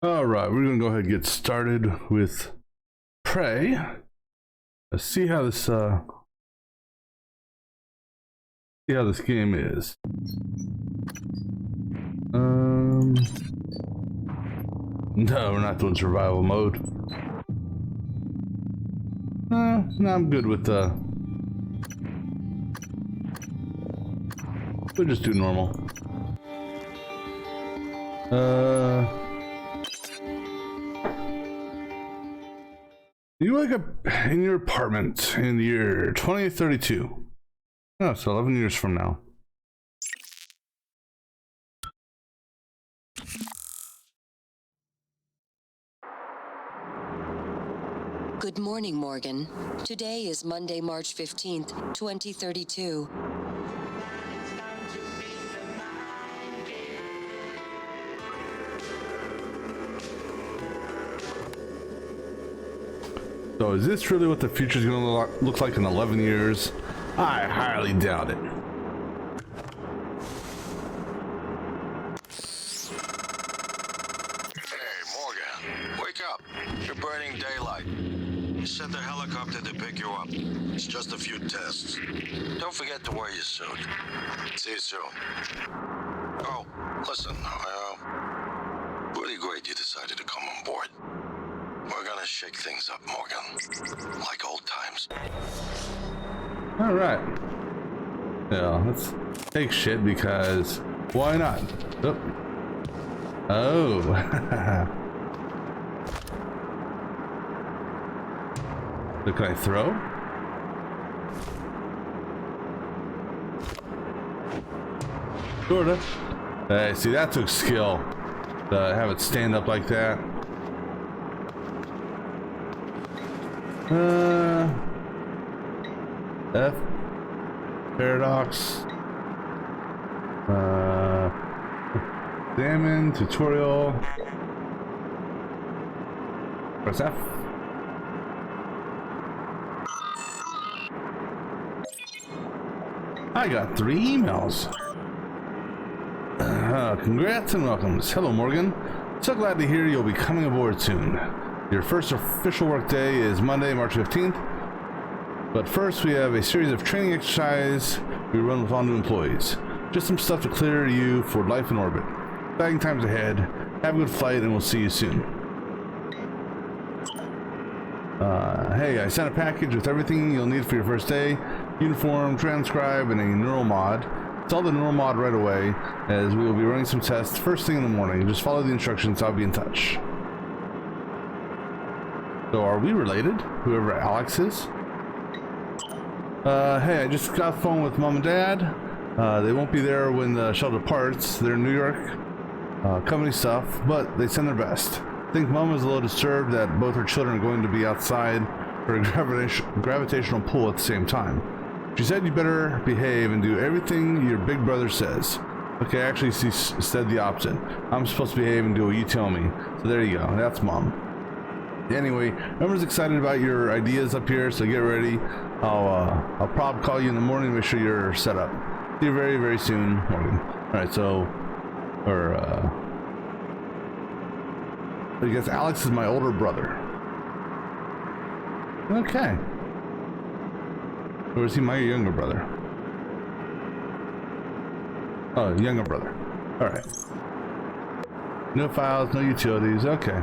All right, we're gonna go ahead and get started with Prey. Let's see how this game is. No, we're not doing survival mode. No, I'm good with we'll just do normal. You wake up in your apartment in the year 2032. Oh, so 11 years from now. Good morning, Morgan. Today is Monday, March 15th, 2032. So is this really what the future is going to look like in 11 years? I highly doubt it. Hey, Morgan, wake up. You're burning daylight. You sent the helicopter to pick you up. It's just a few tests. Don't forget to wear your suit. See you soon. Oh, listen, pretty great you decided to come on board. We're gonna shake things up, Morgan. Like old times. All right. Yeah, let's take shit because why not? Oh. So can I throw? Sorta. Hey, see, that took skill to have it stand up like that. F Paradox Examine tutorial. Press F. I got 3 emails. Congrats and welcomes. Hello, Morgan. So glad to hear you'll be coming aboard soon. Your first official work day is Monday, March 15th. But first, we have a series of training exercises we run with all new employees. Just some stuff to clear you for life in orbit. Exciting times ahead. Have a good flight, and we'll see you soon. Hey, I sent a package with everything you'll need for your first day. Uniform, transcribe, and a neural mod. Install the neural mod right away, as we will be running some tests first thing in the morning. Just follow the instructions, I'll be in touch. So are we related? Whoever Alex is? Hey, I just got a phone with Mom and Dad. They won't be there when the shuttle departs. They're in New York. Company stuff, but they send their best. I think Mom is a little disturbed that both her children are going to be outside for a gravitational pull at the same time. She said you better behave and do everything your big brother says. Okay, actually she said the opposite. I'm supposed to behave and do what you tell me. So there you go, that's Mom. Anyway, everyone's excited about your ideas up here, so get ready. I'll probably call you in the morning to make sure you're set up. See you very, very soon, Morgan. Alright, so I guess Alex is my older brother. Okay. Or is he my younger brother? Oh, younger brother. Alright. No files, no utilities. Okay.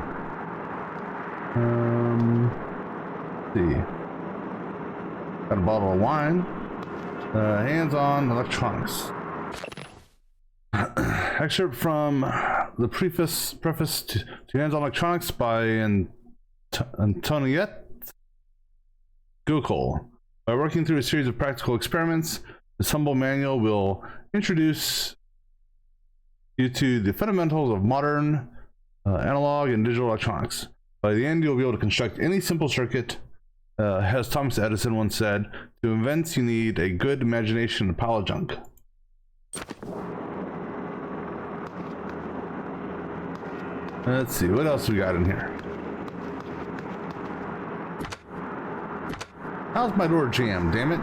Let's see. Got a bottle of wine. Hands-on electronics. Excerpt from the preface to Hands-on Electronics by Antoniette Gokul. By working through a series of practical experiments, this humble manual will introduce you to the fundamentals of modern analog and digital electronics. By the end, you'll be able to construct any simple circuit. As Thomas Edison once said, to invent you need a good imagination and a pile of junk. Let's see, what else we got in here? How's my door jammed, damn it?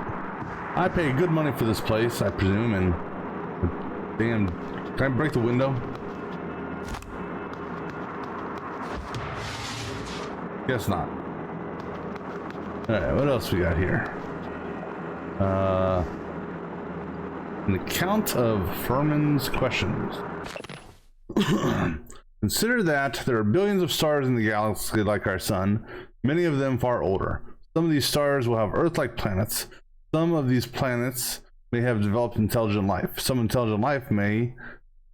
I pay good money for this place, I presume, and damn, can I break the window? Guess not. Alright, what else we got here? An account of Furman's questions. Consider that there are billions of stars in the galaxy like our sun, many of them far older. Some of these stars will have Earth-like planets. Some of these planets may have developed intelligent life. Some intelligent life may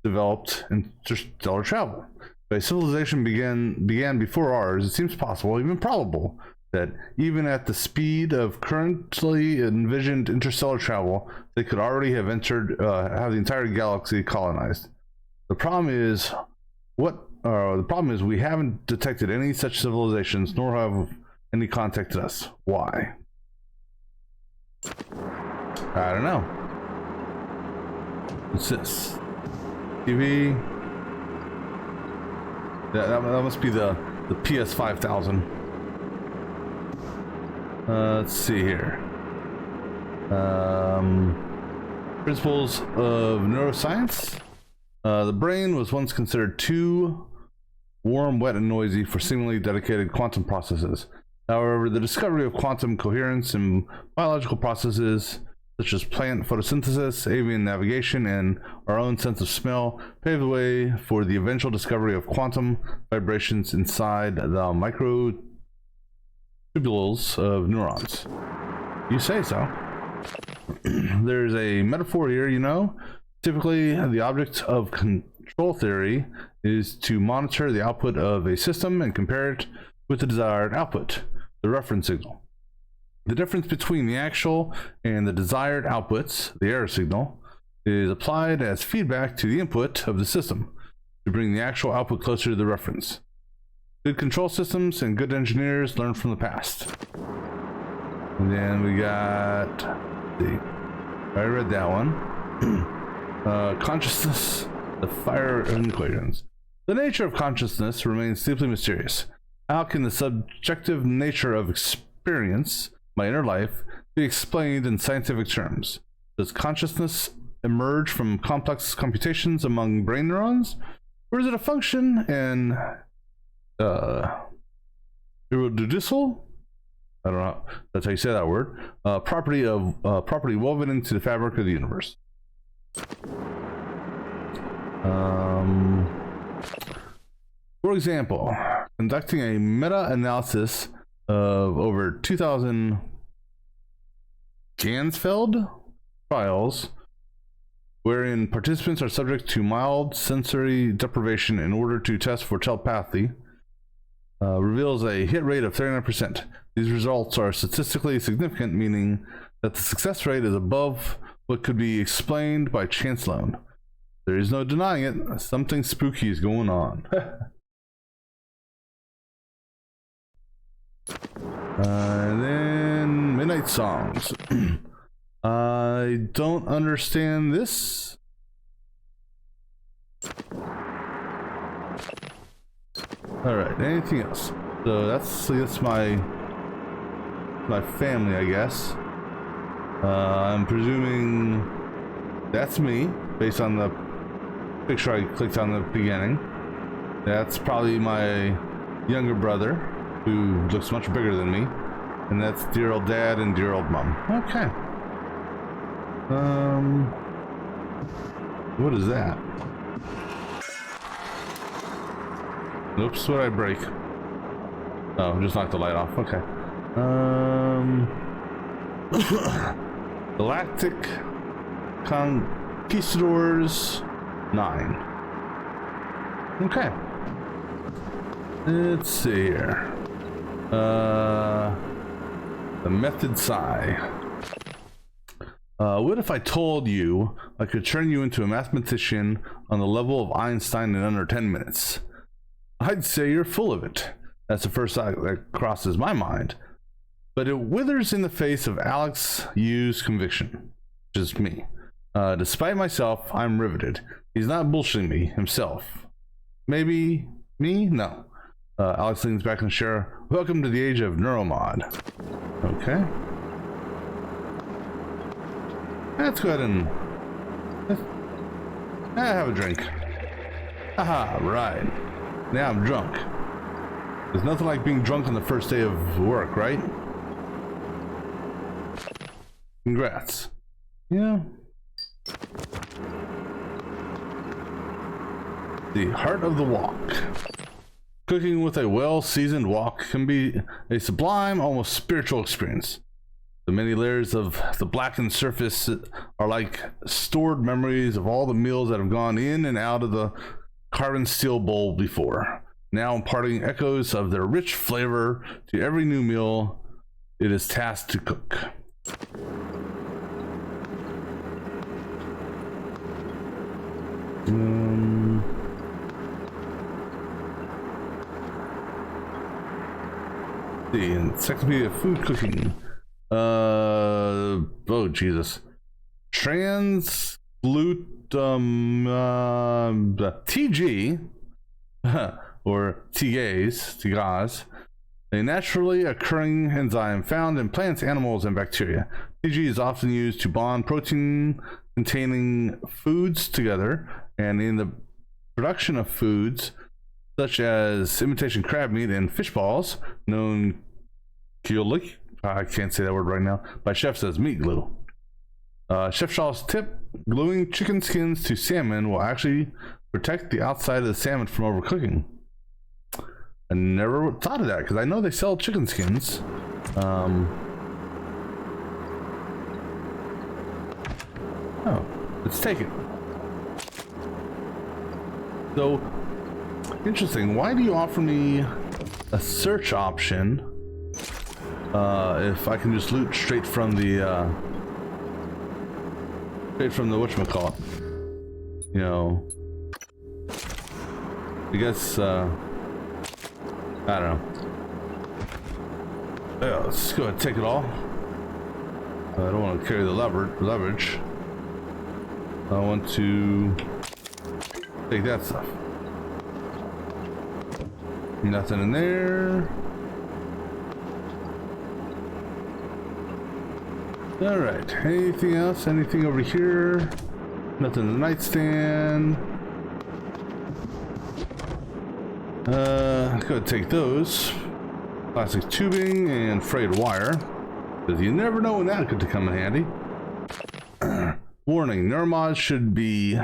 developed interstellar travel. If a civilization began before ours, it seems possible, even probable, that even at the speed of currently envisioned interstellar travel, they could already have have the entire galaxy colonized. The problem is we haven't detected any such civilizations, nor have any contacted us. Why? I don't know. What's this? TV. That must be the PS 5000. Let's see here. Principles of neuroscience. The brain was once considered too warm, wet, and noisy for seemingly dedicated quantum processes. However, the discovery of quantum coherence in biological processes such as plant photosynthesis, avian navigation, and our own sense of smell paved the way for the eventual discovery of quantum vibrations inside the microtubules of neurons. You say so. There's a metaphor here, you know. Typically, the object of control theory is to monitor the output of a system and compare it with the desired output, the reference signal. The difference between the actual and the desired outputs, the error signal, is applied as feedback to the input of the system to bring the actual output closer to the reference. Good control systems and good engineers learn from the past. And then we got, I read that one. Consciousness, the fire equations. The nature of consciousness remains deeply mysterious. How can the subjective nature of experience, my inner life, be explained in scientific terms? Does consciousness emerge from complex computations among brain neurons? Or is it a function and irreducible? I don't know. That's how you say that word. Property woven into the fabric of the universe. For example, conducting a meta-analysis of over 2,000 Ganzfeld trials, wherein participants are subject to mild sensory deprivation in order to test for telepathy, reveals a hit rate of 39%. These results are statistically significant, meaning that the success rate is above what could be explained by chance alone. There is no denying it. Something spooky is going on. And then Midnight Songs. I don't understand this. Alright, anything else? So that's my family, I guess. I'm presuming that's me, based on the picture I clicked on the beginning. That's probably my younger brother, who looks much bigger than me. And that's dear old dad and dear old mom. Okay. What is that? Oops, what did I break? Oh, just knocked the light off. Okay. Galactic Conquistadors 9. Okay. Let's see here. The Method Psi. What if I told you I could turn you into a mathematician on the level of Einstein in under 10 minutes? I'd say you're full of it. That's the first thought that crosses my mind. But it withers in the face of Alex Yu's conviction, which is me. Despite myself, I'm riveted. He's not bullshitting me himself. Maybe me? No. Alex leans back in the chair. Welcome to the age of Neuromod. Okay. Let's go ahead and have a drink. Aha, right. Now I'm drunk. There's nothing like being drunk on the first day of work, right? Congrats. Yeah. The heart of the wok. Cooking with a well-seasoned wok can be a sublime, almost spiritual experience. The many layers of the blackened surface are like stored memories of all the meals that have gone in and out of the carbon steel bowl before, now imparting echoes of their rich flavor to every new meal it is tasked to cook. The Encyclopedia of Food Cooking. Oh Jesus. Trans TG or TGAs, a naturally occurring enzyme found in plants, animals, and bacteria. TG is often used to bond protein containing foods together, and in the production of foods such as imitation crab meat and fish balls, known Kiolik, I can't say that word right now, by chefs as meat glue. Chef Shaw's tip: gluing chicken skins to salmon will actually protect the outside of the salmon from overcooking. I never thought of that because I know they sell chicken skins. Oh, let's take it. So, interesting. Why do you offer me a search option if I can just loot straight from the whatchamacallit? You know, I guess I don't know. Yeah, let's go ahead and take it all. I don't want to carry the leverage. I want to take that stuff. Nothing in there. All right. Anything else? Anything over here? Nothing in the nightstand. Go take those. Plastic tubing and frayed wire, because you never know when that could come in handy. Warning: Neuromods should be,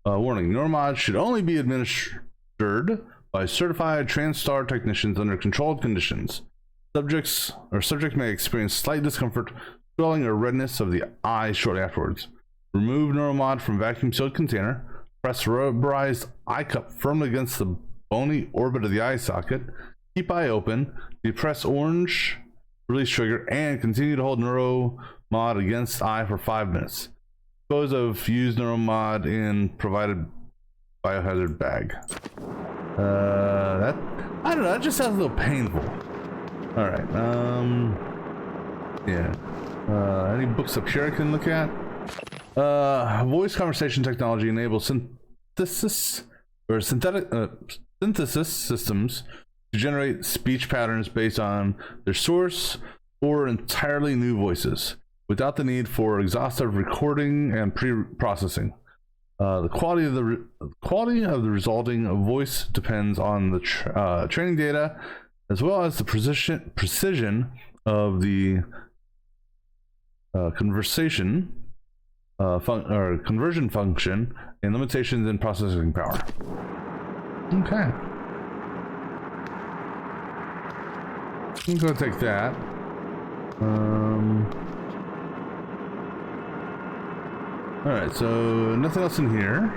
warning: Neuromods should only be administered by certified TranStar technicians under controlled conditions. Subject may experience slight discomfort, swelling, or redness of the eye shortly afterwards. Remove Neuromod from vacuum-sealed container. Press rubberized eye cup firmly against the bony orbit of the eye socket. Keep eye open. Depress orange release trigger and continue to hold Neuromod against eye for 5 minutes. Dispose of used Neuromod in provided biohazard bag. That I don't know. That just sounds a little painful. All right. Yeah. Any books up here I can look at? Voice conversation technology enables synthesis systems to generate speech patterns based on their source or entirely new voices, without the need for exhaustive recording and pre-processing. The quality of the resulting voice depends on the training data, as well as the precision of the conversion function and limitations in processing power. Okay. I'm gonna take that. All right, so nothing else in here.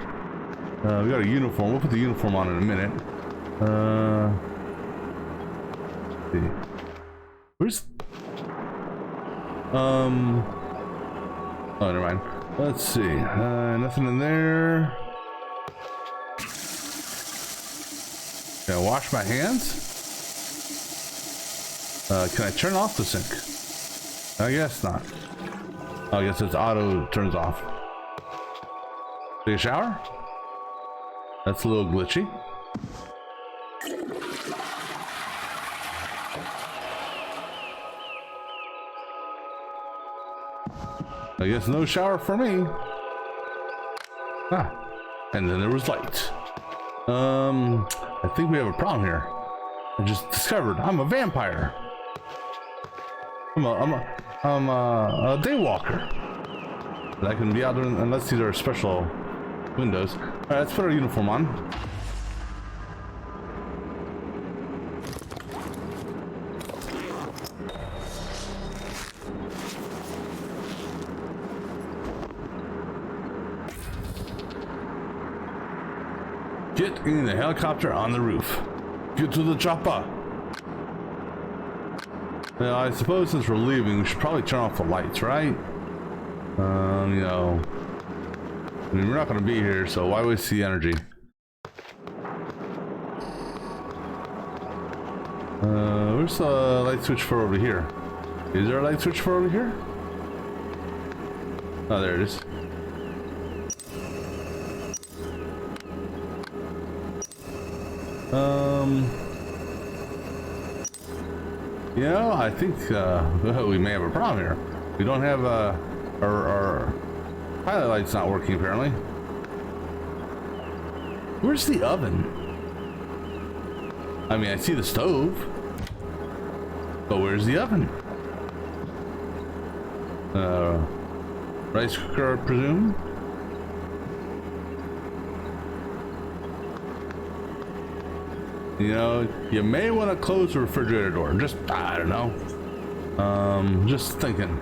We got a uniform. We'll put the uniform on in a minute. Let's see. Where's? Oh, never mind. Let's see. Nothing in there. Can I wash my hands? Can I turn off the sink? I guess not. Oh, I guess it's auto turns off. Take a shower? That's a little glitchy. I guess no shower for me. Ah, and then there was light. I think we have a problem here. I just discovered I'm a vampire. I'm a daywalker. But I can be out unless these are special windows. Alright, let's put our uniform on. Get in the helicopter on the roof. Get to the chopper. Now, I suppose since we're leaving, we should probably turn off the lights, right? You know, I mean, we're not going to be here, so why waste the energy? Where's the light switch for over here? Is there a light switch for over here? Oh, there it is. You know, I think we may have a problem here. We don't have our pilot light's not working apparently. Where's the oven? I mean, I see the stove, but where's the oven? Rice cooker, I presume. You know, you may want to close the refrigerator door. Just, I don't know. Just thinking.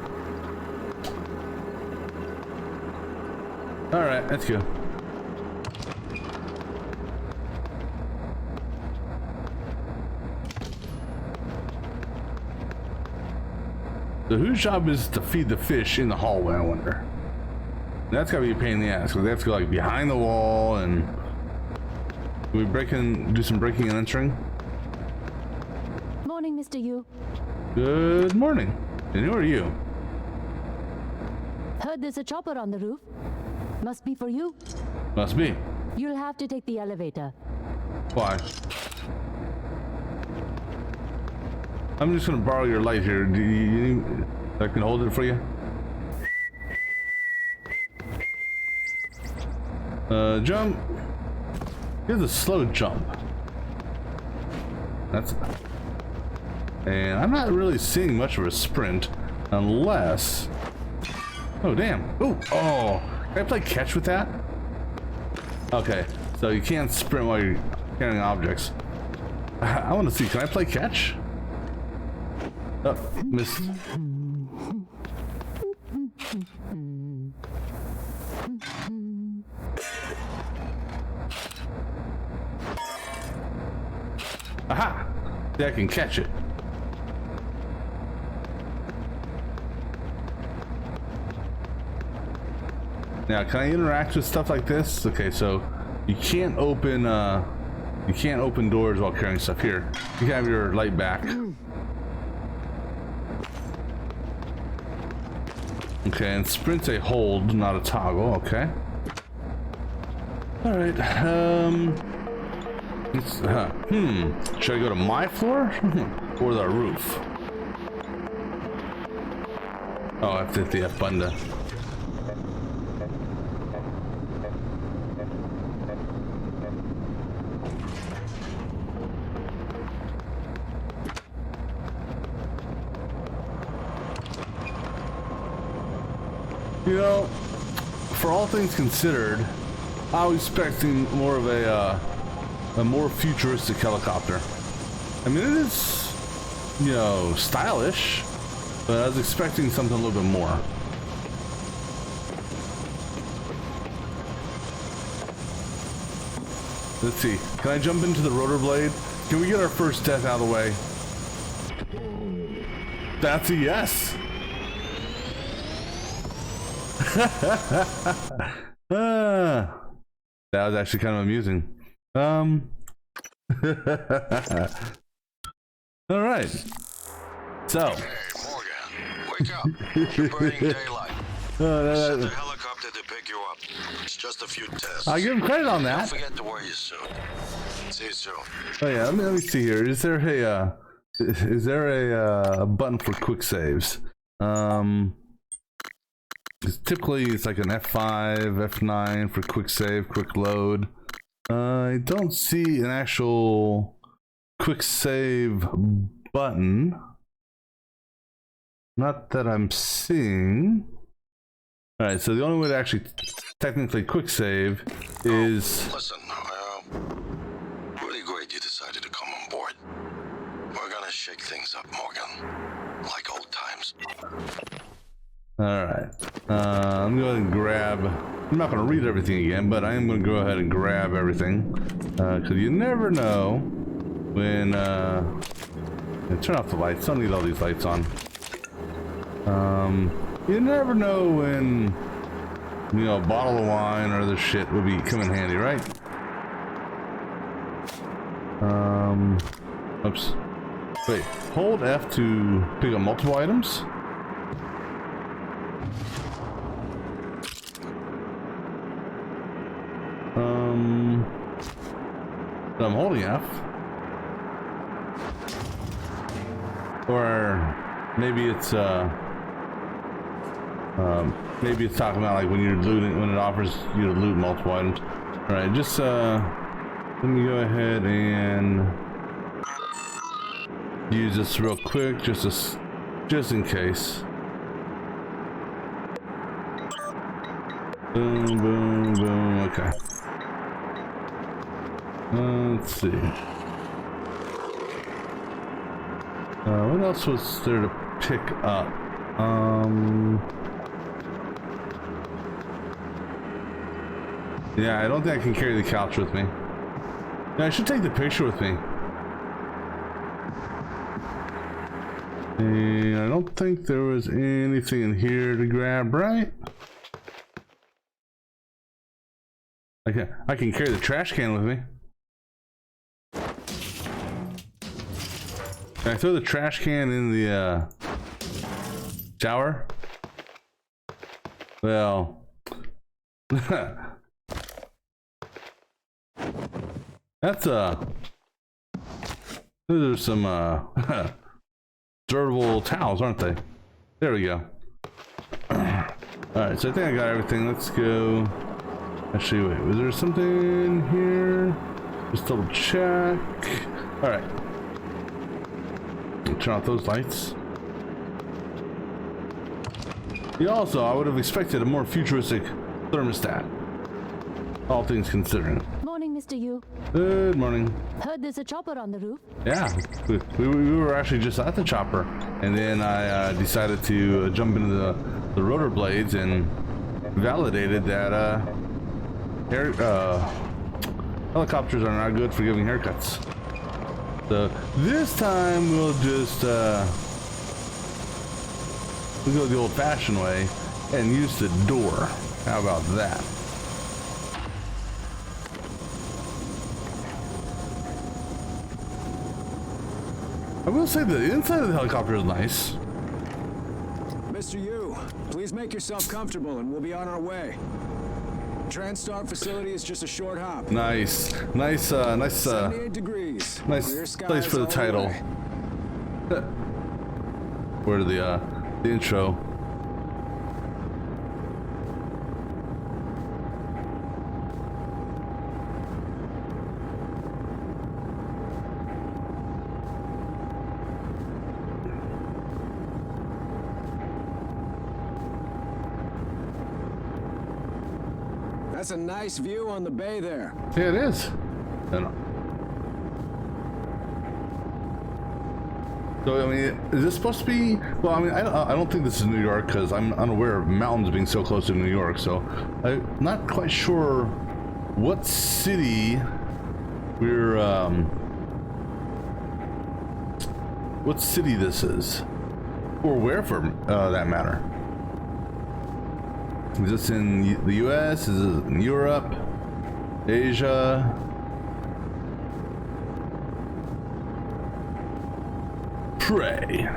All right, let's go. So whose job is to feed the fish in the hallway, I wonder? That's gotta be a pain in the ass, because they have to go like behind the wall and... Can we do some breaking and entering? Morning, Mr. Yu. Good morning. And who are you? Heard there's a chopper on the roof. Must be for you. Must be. You'll have to take the elevator. Why? I'm just gonna borrow your light here. Do you need... I can hold it for you? Jump. Here's a slow jump. That's... And I'm not really seeing much of a sprint unless... Oh, damn. Ooh. Oh. Can I play catch with that? Okay. So you can't sprint while you're carrying objects. I want to see. Can I play catch? Oh, missed. Aha! See, I can catch it. Now, can I interact with stuff like this? Okay, so you can't open doors while carrying stuff. Here, you can have your light back. Okay, and sprint's a hold, not a toggle. Okay. All right. Should I go to my floor or the roof? Oh, I have to hit the F button. You know, for all things considered, I was expecting more of a more futuristic helicopter. I mean, it is, you know, stylish, but I was expecting something a little bit more. Let's see. Can I jump into the rotor blade? Can we get our first death out of the way? That's a yes. That was actually kind of amusing. All right. So. Hey, Morgan, wake up. You're burning daylight. Send the helicopter to pick you up. It's just a few tests. I give him credit on Don't that. forget to wear your suit. See you soon. Oh yeah, let me see here. Is there a button for quick saves? Typically it's like an F5, F9 for quick save, quick load. I don't see an actual quick save button. Not that I'm seeing. All right, so the only way to actually technically quick save is. Listen, really great you decided to come on board. We're gonna shake things up, Morgan, like old times. All right. I'm going to go ahead and grab. I'm not going to read everything again, but I am going to go ahead and grab everything because you never know when. Turn off the lights. Don't need all these lights on. You never know when, you know, a bottle of wine or other shit would be come in handy, right? Oops. Wait. Hold F to pick up multiple items. I'm holding F. Or maybe it's talking about like when you're looting, when it offers you to loot multiple items. All right, just let me go ahead and use this real quick, just in case. Boom, boom, boom. Okay. Let's see. What else was there to pick up? Yeah, I don't think I can carry the couch with me. Yeah, I should take the picture with me. And I don't think there was anything in here to grab, right? I can carry the trash can with me. Can I throw the trash can in the shower? Well, that's those are some durable towels, aren't they? There we go. Alright, so I think I got everything. Let's go. Actually, wait, was there something here? Just double check. Alright. Turn off those lights. Also, I would have expected a more futuristic thermostat. All things considering. Morning, Mr. Yu. Good morning. Heard there's a chopper on the roof. Yeah, we were actually just at the chopper, and then I decided to jump into the rotor blades and validated that helicopters are not good for giving haircuts. So this time we'll just we'll go the old-fashioned way and use the door. How about that? I will say the inside of the helicopter is nice. Mr. Yu, please make yourself comfortable and we'll be on our way. TranStar facility is just a short hop. Nice 78 degrees. Nice place for the title. Where the intro. That's a nice view on the bay there. Yeah, it is. So I mean, is this supposed to be? Well, I mean, I don't think this is New York because I'm unaware of mountains being so close to New York. So I'm not quite sure what city we're what city this is, or where for that matter. Is this in the U.S.? Is it in Europe? Asia? Pray.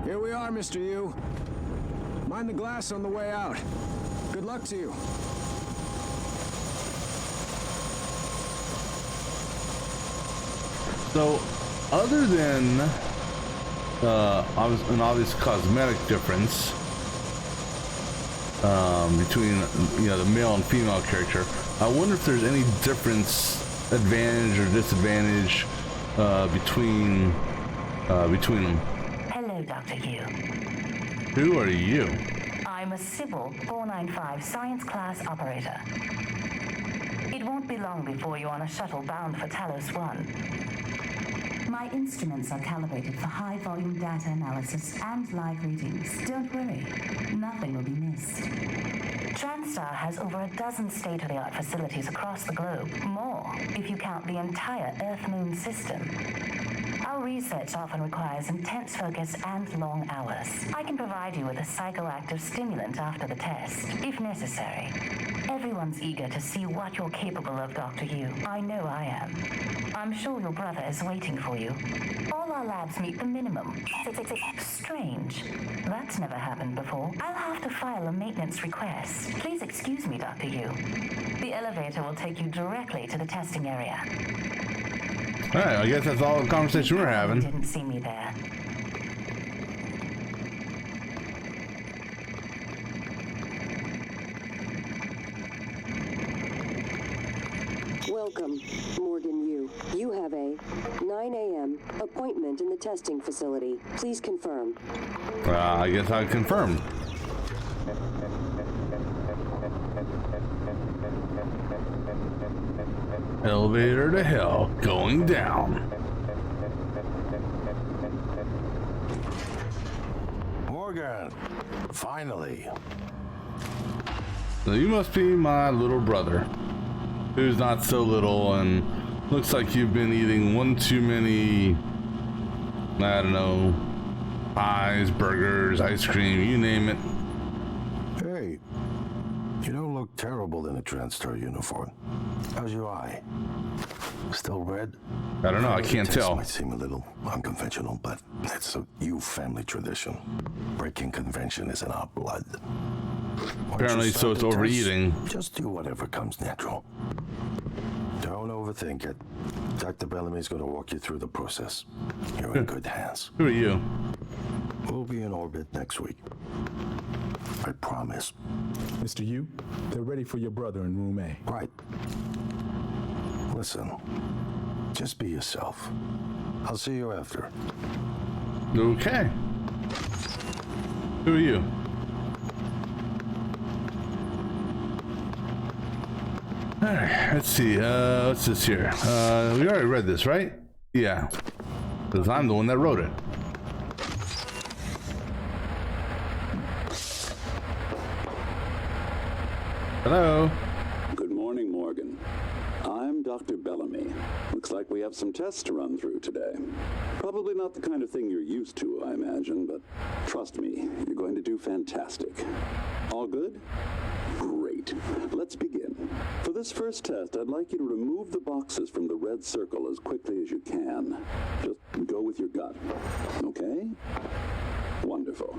Here we are, Mr. Yu. Mind the glass on the way out. Good luck to you. So, other than an obvious cosmetic difference between the male and female character. I wonder if there's any difference, advantage or disadvantage between them. Hello, Dr. Yu. Who are you? I'm a Sybil 495 science class operator. It won't be long before you're on a shuttle bound for Talos 1. My instruments are calibrated for high-volume data analysis and live readings. Don't worry, nothing will be missed. TranStar has over a dozen state-of-the-art facilities across the globe. More, if you count the entire Earth-Moon system. Our research often requires intense focus and long hours. I can provide you with a psychoactive stimulant after the test, if necessary. Everyone's eager to see what you're capable of, Dr. Yu. I know I am. I'm sure your brother is waiting for you. All our labs meet the minimum. Strange. That's never happened before. I'll have to file a maintenance request. Please excuse me, Dr. Yu. The elevator will take you directly to the testing area. All right, I guess that's all the conversation we're having. You didn't see me there. Welcome, Morgan Yu. You have a 9 a.m. appointment in the testing facility. Please confirm. I guess I confirmed. Elevator to hell, going down. Morgan, finally. So you must be my little brother, who's not so little, and looks like you've been eating one too many, I don't know, pies, burgers, ice cream, you name it. Hey, you don't look terrible in a TranStar uniform. How's your eye? Still red? I don't know, I can't The test tell. might seem a little unconventional, but it's a Yu family tradition. Breaking convention is in our blood. Once Apparently, you so start it's the test, overeating. Just do whatever comes natural. Don't overthink it. Dr. Bellamy's going to walk you through the process. You're in good hands. Who are you? We'll be in orbit next week. I promise. Mr. Yu, they're ready for your brother in room A. Right. Listen, just be yourself. I'll see you after. Okay. Who are you? Alright, let's see. What's this here? We already read this, right? Yeah. Because I'm the one that wrote it. Hello? Good morning, Morgan. I'm Dr. Bellamy. Looks like we have some tests to run through today. Probably not the kind of thing you're used to, I imagine, but trust me, you're going to do fantastic. All good? Great. Let's begin. For this first test, I'd like you to remove the boxes from the red circle as quickly as you can. Just go with your gut. Okay? Wonderful.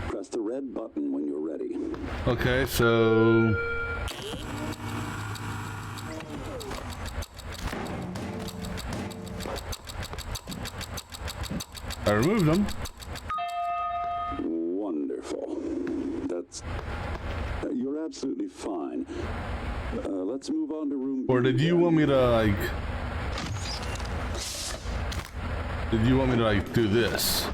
Press the red button when you're ready. Okay, so... I removed them. Wonderful. That's... you're absolutely fine. Let's move on to room B. Or did you want me to, like... Did you want me to, like, do this?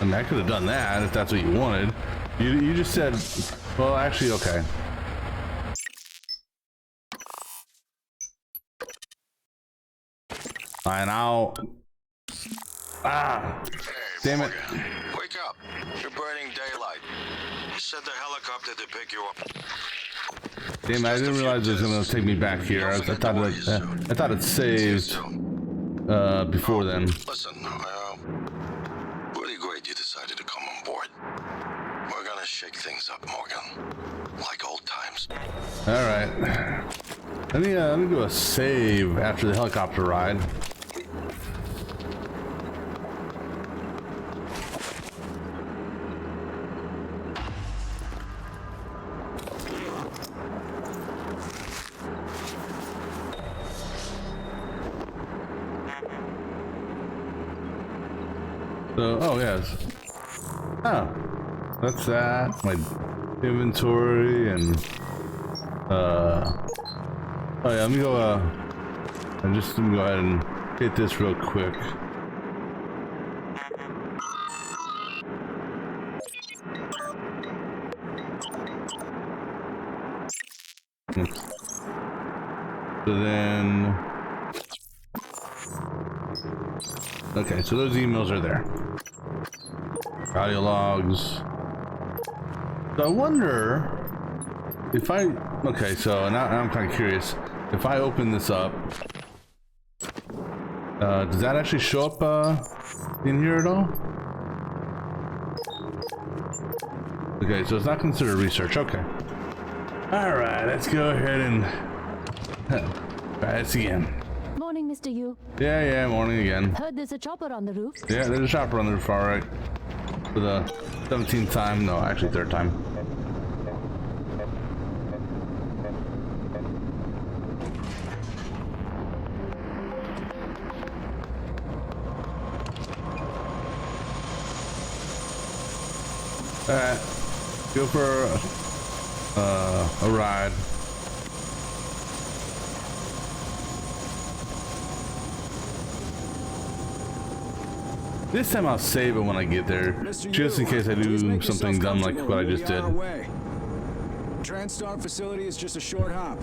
I mean, I could have done that if that's what you wanted. You just said... Well, actually, okay. Fine, I'll... Ah! Damn it. Wake up. You're burning daylight. You sent the helicopter to pick you up. Damn it, I didn't realize it was gonna take me back here. I thought it saved before then. Listen, really great you decided to come on board. We're gonna shake things up, Morgan. Like old times. Alright. Let me do a save after the helicopter ride. So, oh yes. Oh, that's that. My inventory and oh yeah. Let me go. I'm just gonna go ahead and hit this real quick. So then, okay, so those emails are there. Audio logs. So I wonder if okay, so now I'm kind of curious. If I open this up, does that actually show up in here at all? Okay, so it's not considered research. Okay. All right, let's go ahead and try this again. Morning, Mr. Yu. Yeah, morning again. Heard there's a chopper on the roof. Yeah, there's a chopper on the roof, all right. For the 17th time, no, actually 3rd time. Alright, go for a ride. This time I'll save it when I get there, just in case I do something dumb like what I just did. TranStar facility is just a short hop.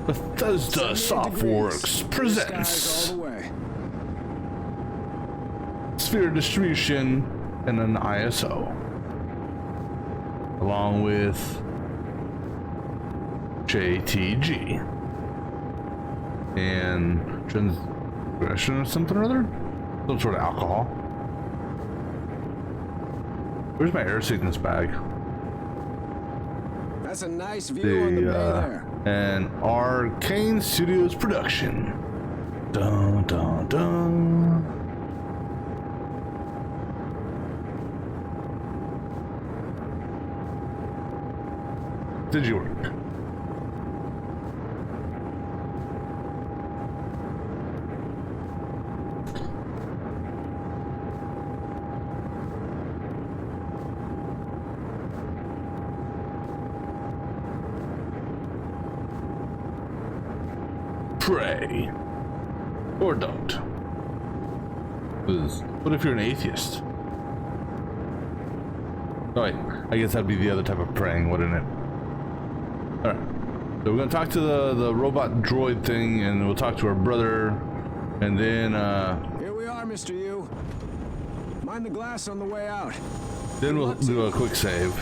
Bethesda Softworks presents Sphere Distribution and an ISO, along with JTG and transgression or something or other. Some sort of alcohol. Where's my air sickness bag? That's a nice view on the bay there. An Arcane Studios production. Dun dun dun. Did you work? Pray or don't. Because what if you're an atheist? Oh wait, I guess that'd be the other type of praying, wouldn't it? Alright, so we're gonna talk to the robot droid thing, and we'll talk to our brother, and then here we are, Mr. Yu. Mind the glass on the way out. Then we'll do a quick save.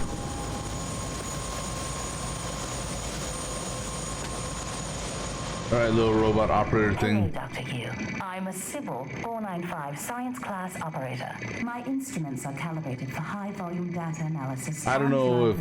Alright, little robot operator thing. Hello, Dr. Yu. I'm a Sybil 495 science class operator. My instruments are calibrated for high volume data analysis. I don't know if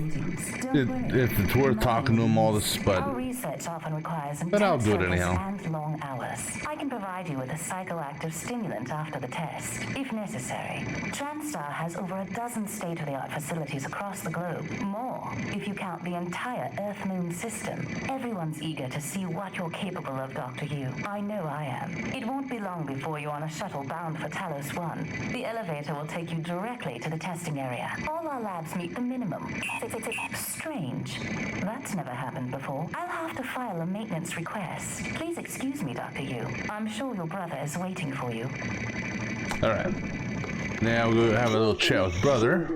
it's worth talking to him all this, but our research often requires I'll do it intense anyhow. focus and long hours. I can provide you with a psychoactive stimulant after the test, if necessary. TranStar has over a dozen state-of-the-art facilities across the globe. More, if you count the entire Earth-Moon system. Everyone's eager to see what you're capable of, Dr. Yu. I know I am. It won't be long before you're on a shuttle bound for Talos 1. The elevator will take you directly to the testing area. All our labs meet the minimum. Strange. That's never happened before. I'll have to file a maintenance request. Please excuse me, Dr. Yu. I'm sure your brother is waiting for you. Alright. Now we'll have a little chat with brother.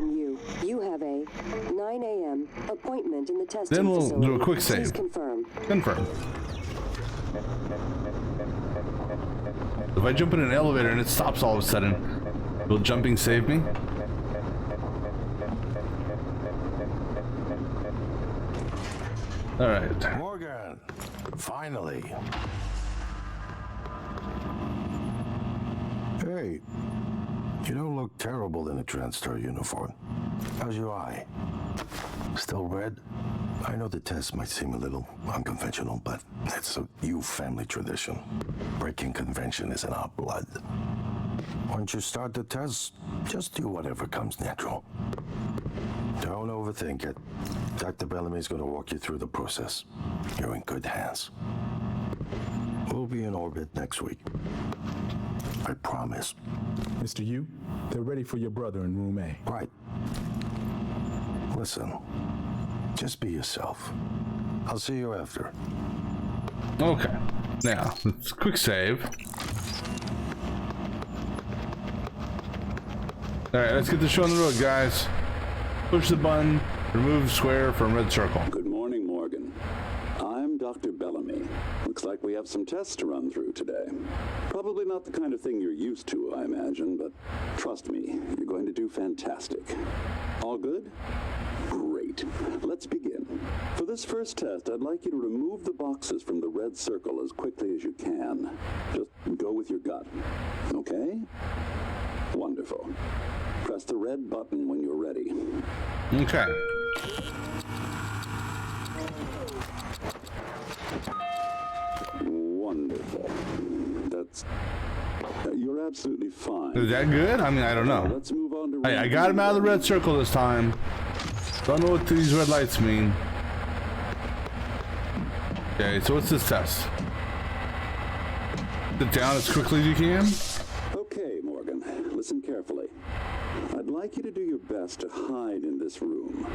You have a 9 a.m. appointment in the testing Then we'll facility. do a quick Please save. confirm. Confirm. If I jump in an elevator and it stops all of a sudden, will jumping save me? Alright. Morgan, finally. Hey, you don't look terrible in a TranStar uniform. How's your eye? Still red? I know the test might seem a little unconventional, but it's a Yu family tradition. Breaking convention is in our blood. Once you start the test, just do whatever comes natural. Don't overthink it. Dr. Bellamy's going to walk you through the process. You're in good hands. We'll be in orbit next week. I promise. Mr. Yu, They're ready for your brother in room A. Right. Listen, just be yourself. I'll see you after. Okay. Now, let's quick save. Alright, let's get the show on the road, guys. Push the button, remove square from red circle. Good morning, Morgan. I'm Dr. Bellamy. Looks like we have some tests to run through today. Probably not the kind of thing you're used to, I imagine, but trust me, you're going to do fantastic. All good? Great. Let's begin. For this first test, I'd like you to remove the boxes from the red circle as quickly as you can. Just go with your gut. Okay? Wonderful. Press the red button when you're ready. Okay. Wonderful. That's... you're absolutely fine. Is that good? I mean, I don't know. Let's move on to... Hey, I got him out of the red circle this time. Don't know what these red lights mean. Okay, so what's this test? Sit down as quickly as you can. Okay, Morgan, listen carefully. I'd like you to do your best to hide in this room.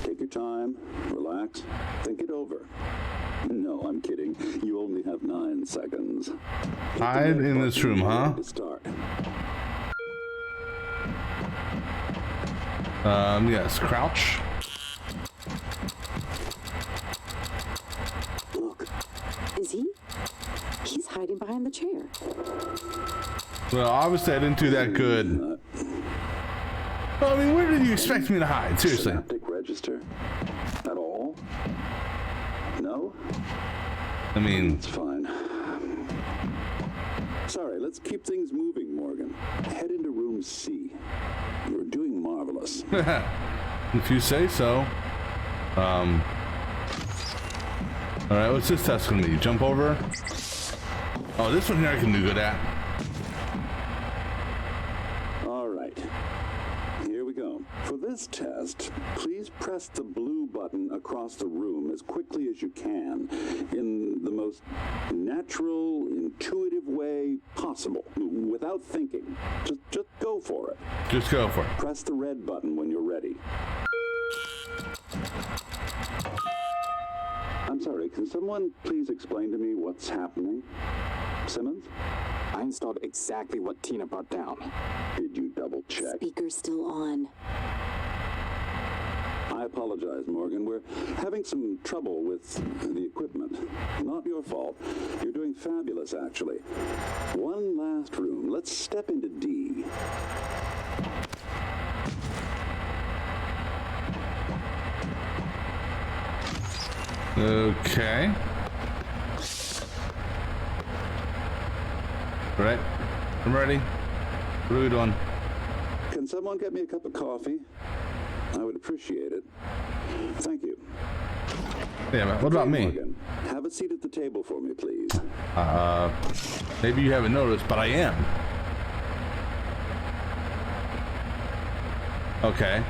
Take your time, relax, think it over. No, I'm kidding. You only have 9 seconds. Hide in this room, huh? To start. Yes, crouch. Look, is he? He's hiding behind the chair. Well, obviously I didn't do that good. Well, I mean, where did you expect me to hide? Seriously. Synaptic register? At all? No? I mean... It's fine. Sorry, let's keep things moving, Morgan. Head into room C. You're doing marvelous. If you say so. Alright, what's this test gonna be? Jump over? Oh, this one here I can do good at. Alright. Here we go. For this test, please press the blue button across the room as quickly as you can in the most natural, intuitive way possible, without thinking. Just go for it. Just go for it. Press the red button when you're ready. I'm sorry, can someone please explain to me what's happening? Simmons? I installed exactly what Tina brought down. Did you double check? Speaker's still on. I apologize, Morgan. We're having some trouble with the equipment. Not your fault. You're doing fabulous, actually. One last room. Let's step into D. Okay. Alright. I'm ready. What are we doing? Can someone get me a cup of coffee? I would appreciate it. Thank you. Yeah, man. What about me? Morgan, have a seat at the table for me, please. Maybe you haven't noticed, but I am. Okay.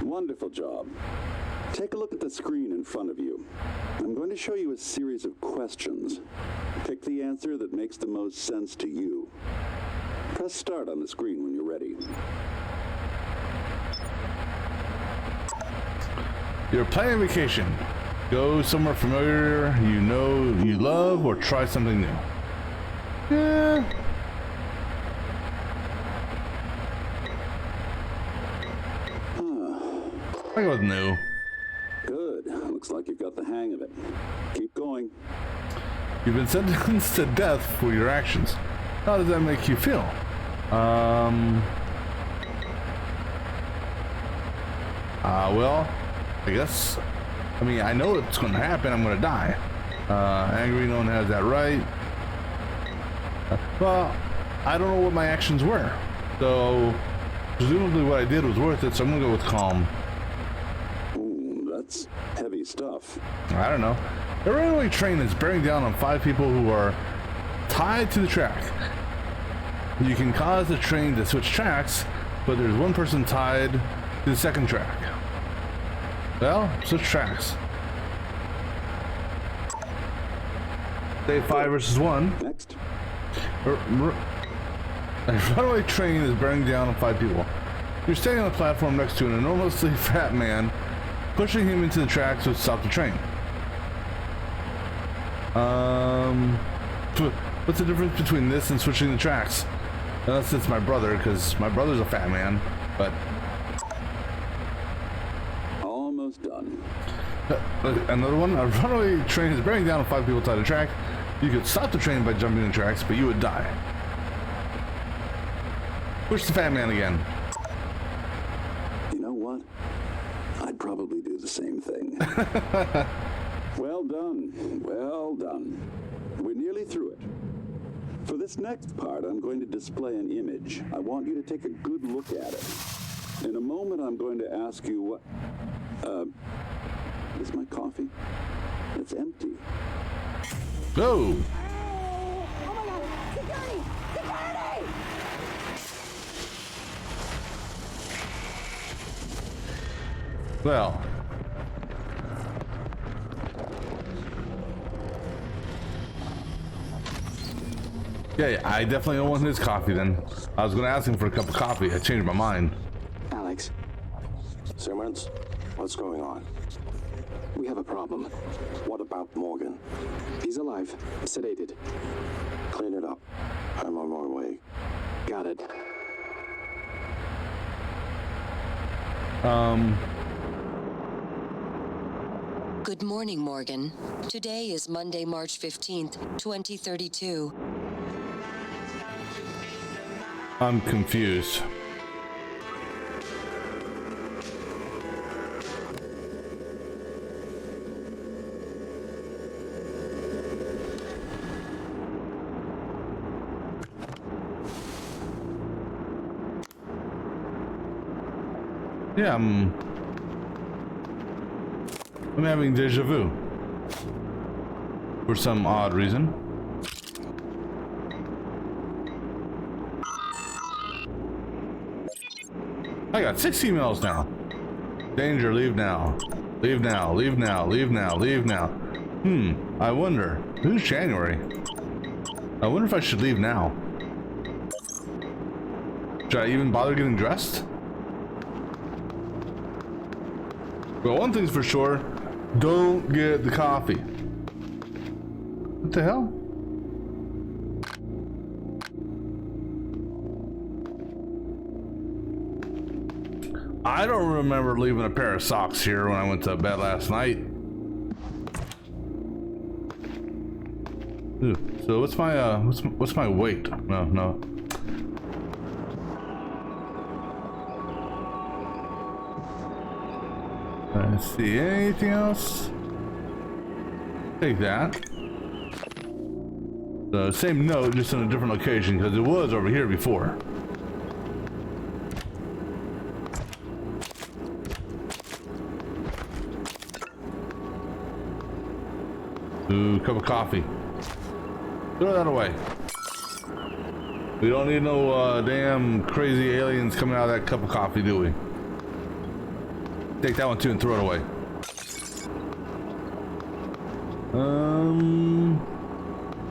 Wonderful job. Take a look at the screen in front of you. I'm going to show you a series of questions. Pick the answer that makes the most sense to you. Press start on the screen when you're ready. You're planning a vacation. Go somewhere familiar, you know you love, or try something new. Yeah. I go with new. Good. Looks like you've got the hang of it. Keep going. You've been sentenced to death for your actions. How does that make you feel? Well, I guess, I mean, I know it's going to happen. I'm going to die. Angry, no one has that right. Well, I don't know what my actions were. So, presumably what I did was worth it, so I'm going to go with calm. Ooh, that's heavy stuff. I don't know. A railway train is bearing down on 5 people who are tied to the track. You can cause the train to switch tracks, but there's one person tied to the second track. Well, switch tracks. Say 5 versus 1. Next. A runaway train is bearing down on 5 people. You're standing on a platform next to an enormously fat man. Pushing him into the tracks would stop the train. What's the difference between this and switching the tracks? Unless it's my brother, because my brother's a fat man, but... Almost done. Another one. A runaway train is bearing down on 5 people tied to the track. You could stop the train by jumping the tracks, but you would die. Push the fat man again. You know what? I'd probably do the same thing. Well done. Well done. We're nearly through it. For this next part, I'm going to display an image. I want you to take a good look at it. In a moment, I'm going to ask you what... is my coffee? It's empty. Go! Oh my god! Security! Security! Well. Yeah, I definitely don't want his coffee then. I was gonna ask him for a cup of coffee. I changed my mind. Alex, Simmons, what's going on? we have a problem. What about Morgan? He's alive, sedated. Clean it up. I'm on my way. Got it. Good morning, Morgan. Today is Monday, March 15th, 2032. I'm confused. Yeah, I'm having deja vu for some odd reason. I got 6 emails now. Danger, leave now. Leave now, leave now, leave now, leave now. I wonder, who's January? I wonder if I should leave now. Should I even bother getting dressed? Well, one thing's for sure, don't get the coffee. What the hell? I don't remember leaving a pair of socks here when I went to bed last night. Ooh, so what's my weight? No. Let's see, anything else? Take that. The same note, just in a different location, because it was over here before. Ooh, cup of coffee. Throw that away. We don't need no damn crazy aliens coming out of that cup of coffee, do we? Take that one too and throw it away.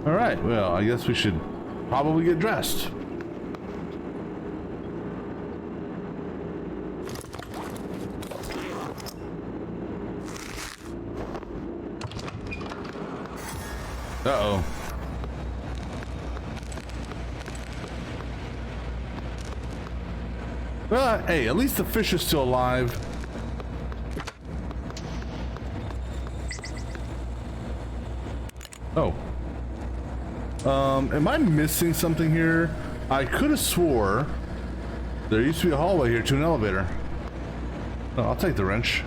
All right. Well, I guess we should probably get dressed. Uh-oh. Well, hey, at least the fish is still alive. Oh. Am I missing something here? I could have swore there used to be a hallway here to an elevator. Oh, I'll take the wrench.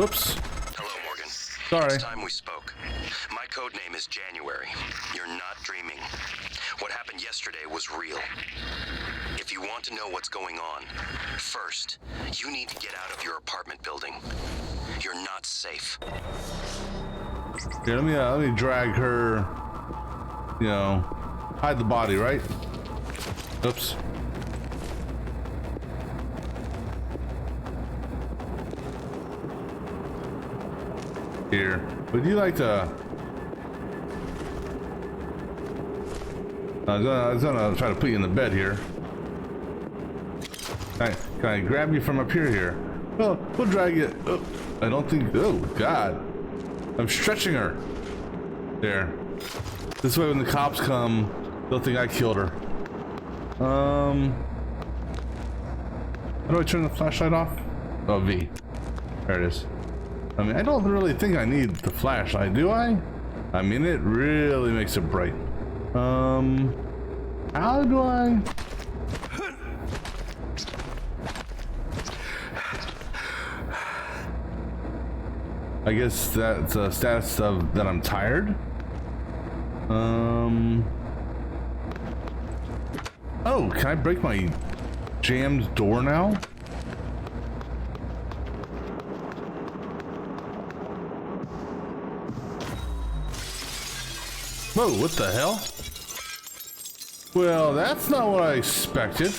Oops. Hello, Morgan. Sorry. Last time we spoke. My code name is January. You're not dreaming. What happened yesterday was real. If you want to know what's going on, first, you need to get out of your apartment building. You're not safe. Here, let me drag her. You know, hide the body, right? Oops. Here, would you like to I'm gonna try to put you in the bed here. Can I grab you from up here? Well, we'll drag you. Oh, I don't think. Oh God, I'm stretching her. There. This way, when the cops come, they'll think I killed her. How do I turn the flashlight off? Oh, V. There it is. I mean, I don't really think I need the flashlight, do I? I mean, it really makes it bright. How do I? I guess that's a status of that I'm tired. Oh, can I break my jammed door now? Whoa, what the hell? Well, that's not what I expected.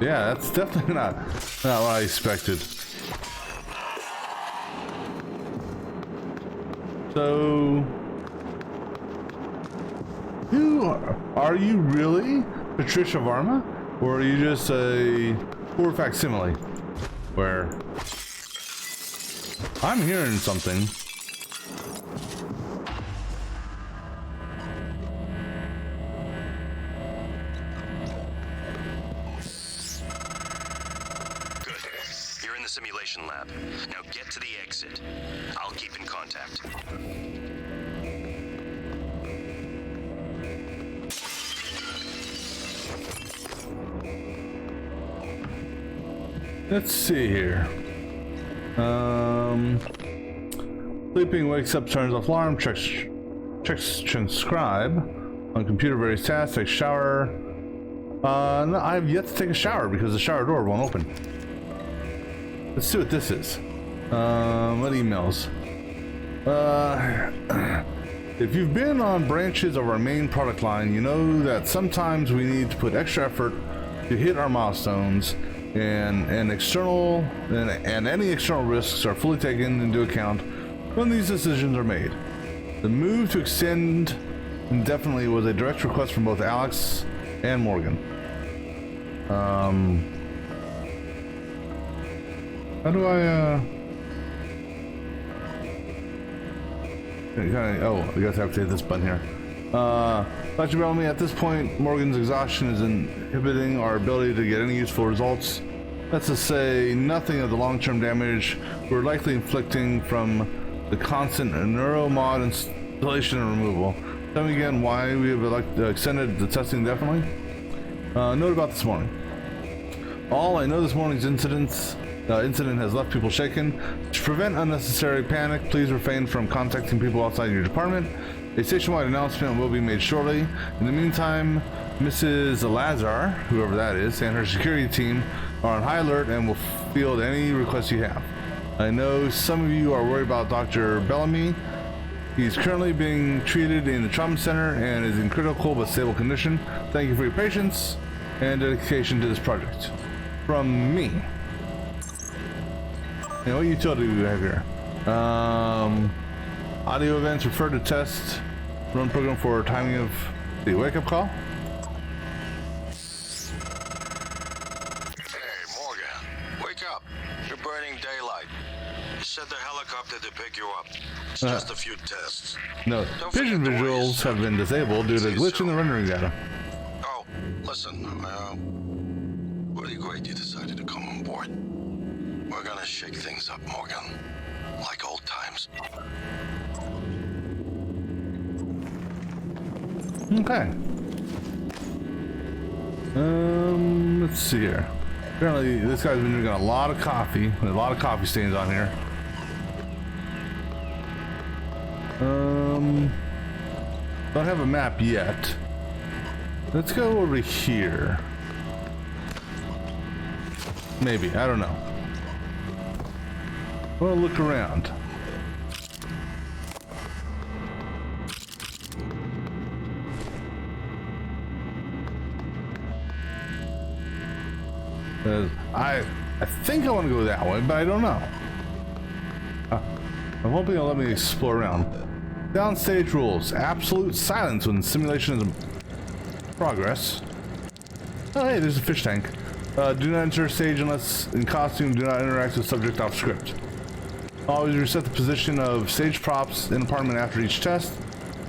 Yeah, that's definitely not what I expected. So, who are you really Patricia Varma? Or are you just a poor facsimile? Where I'm hearing something. Simulation lab. Now get to the exit. I'll keep in contact. Let's see here. Sleeping, wakes up, turns off alarm, checks transcribe on computer, various tasks, takes shower. No, I have yet to take a shower because the shower door won't open. Let's see what this is. What emails? If you've been on branches of our main product line, you know that sometimes we need to put extra effort to hit our milestones, and any external risks are fully taken into account when these decisions are made. The move to extend indefinitely was a direct request from both Alex and Morgan. How do I, oh, I guess I have to hit this button here. Dr. Bellamy, at this point, Morgan's exhaustion is inhibiting our ability to get any useful results. That's to say, nothing of the long-term damage we're likely inflicting from the constant neuromod installation and removal. Tell me again why we have extended the testing indefinitely. Note about this morning. All I know this morning's incident has left people shaken. To prevent unnecessary panic, please refrain from contacting people outside your department. A station-wide announcement will be made shortly. In the meantime, Mrs. Lazar, whoever that is, and her security team are on high alert and will field any requests you have. I know some of you are worried about Dr. Bellamy. He's currently being treated in the trauma center and is in critical but stable condition. Thank you for your patience and dedication to this project. From me. Now, what utility do we have here? Audio events refer to test run program for timing of the wake-up call. Hey, Morgan, wake up. You're burning daylight. You said the helicopter to pick you up. It's just a few tests. No, Don't vision forget the way you visuals have been disabled due to a glitch in the rendering data. Oh, listen, really great you decided to come on board. We're gonna shake things up, Morgan. Like old times. Okay. Let's see here. Apparently, this guy's been drinking a lot of coffee. There's a lot of coffee stains on here. Don't have a map yet. Let's go over here. Maybe, I don't know. We'll look around. I think I want to go that way, but I don't know. I'm hoping it'll let me explore around. Downstage rules. Absolute silence when simulation is in progress. Oh, hey, there's a fish tank. Do not enter stage unless in costume. Do not interact with subject off script. Always reset the position of stage props in apartment after each test.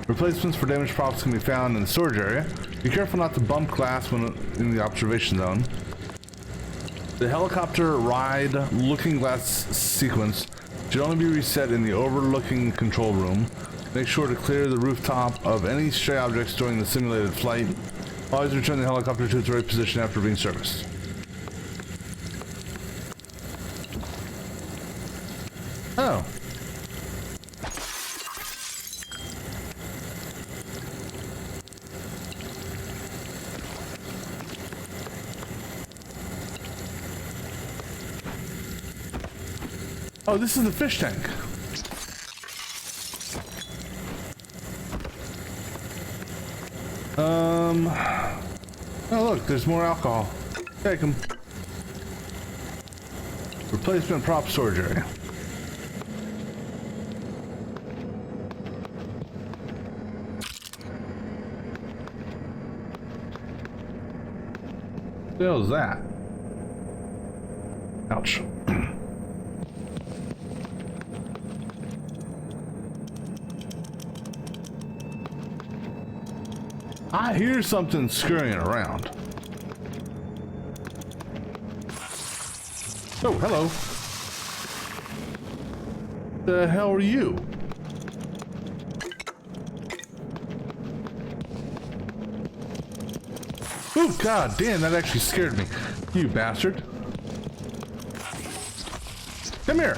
Replacements for damaged props can be found in the storage area. Be careful not to bump glass when in the observation zone. The helicopter ride looking glass sequence should only be reset in the overlooking control room. Make sure to clear the rooftop of any stray objects during the simulated flight. Always return the helicopter to its right position after being serviced. Oh. Oh, this is the fish tank. Oh look, there's more alcohol. Take them. Replacement prop storage area. What the hell is that? Ouch. I hear something scurrying around. Oh, hello. The hell are you? Oh, god damn, that actually scared me. You bastard. Come here.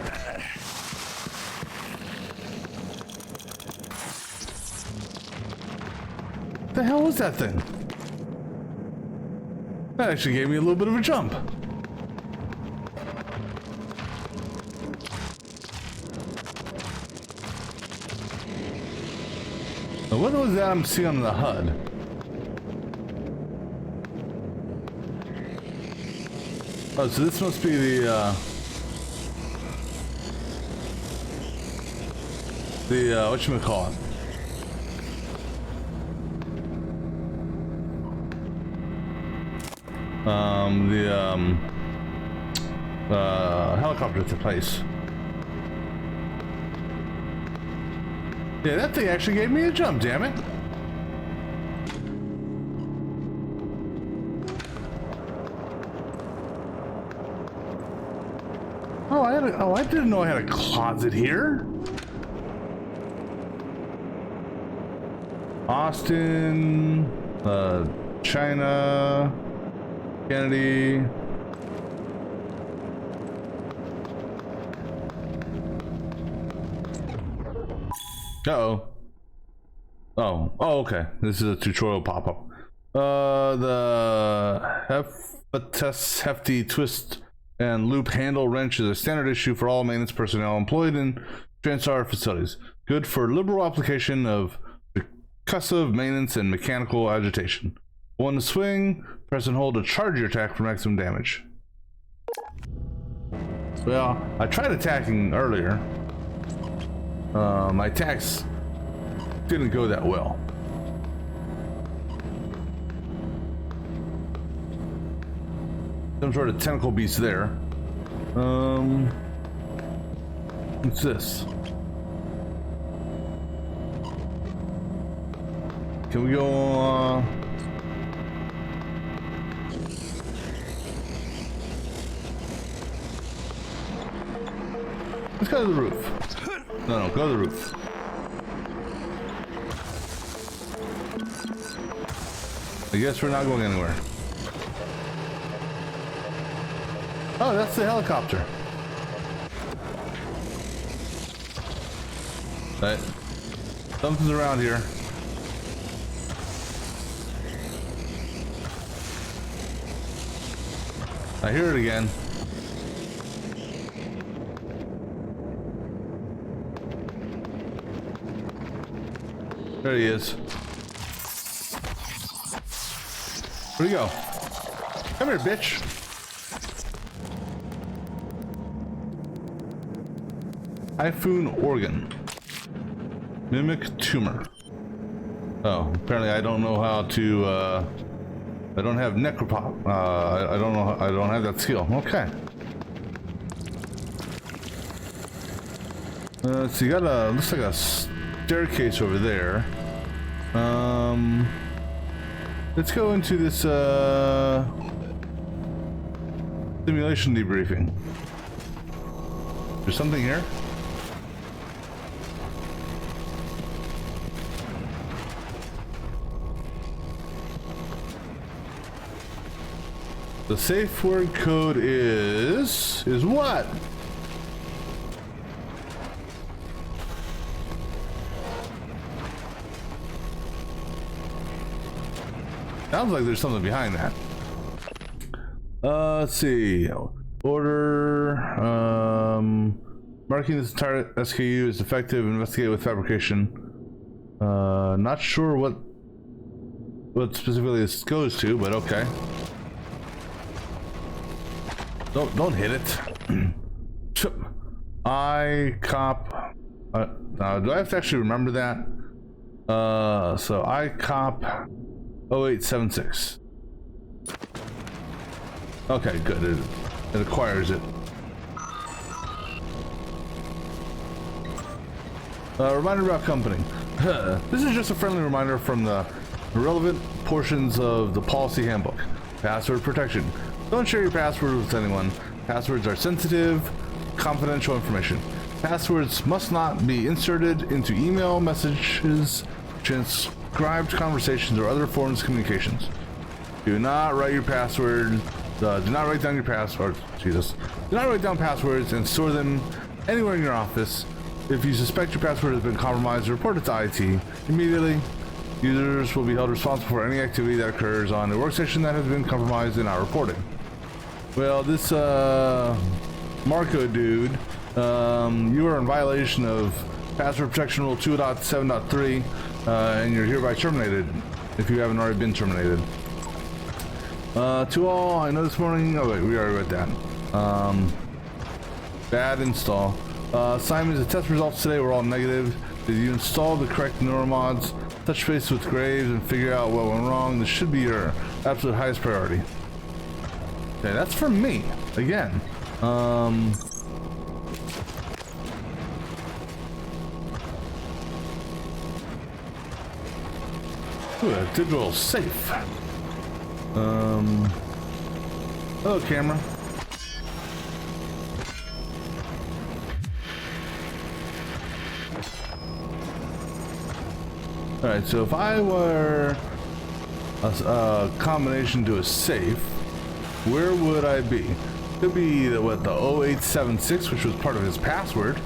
What the hell was that thing? That actually gave me a little bit of a jump. Now, what was that I'm seeing on the HUD? Oh, so this must be the whatchamacallit? Helicopter to place. Yeah, that thing actually gave me a jump, damn it. Oh, I didn't know I had a closet here. Austin, China, Kennedy. Uh-oh. Oh, okay. This is a tutorial pop-up. The hefty twist and loop handle wrench is a standard issue for all maintenance personnel employed in TranStar facilities. Good for liberal application of percussive maintenance and mechanical agitation. One to swing, press and hold to charge your attack for maximum damage. Well, I tried attacking earlier. My attacks didn't go that well. Some sort of tentacle beast there. What's this? Can we go, let's go to the roof. No, go to the roof. I guess we're not going anywhere. Oh, that's the helicopter. Right. Something's around here. I hear it again. There he is. Where'd he go? Come here, bitch. Typhoon Oregon. Mimic tumor. Oh, apparently I don't know how to, I don't have necropop. I don't know, I don't have that skill. Okay. So you got a, looks like a staircase over there. Let's go into this, simulation debriefing. There's something here? The safe word code is what? Sounds like there's something behind that. Let's see. Order. Marking this entire SKU is defective. Investigate with fabrication. Not sure what specifically this goes to, but okay. Don't hit it. I cop. Do I have to actually remember that? So I cop 0876. Okay, good. It acquires it. Reminder about company. This is just a friendly reminder from the relevant portions of the policy handbook. Password protection. Don't share your password with anyone. Passwords are sensitive, confidential information. Passwords must not be inserted into email, messages, transcribed conversations, or other forms of communications. Do not write your password. Do not write down your password. Jesus. Do not write down passwords and store them anywhere in your office. If you suspect your password has been compromised, report it to IT immediately. Users will be held responsible for any activity that occurs on a workstation that has been compromised in our reporting. Well, this Marco dude, you are in violation of Password Protection Rule 2.7.3, and you're hereby terminated if you haven't already been terminated. To all, I know this morning. Oh wait, we already read that. Bad install. Simon, the test results today were all negative. Did you install the correct neuromods? Touch base with Graves and figure out what went wrong. This should be your absolute highest priority. Okay, that's for me. Again. Ooh, a digital safe. Hello, camera. Alright, so if I were a combination to a safe, where would I be? Could be the 0876, which was part of his password.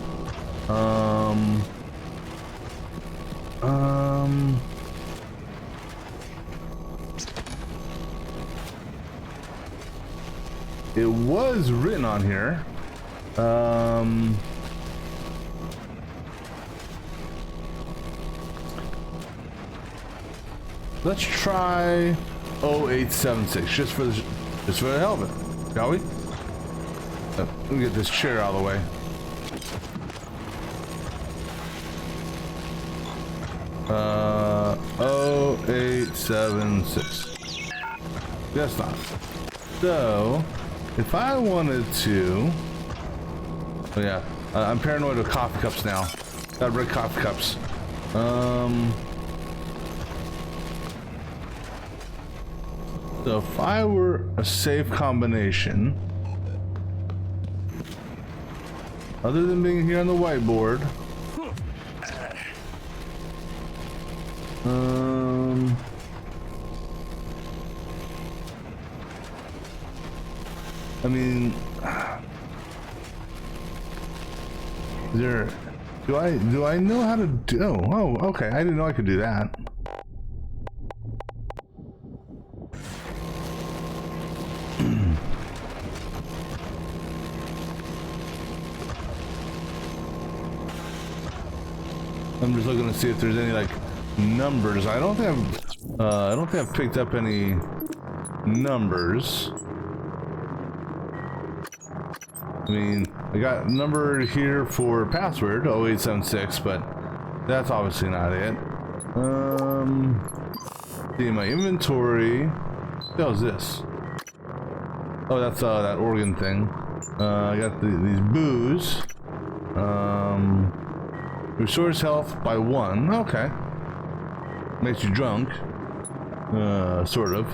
It was written on here. Let's try 0876 just for the hell of it, shall we? Let me get this chair out of the way. Uh, 0876. That's not. So, if I wanted to, oh yeah, I'm paranoid with coffee cups now. Got red coffee cups. So if I were a safe combination, other than being here on the whiteboard, I mean, do I know how to do? Oh, okay. I didn't know I could do that. I'm just looking to see if there's any like numbers. I don't think I've picked up any numbers. I mean, I got a number here for password 0876, but That's obviously not it. See my inventory. What the hell is this? Oh, that's that organ thing. I got these booze. Restores health by 1. Okay. Makes you drunk. Sort of.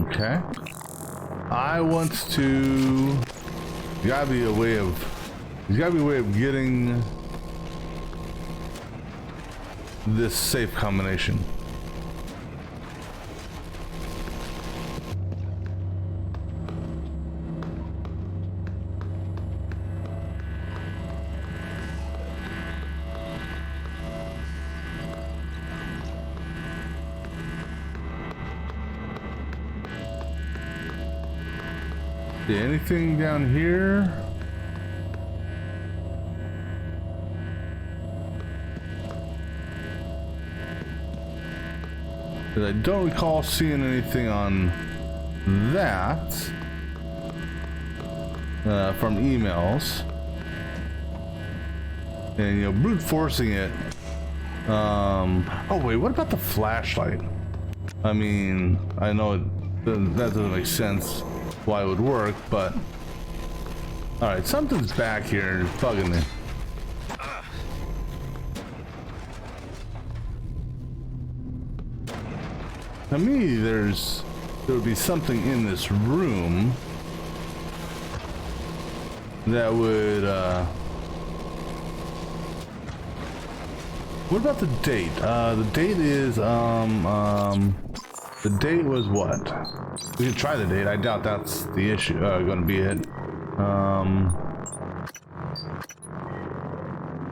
Okay. I want to. There's gotta be a way of getting this safe combination. Anything down here? I don't recall seeing anything on that from emails. And you know, brute forcing it. Oh wait, what about the flashlight? I mean, I know that doesn't make sense why it would work, but all right, something's back here and it's bugging me. To me, there would be something in this room that would what about the date? The date is the date was what? We can try the date. I doubt that's the issue. Going to be it.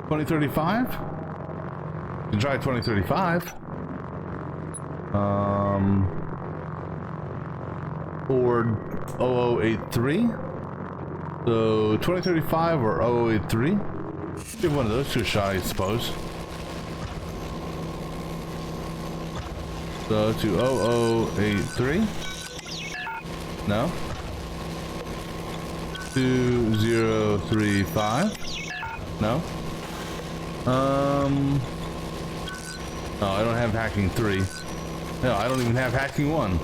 2035. You can try 2035. Or 0083. So 2035 or 0083. Give one of those two a shot, I suppose. So to 0083. No. 2035. No. No, I don't have hacking 3. No, I don't even have hacking 1.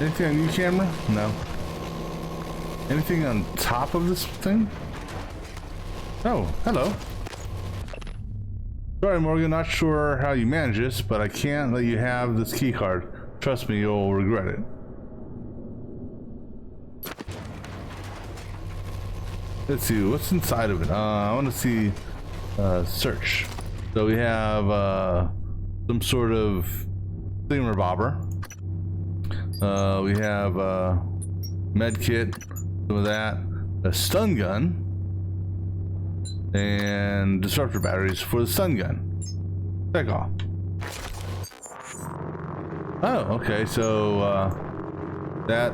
Anything on your camera? No. Anything on top of this thing? Oh, hello. Sorry, Morgan, not sure how you manage this, but I can't let you have this key card. Trust me, you'll regret it. Let's see, what's inside of it? I want to see search. So we have some sort of thingamabobber. We have med kit, some of that, a stun gun, and disruptor batteries for the stun gun. Check off. Oh, okay, so that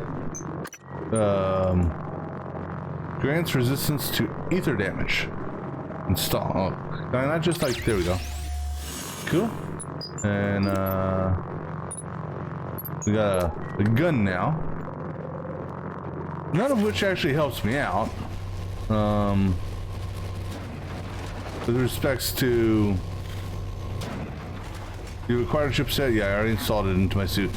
grants resistance to ether damage. Install. Oh, not just like, there we go. Cool. And we got a gun now. None of which actually helps me out. With respects to the required chipset, yeah, I already installed it into my suit.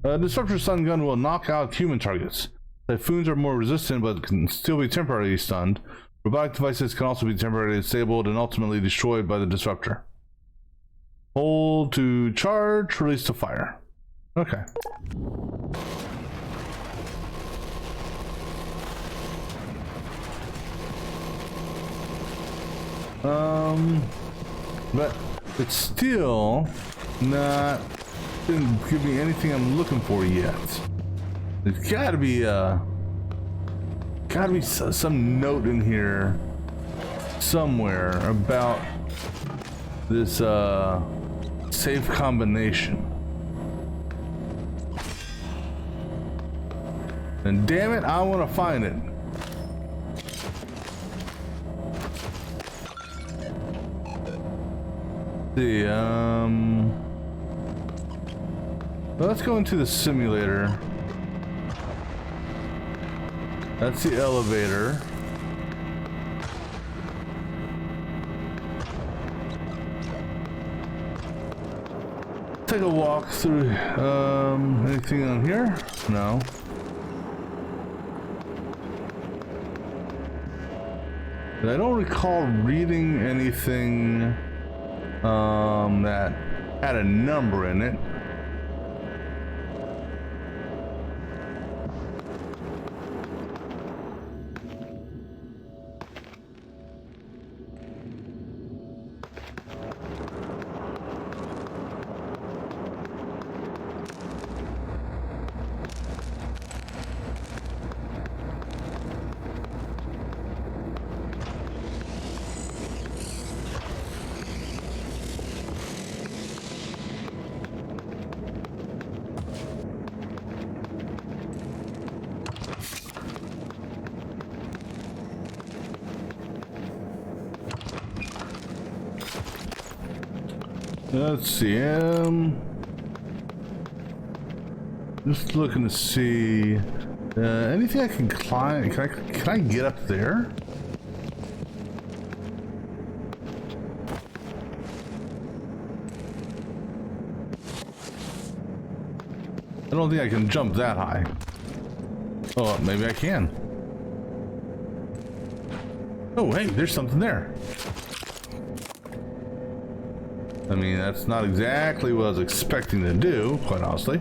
Disruptor stun gun will knock out human targets. Typhoons are more resistant but can still be temporarily stunned. Robotic devices can also be temporarily disabled and ultimately destroyed by the disruptor. Hold to charge, release to fire. Okay. But it's still not didn't give me anything I'm looking for yet. There's gotta be some note in here somewhere about this Safe combination. And damn it, I want to find it. Well, let's go into the simulator. That's the elevator. Take a walk through. Anything on here? No. I don't recall reading anything that had a number in it. Let's see, just looking to see, anything I can climb. Can I get up there? I don't think I can jump that high. Oh, maybe I can. Oh, hey, there's something there. I mean, that's not exactly what I was expecting to do, quite honestly.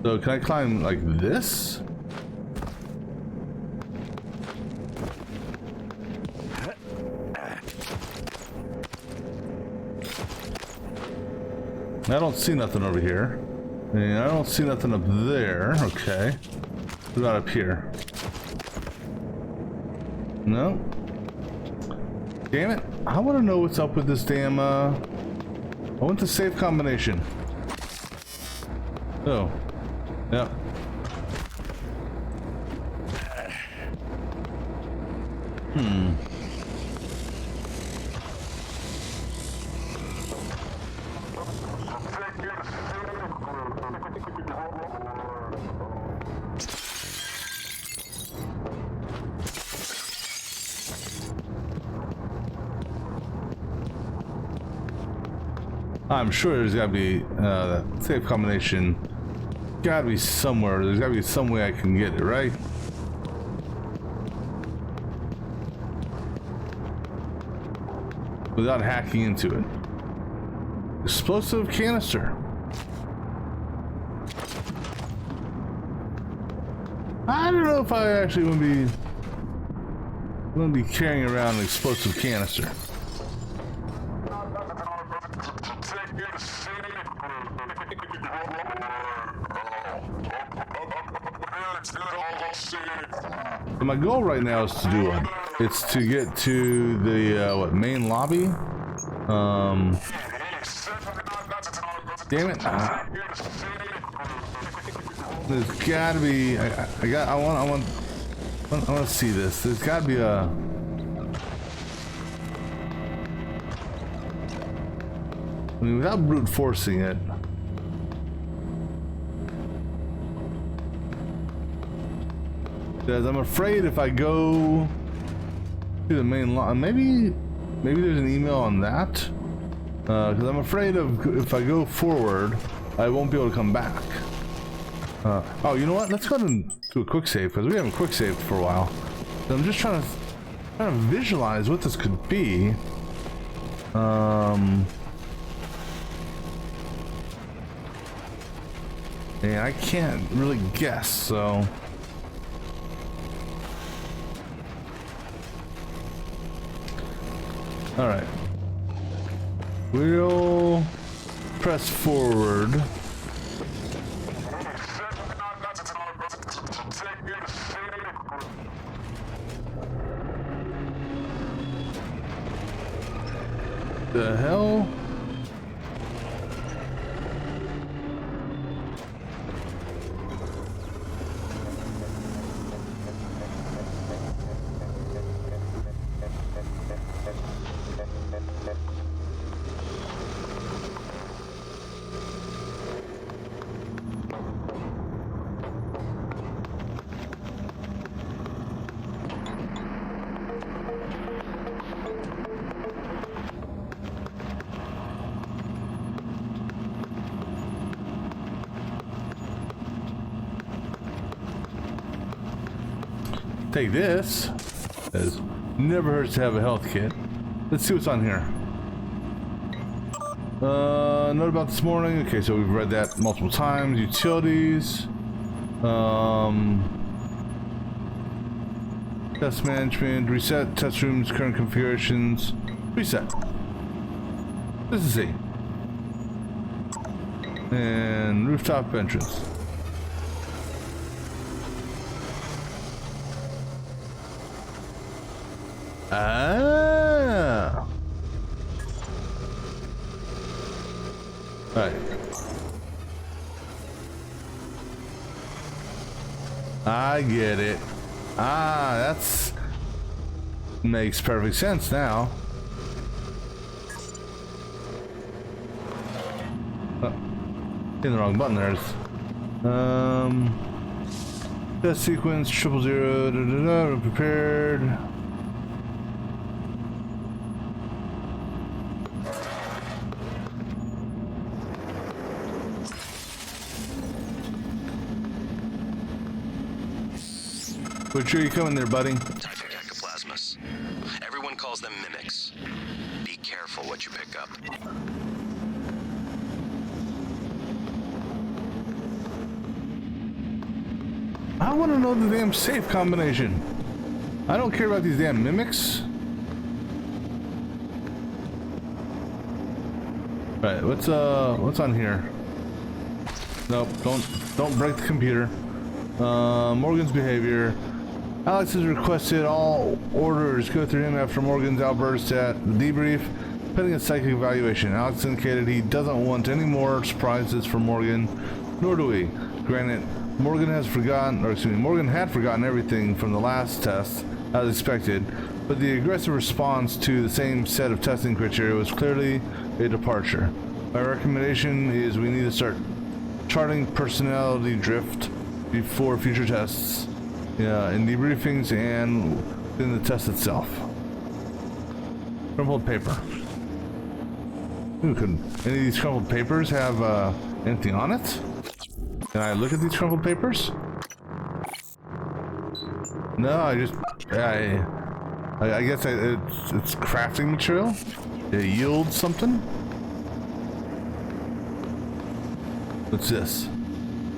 So, can I climb like this? I don't see nothing over here. And I don't see nothing up there. Okay. What about up here? No. Damn it. I want to know what's up with this damn, I want the safe combination. Oh. Yep. I'm sure there's gotta be that safe combination. Gotta be somewhere. There's gotta be some way I can get it, right? Without hacking into it. Explosive canister. I don't know if I actually want to be carrying around an explosive canister. And my goal right now is to do what? It's to get to the main lobby. Damn it! There's gotta be. I want to see this. There's gotta be a. I mean, without brute forcing it. Because I'm afraid if I go to the main line, maybe there's an email on that. Because I'm afraid of if I go forward, I won't be able to come back. Oh, you know what? Let's go ahead and do a quick save because we haven't quick saved for a while. So I'm just trying to visualize what this could be. And I can't really guess, so. All right. We'll press forward. The hell? Take this. It never hurts to have a health kit. Let's see what's on here. Note about this morning. Okay, so we've read that multiple times. Utilities. Test management. Reset test rooms. Current configurations. Reset. This is C. And rooftop entrance. Ah. Right. I get it. Ah, that's makes perfect sense now. Oh, hitting the wrong button there. Test sequence 000. Prepared. Where sure you coming there, buddy? Time for Cacoplasmas. Everyone calls them mimics. Be careful what you pick up. I want to know the damn safe combination. I don't care about these damn mimics. Right, what's on here? Nope, don't break the computer. Morgan's behavior. Alex has requested all orders go through him after Morgan's outburst at the debrief, pending a psychic evaluation. Alex indicated he doesn't want any more surprises for Morgan, nor do we. Granted, Morgan had forgotten everything from the last test, as expected, but the aggressive response to the same set of testing criteria was clearly a departure. My recommendation is we need to start charting personality drift before future tests, in debriefings and in the test itself. Crumpled paper. Ooh, could any of these crumpled papers have anything on it? Can I look at these crumpled papers? No, I guess it's crafting material. It yields something. What's this?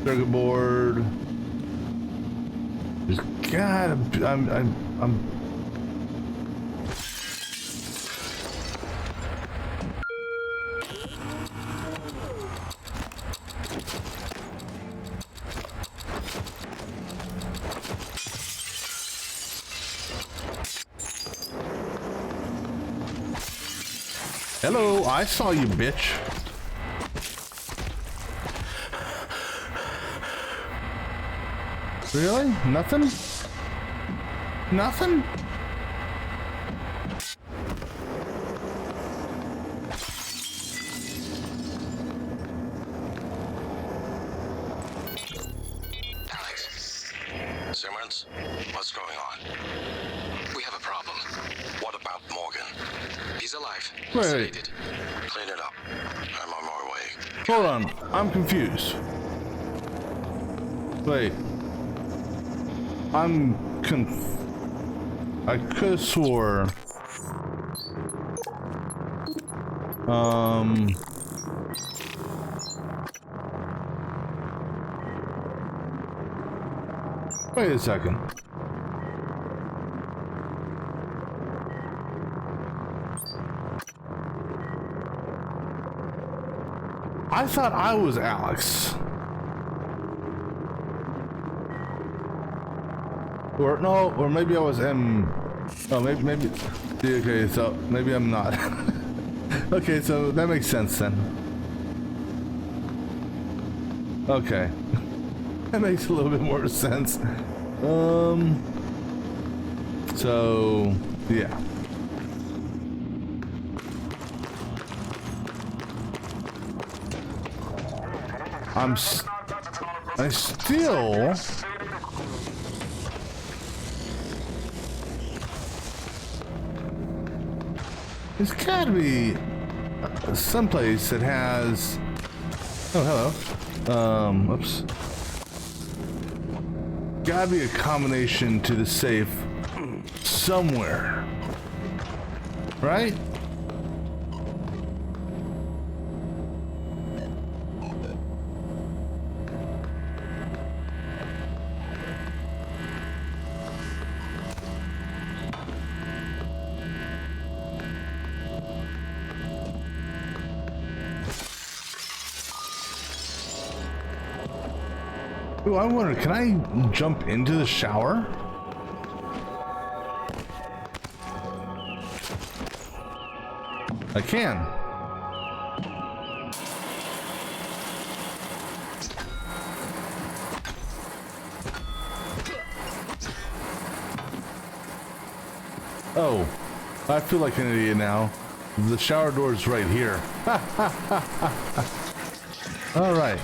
Circuit board. There's gotta be, I'm Hello, I saw you, bitch. Really? Nothing? Nothing? Alex. Simmons, what's going on? We have a problem. What about Morgan? He's alive. Wait. Sedated. Clean it up. I'm on my way. Hold on, I'm confused. Wait. I could have swore. Wait a second. I thought I was Alex. Or no, or maybe I was M. Oh, maybe. Okay, so maybe I'm not. Okay, so that makes sense then. Okay. That makes a little bit more sense. So, yeah. I still... There's gotta be someplace that has... Oh, hello. Oops. Gotta be a combination to the safe somewhere. Right? Ooh, I wonder, can I jump into the shower? I can. Oh, I feel like an idiot now. The shower door is right here. All right.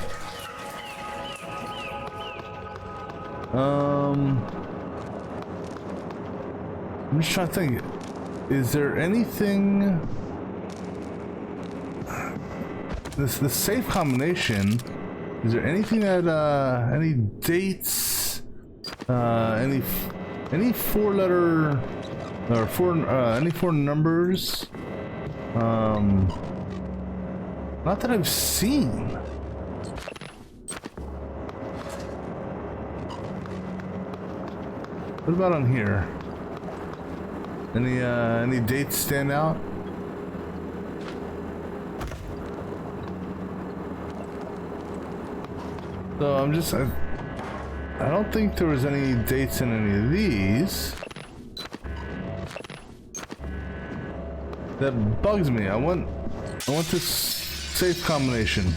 I'm just trying to think. Is there anything? The safe combination. Is there anything that any dates? Any four-letter or any four numbers? Not that I've seen. What about on here? Any dates stand out? So I'm just I don't think there was any dates in any of these. That bugs me. I want this safe combination.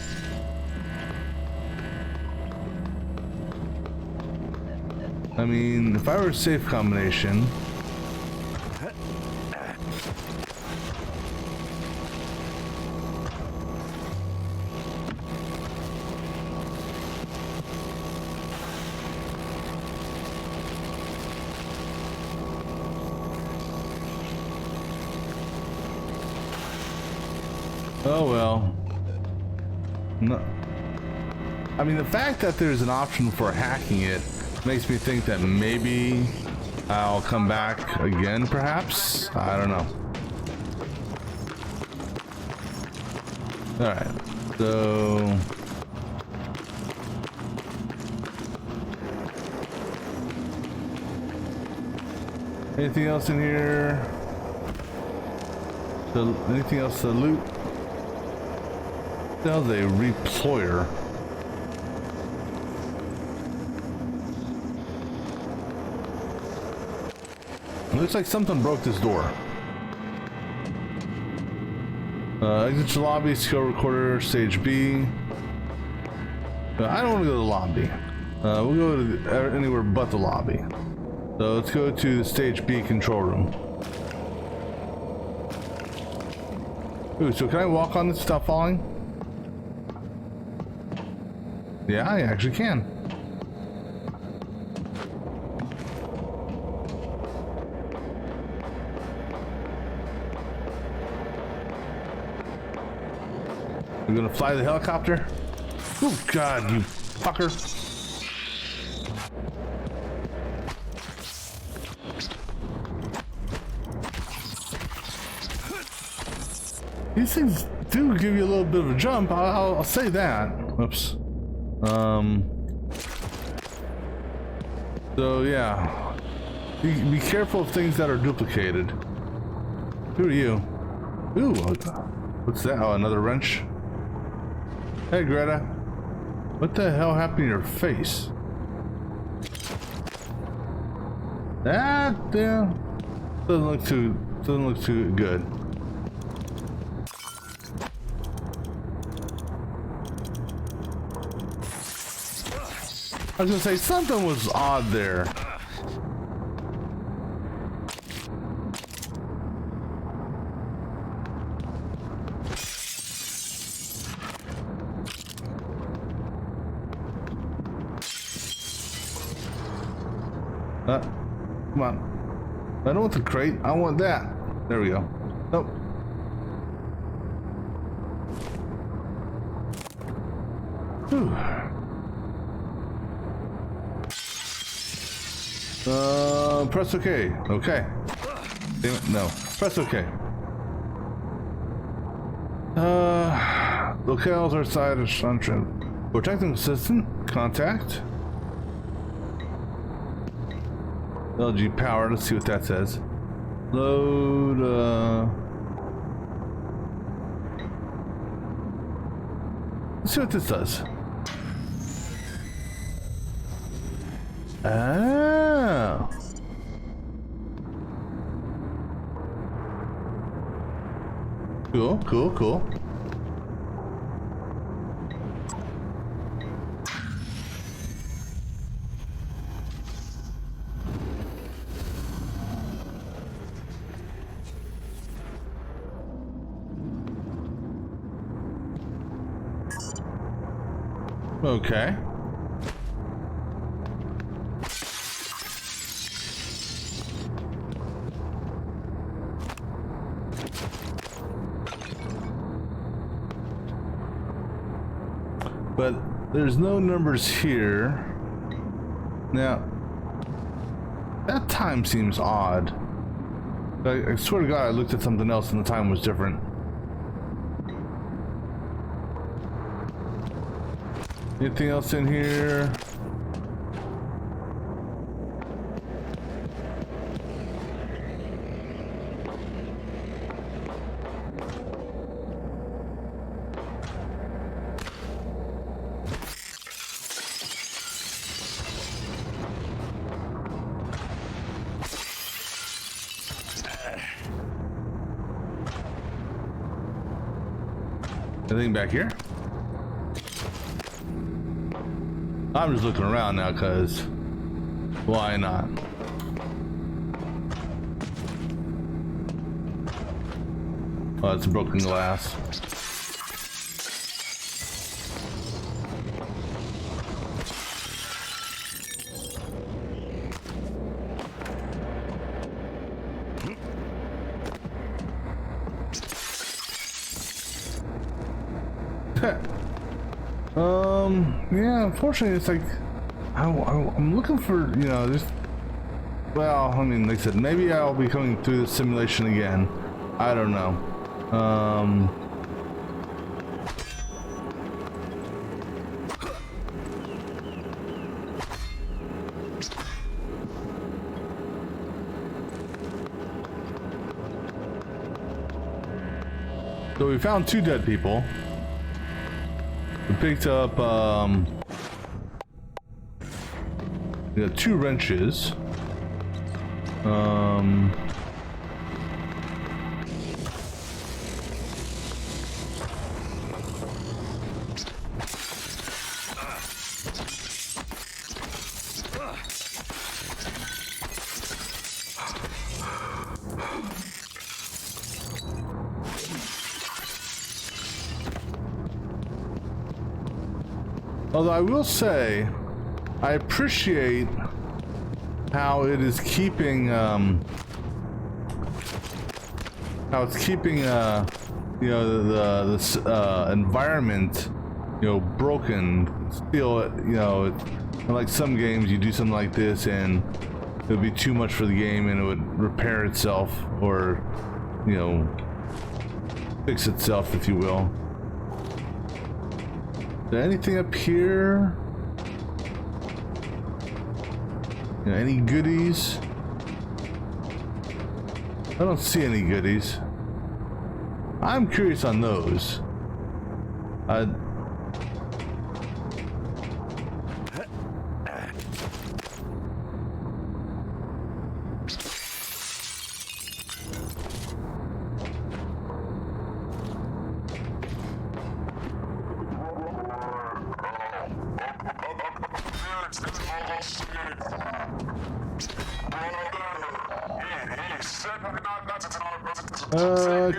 I mean, if I were a safe combination. Oh well. No. I mean, the fact that there's an option for hacking it makes me think that maybe I'll come back again, perhaps? I don't know. Alright, so... anything else in here? Anything else to loot? That was a reployer. It looks like something broke this door. Exit to lobby, skill recorder, stage B. I don't want to go to the lobby. We'll go to anywhere but the lobby. So let's go to the stage B control room. Ooh, so can I walk on this without falling? Yeah, I actually can. We're gonna fly the helicopter? Oh God, you fucker. These things do give you a little bit of a jump, I'll say that. Oops. So yeah, be careful of things that are duplicated. Who are you? Ooh, what's that? Oh, another wrench. Hey Greta, what the hell happened to your face? That yeah, doesn't look too good. I was gonna say something was odd there. Come on. I don't want the crate. I want that. There we go. Nope. Whew. Press OK. Okay. Damn it, no. Press OK. Locales are side of Sunshine. Protecting assistant. Contact. LG power. Let's see what that says. Load. Let's see what this does. Oh. Cool, cool, cool. Okay. But there's no numbers here. Now, that time seems odd. I swear to God, I looked at something else and the time was different. Anything else in here? Anything back here? I'm just looking around now, cause why not? Oh, it's broken glass. Yeah, unfortunately, it's like I'm looking for, you know, just, well, I mean, like I said, maybe I'll be coming through the simulation again. I don't know. So we found 2 dead people. We picked up, we got 2 wrenches. Although I will say, I appreciate how it is keeping, you know, the environment, you know, broken. Still, you know, like some games, you do something like this and it would be too much for the game and it would repair itself or, you know, fix itself, if you will. Is there anything up here? You know, any goodies? I don't see any goodies. I'm curious on those.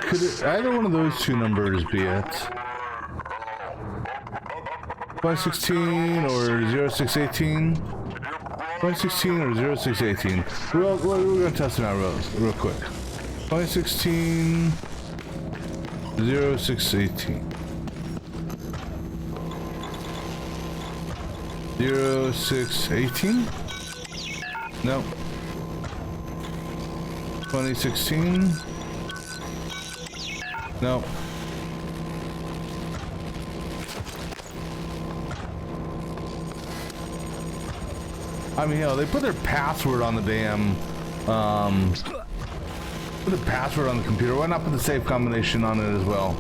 Could either one of those two numbers be it? 516 or 0618? 516 or 0618? We're gonna test them out real quick. 516 0618. 0618? No. 2016? No. I mean, hell, they put their password on the damn, put the password on the computer. Why not put the safe combination on it as well?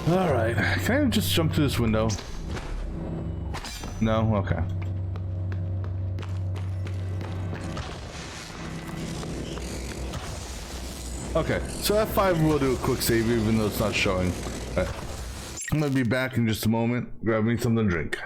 Alright, can I just jump through this window? No? Okay. Okay, so F5 will do a quick save even though it's not showing. All right. I'm gonna be back in just a moment. Grab me something to drink.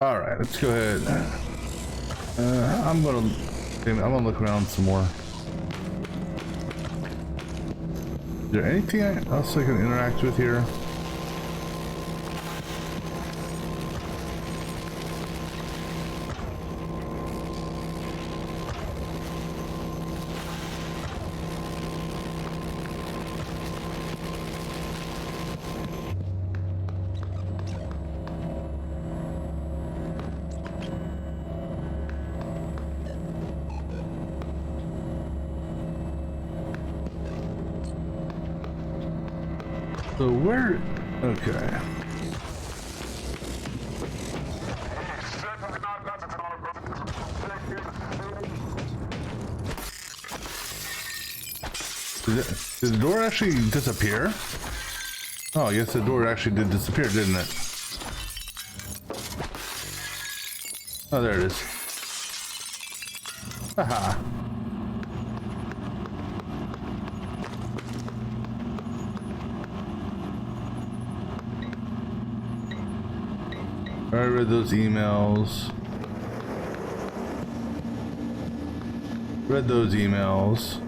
All right, let's go ahead. I'm gonna look around some more. Is there anything else I can interact with here? So where? Okay. Did the door actually disappear? Oh, yes, the door actually did disappear, didn't it? Oh, there it is. Haha. I read those emails. Read those emails.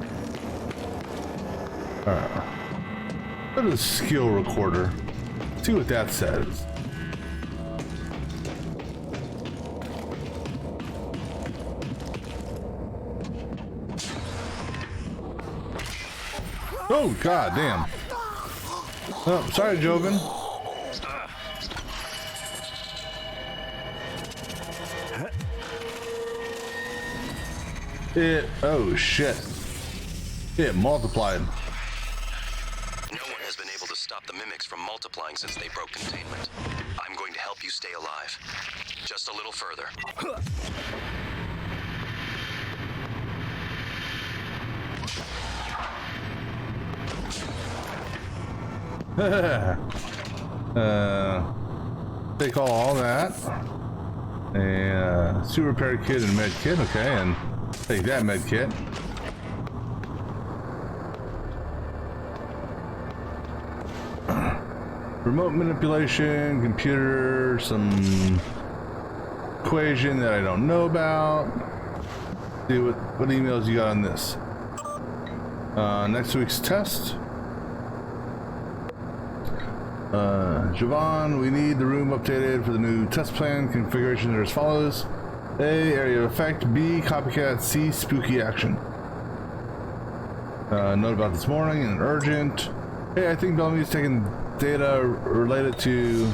Alright. Go to the skill recorder. See what that says. Oh, god damn. Oh, sorry, Joven. Oh shit. It multiplied. No one has been able to stop the mimics from multiplying since they broke containment. I'm going to help you stay alive. Just a little further. Take all that. And suit repair kit and med kit, okay, and take that med kit. Remote manipulation, computer, some equation that I don't know about. See what emails you got on this. Next week's test. Javon, we need the room updated for the new test plan. Configurations are as follows. A, area of effect. B, copycat. C, spooky action. Note about this morning and urgent. Hey, I think Bellamy's taking data related to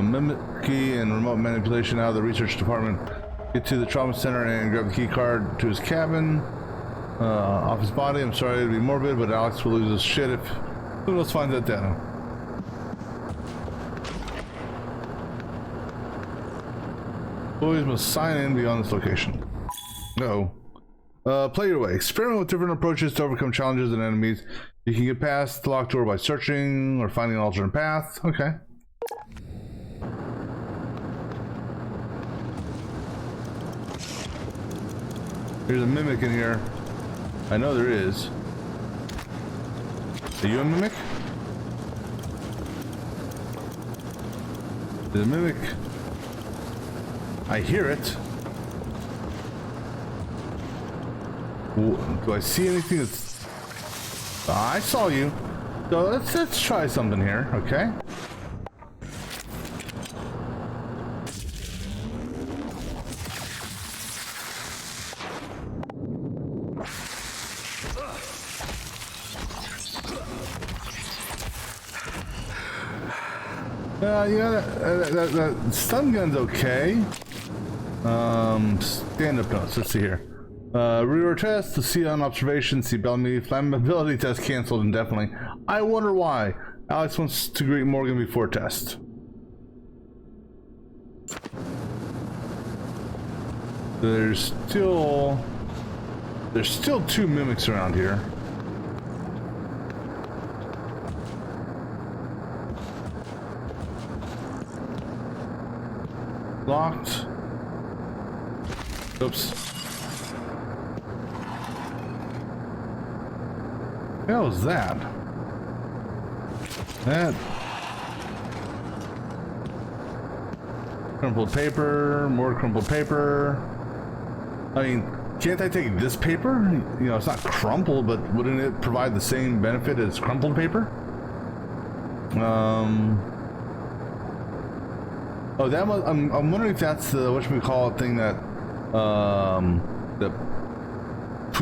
mimicry and remote manipulation out of the research department. Get to the trauma center and grab the key card to his cabin. Off his body. I'm sorry to be morbid, but Alex will lose his shit if someone else finds that data. Employees must sign in beyond this location. No. Play your way. Experiment with different approaches to overcome challenges and enemies. You can get past the locked door by searching or finding an alternate path. Okay. There's a mimic in here. I know there is. Are you a mimic? There's a mimic. I hear it. Do I see anything that's... I saw you. So let's try something here, okay? Yeah, that stun gun's okay. Stand-up notes. Let's see here. Rear test, the see on observation, see Bellamy. Flammability test canceled indefinitely. I wonder why. Alex wants to greet Morgan before test. There's still 2 mimics around here. Locked. Oops. What the hell is that? Crumpled paper, more crumpled paper. I mean, can't I take this paper? You know, it's not crumpled, but wouldn't it provide the same benefit as crumpled paper? Oh, that was. I'm wondering if that's the whatchamacallit thing that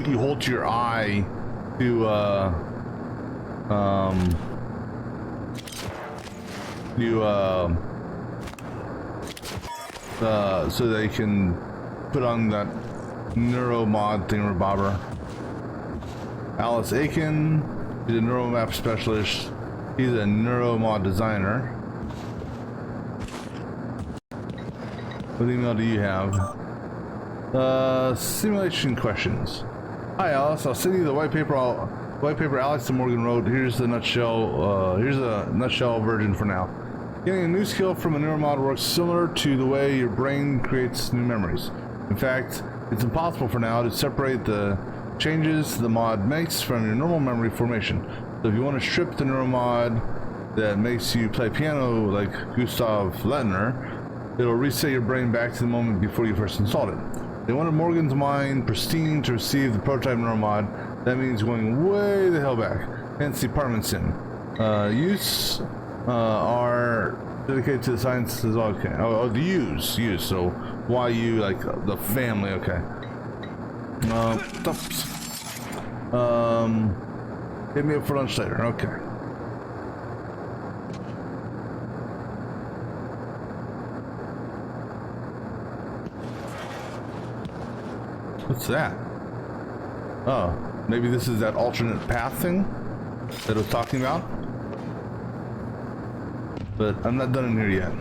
you hold to your eye to so they can put on that neuromod thingamabobber. Alice Aiken, he's a neuromap specialist. He's a neuromod designer. What email do you have? Simulation questions. Hi Alice, I'll send you the white paper Alex and Morgan wrote. Here's the nutshell. Here's a nutshell version for now. Getting a new skill from a neuromod works similar to the way your brain creates new memories. In fact, it's impossible for now to separate the changes the mod makes from your normal memory formation. So if you want to strip the neuromod that makes you play piano like Gustav Lettner, it'll reset your brain back to the moment before you first installed it. They wanted Morgan's mind pristine to receive the prototype neuromod. That means going way the hell back. Hence the apartment sim. Use are dedicated to the sciences. Okay. Oh, the use. So why you like the family? Okay. Hit me up for lunch later. Okay. What's that? Oh, maybe this is that alternate path thing that I was talking about. But I'm not done in here yet.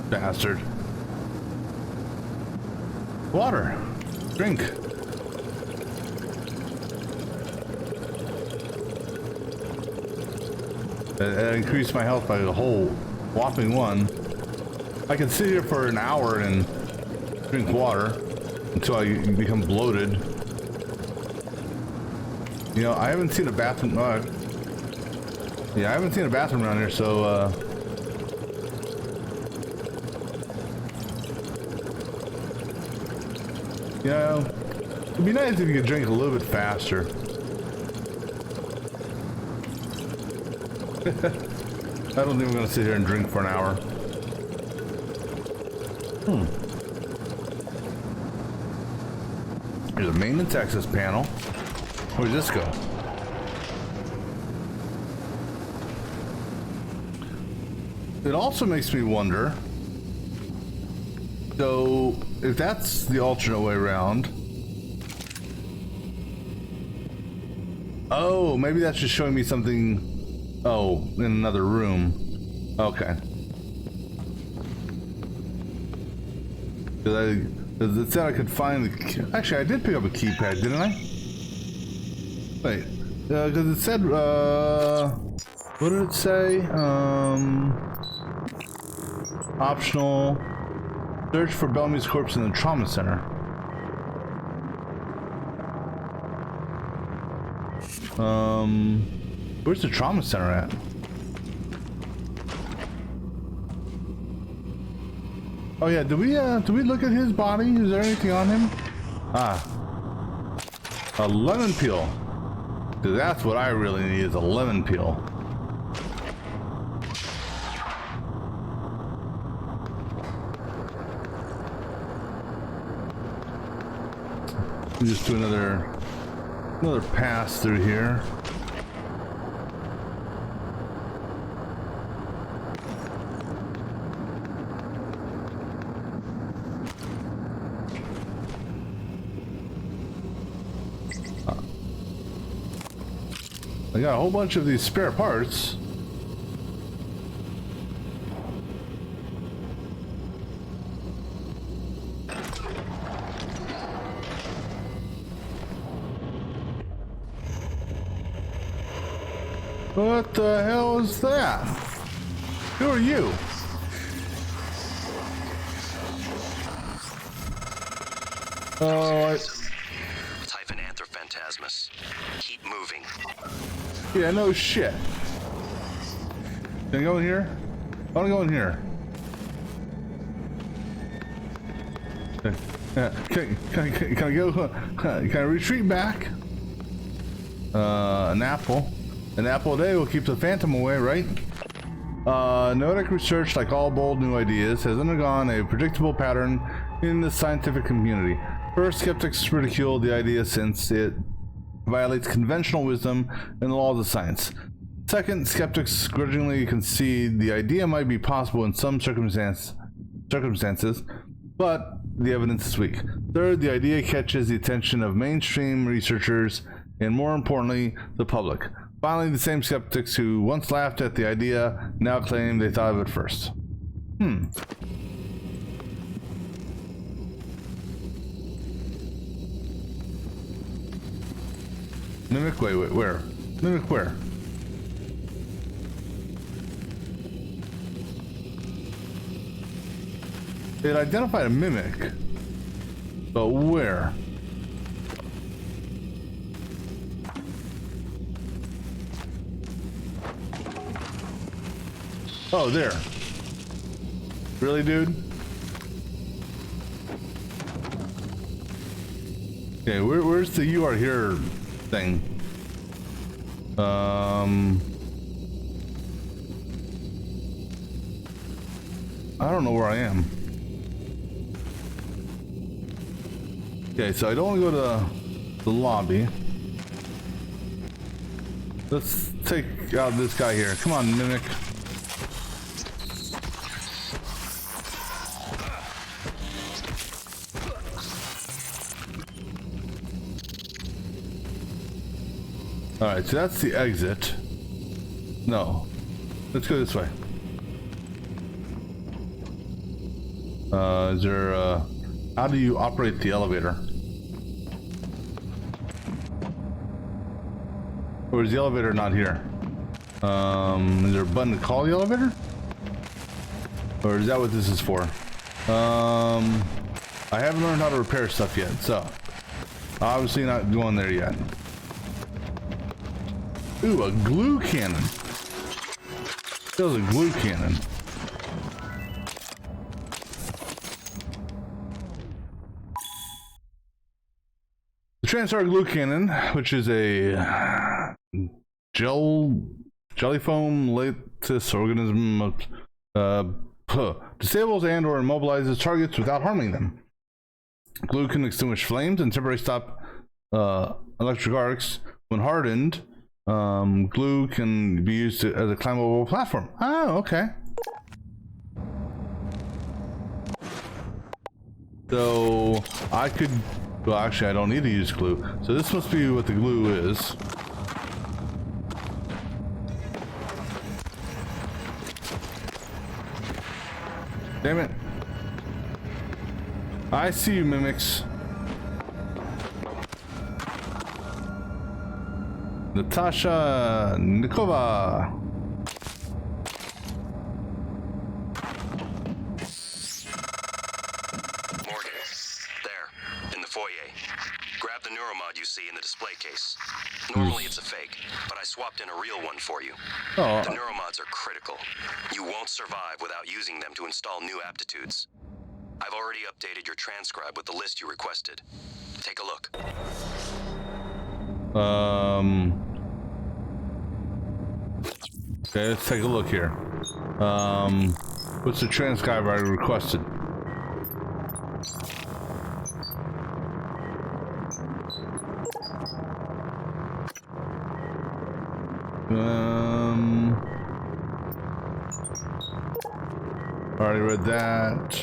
Bastard. Water. Drink. That increased my health by a whole whopping 1. I can sit here for an hour and drink water until I become bloated. You know, I haven't seen a bathroom. Yeah, I haven't seen a bathroom around here, so you know, it'd be nice if you could drink a little bit faster. I don't think I'm gonna sit here and drink for an hour. Here's a maintenance access panel. Where does this go? It also makes me wonder, so if that's the alternate way around, oh, maybe that's just showing me something. Oh, in another room. Okay. Because it said I could find the key. Actually, I did pick up a keypad, didn't I? Wait. Because it said, what did it say? Optional. Search for Bellamy's corpse in the trauma center. Where's the trauma center at? Oh yeah, did we look at his body? Is there anything on him? Ah. A lemon peel. Dude, that's what I really need, is a lemon peel. Just do another Another pass through here. I got a whole bunch of these spare parts. What the hell is that? Who are you? Oh, Typhon Anthrophantasmus. Keep moving. yeah, no shit. Can I go in here? I want to go in here. Can I go? Can I retreat back? An apple. An apple a day will keep the phantom away, right? Noetic research, like all bold new ideas, has undergone a predictable pattern in the scientific community. First, skeptics ridicule the idea since it violates conventional wisdom and the laws of science. Second, skeptics grudgingly concede the idea might be possible in some circumstances, but the evidence is weak. Third, the idea catches the attention of mainstream researchers and, more importantly, the public. Finally, the same skeptics who once laughed at the idea now claim they thought of it first. Mimic, wait, where? Mimic where? It identified a mimic, but where? Oh, there. Really, dude? Okay, where's the you are here thing? I don't know where I am. Okay, so I don't want to go to the lobby. Let's take out this guy here. Come on, Mimic. Alright, so that's the exit. No. Let's go this way. Is there, how do you operate the elevator? Or is the elevator not here? Is there a button to call the elevator? Or is that what this is for? I haven't learned how to repair stuff yet, so obviously not going there yet. Ooh, a glue cannon. That was a glue cannon. The Transtar glue cannon, which is a jellyfoam lattice organism, disables and/or immobilizes targets without harming them. Glue can extinguish flames and temporarily stop electric arcs. When hardened, glue can be used as a climbable platform. Oh, okay. So I could, well, actually I don't need to use glue. So this must be what the glue is. Damn it. I see you, mimics. Natasha Nikova. Morgan, there, in the foyer. Grab the neuromod you see in the display case. Normally it's a fake, but I swapped in a real one for you. Oh. The neuromods are critical. You won't survive without using them to install new aptitudes. I've already updated your transcribe with the list you requested. Take a look. Okay, let's take a look here. What's the transcribe I requested? Already read that.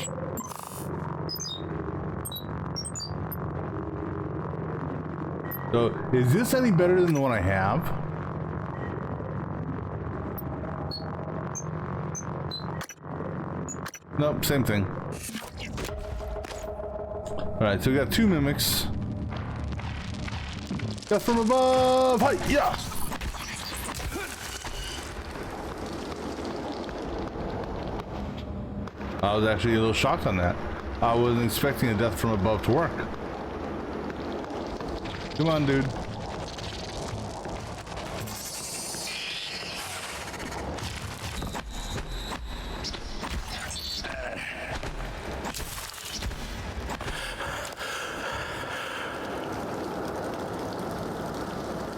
So, is this any better than the one I have? Nope, same thing. Alright, so we got 2 mimics. Death from above! Hi! Yeah! I was actually a little shocked on that. I wasn't expecting a death from above to work. Come on, dude.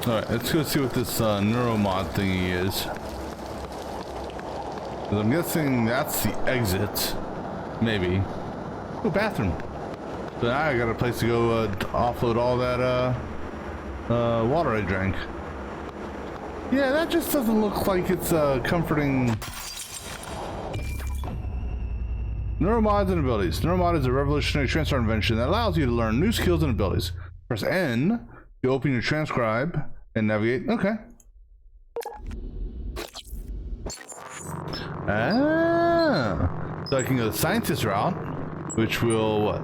Alright, let's go see what this neuromod thingy is. 'Cause I'm guessing that's the exit. Maybe. Oh, bathroom. So now I got a place to go offload all that water I drank. Yeah, that just doesn't look like it's comforting. Neuromods and abilities. Neuromod is a revolutionary transfer invention that allows you to learn new skills and abilities. Press N to open your transcribe and navigate. Okay. Ah, so I can go the scientist route, which will what?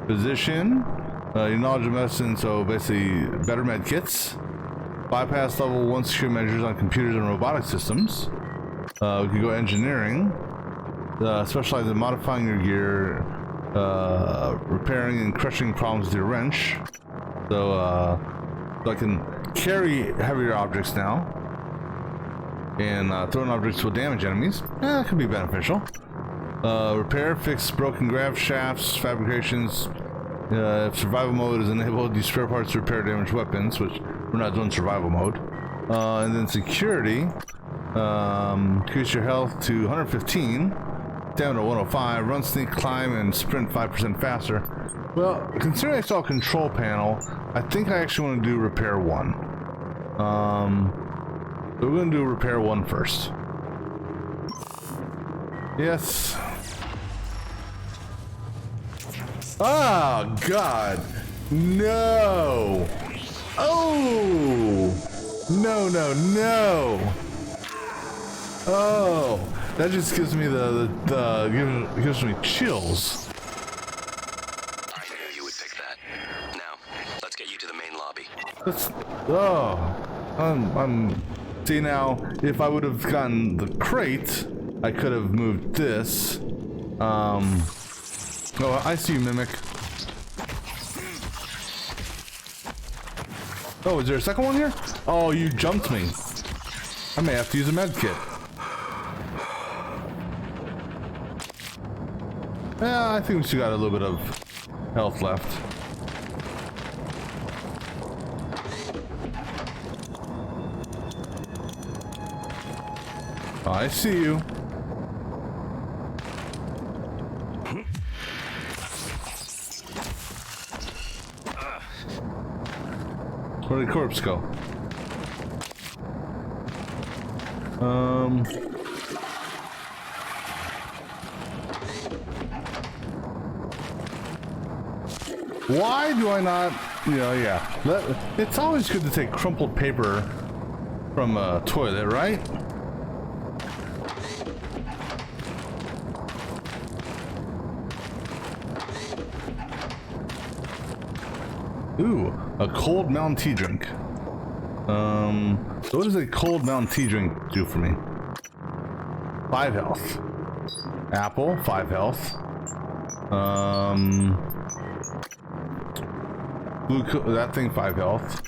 Position, your knowledge of medicine. So basically, better med kits. Bypass level 1 secure measures on computers and robotic systems. We can go engineering. Specialize in modifying your gear, repairing and crushing problems with your wrench. So I can carry heavier objects now. And throwing objects will damage enemies. That could be beneficial. Repair, fix broken grav shafts, fabrications. If survival mode is enabled, use spare parts to repair damaged weapons, which we're not doing survival mode. And then security. Increase your health to 115. Down to 105. Run, sneak, climb, and sprint 5% faster. Well, considering I saw a control panel, I think I actually want to do repair 1. So we're going to do repair 1 first. Yes. Oh, God. No. Oh. No, no, no. Oh. That just gives me gives me chills. I knew you would pick that. Now, let's get you to the main lobby. See now, if I would have gotten the crate, I could have moved this. Oh, I see you, Mimic. Oh, is there a second one here? Oh, you jumped me. I may have to use a med kit. Yeah, I think we still got a little bit of health left. Oh, I see you. Where did the corpse go? Why do I not, yeah. It's always good to take crumpled paper from a toilet, right? Ooh, a cold Mountain Tea drink. So what does a cold Mountain Tea drink do for me? 5 health. Apple, 5 health. That thing 5 health.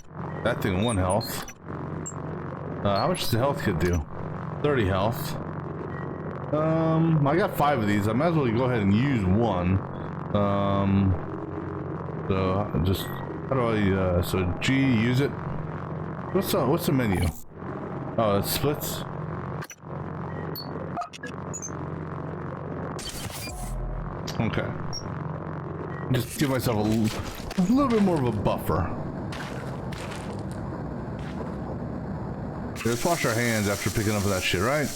That thing 1 health. How much does the health kit do? 30 health. I got 5 of these. I might as well go ahead and use 1. So just how do I? So G, use it. What's the menu? Oh, it splits. Okay. Just give myself a little bit more of a buffer. Let's wash our hands after picking up that shit, right?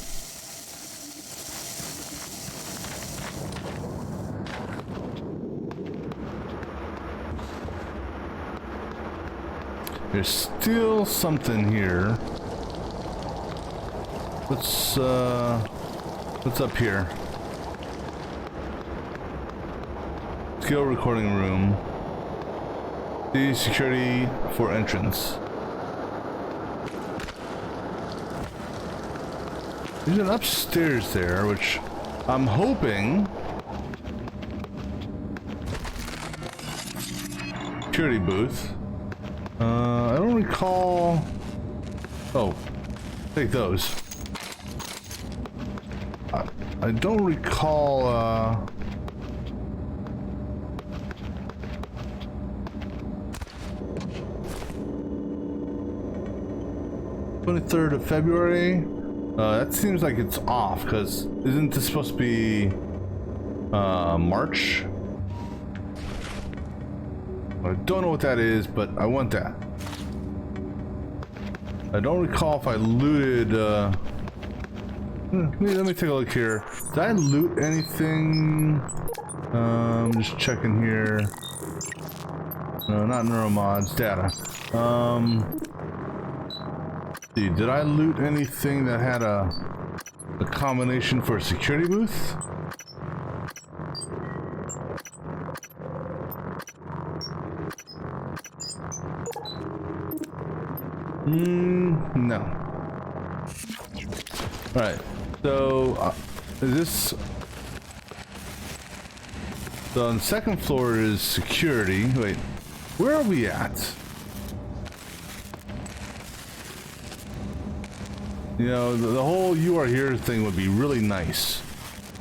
There's still something here. What's up here? Skill recording room. The security for entrance. There's an upstairs there, which I'm hoping. Security booth. I don't recall. Oh, take those. I don't recall. 23rd of February. That seems like it's off, because isn't this supposed to be March? I don't know what that is, but I want that. I don't recall if I looted. Let me take a look here. Did I loot anything? Just checking here. No, not neuromods. Data. See, did I loot anything that had a combination for a security booth? No. Alright, so is this... So on the second floor is security. Wait, where are we at? You know, the whole "you are here" thing would be really nice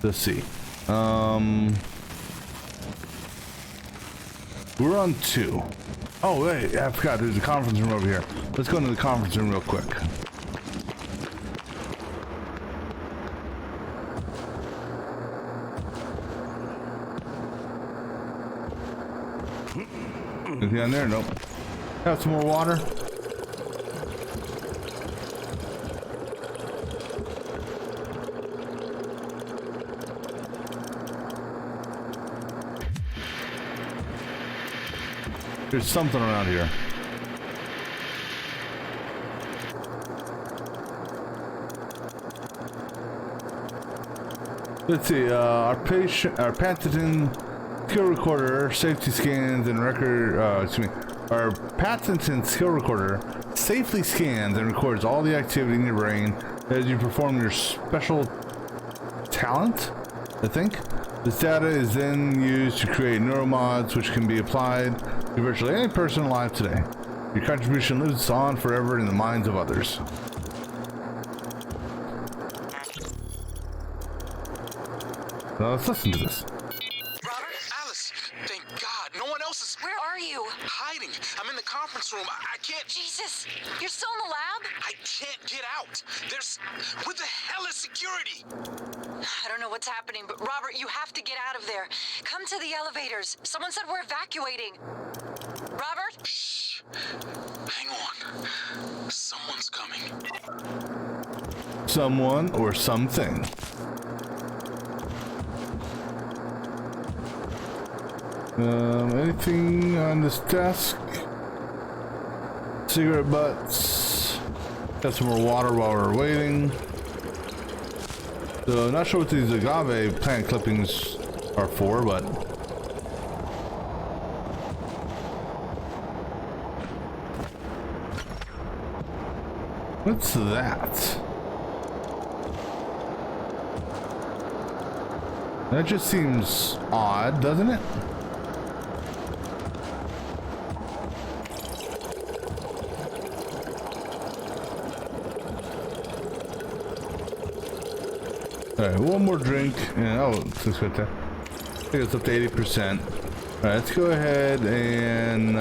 to see. We're on 2. Oh wait, I forgot there's a conference room over here. Let's go into the conference room real quick. Anything on there? Nope. Have some more water. There's something around here. Let's see, our patented skill recorder safety scans and our patented skill recorder safely scans and records all the activity in your brain as you perform your special talent, I think. This data is then used to create neuromods which can be applied to virtually any person alive today. Your contribution lives on forever in the minds of others. Now let's listen to this. Robert? Alice, thank God. No one else is... Where are you? Hiding. I'm in the conference room. I can't... Jesus! You're still in the lab? I can't get out. There's... What the hell is security? I don't know what's happening, but Robert, you have to get out of there. Come to the elevators. Someone said we're evacuating. Robert? Shh. Hang on. Someone's coming. Someone or something. Anything on this desk? Cigarette butts. Got some more water while we're waiting. So, not sure what these agave plant clippings are for, but... What's that? That just seems odd, doesn't it? Alright, one more drink, and oh, it's right there. I think it's up to 80%. Alright, let's go ahead and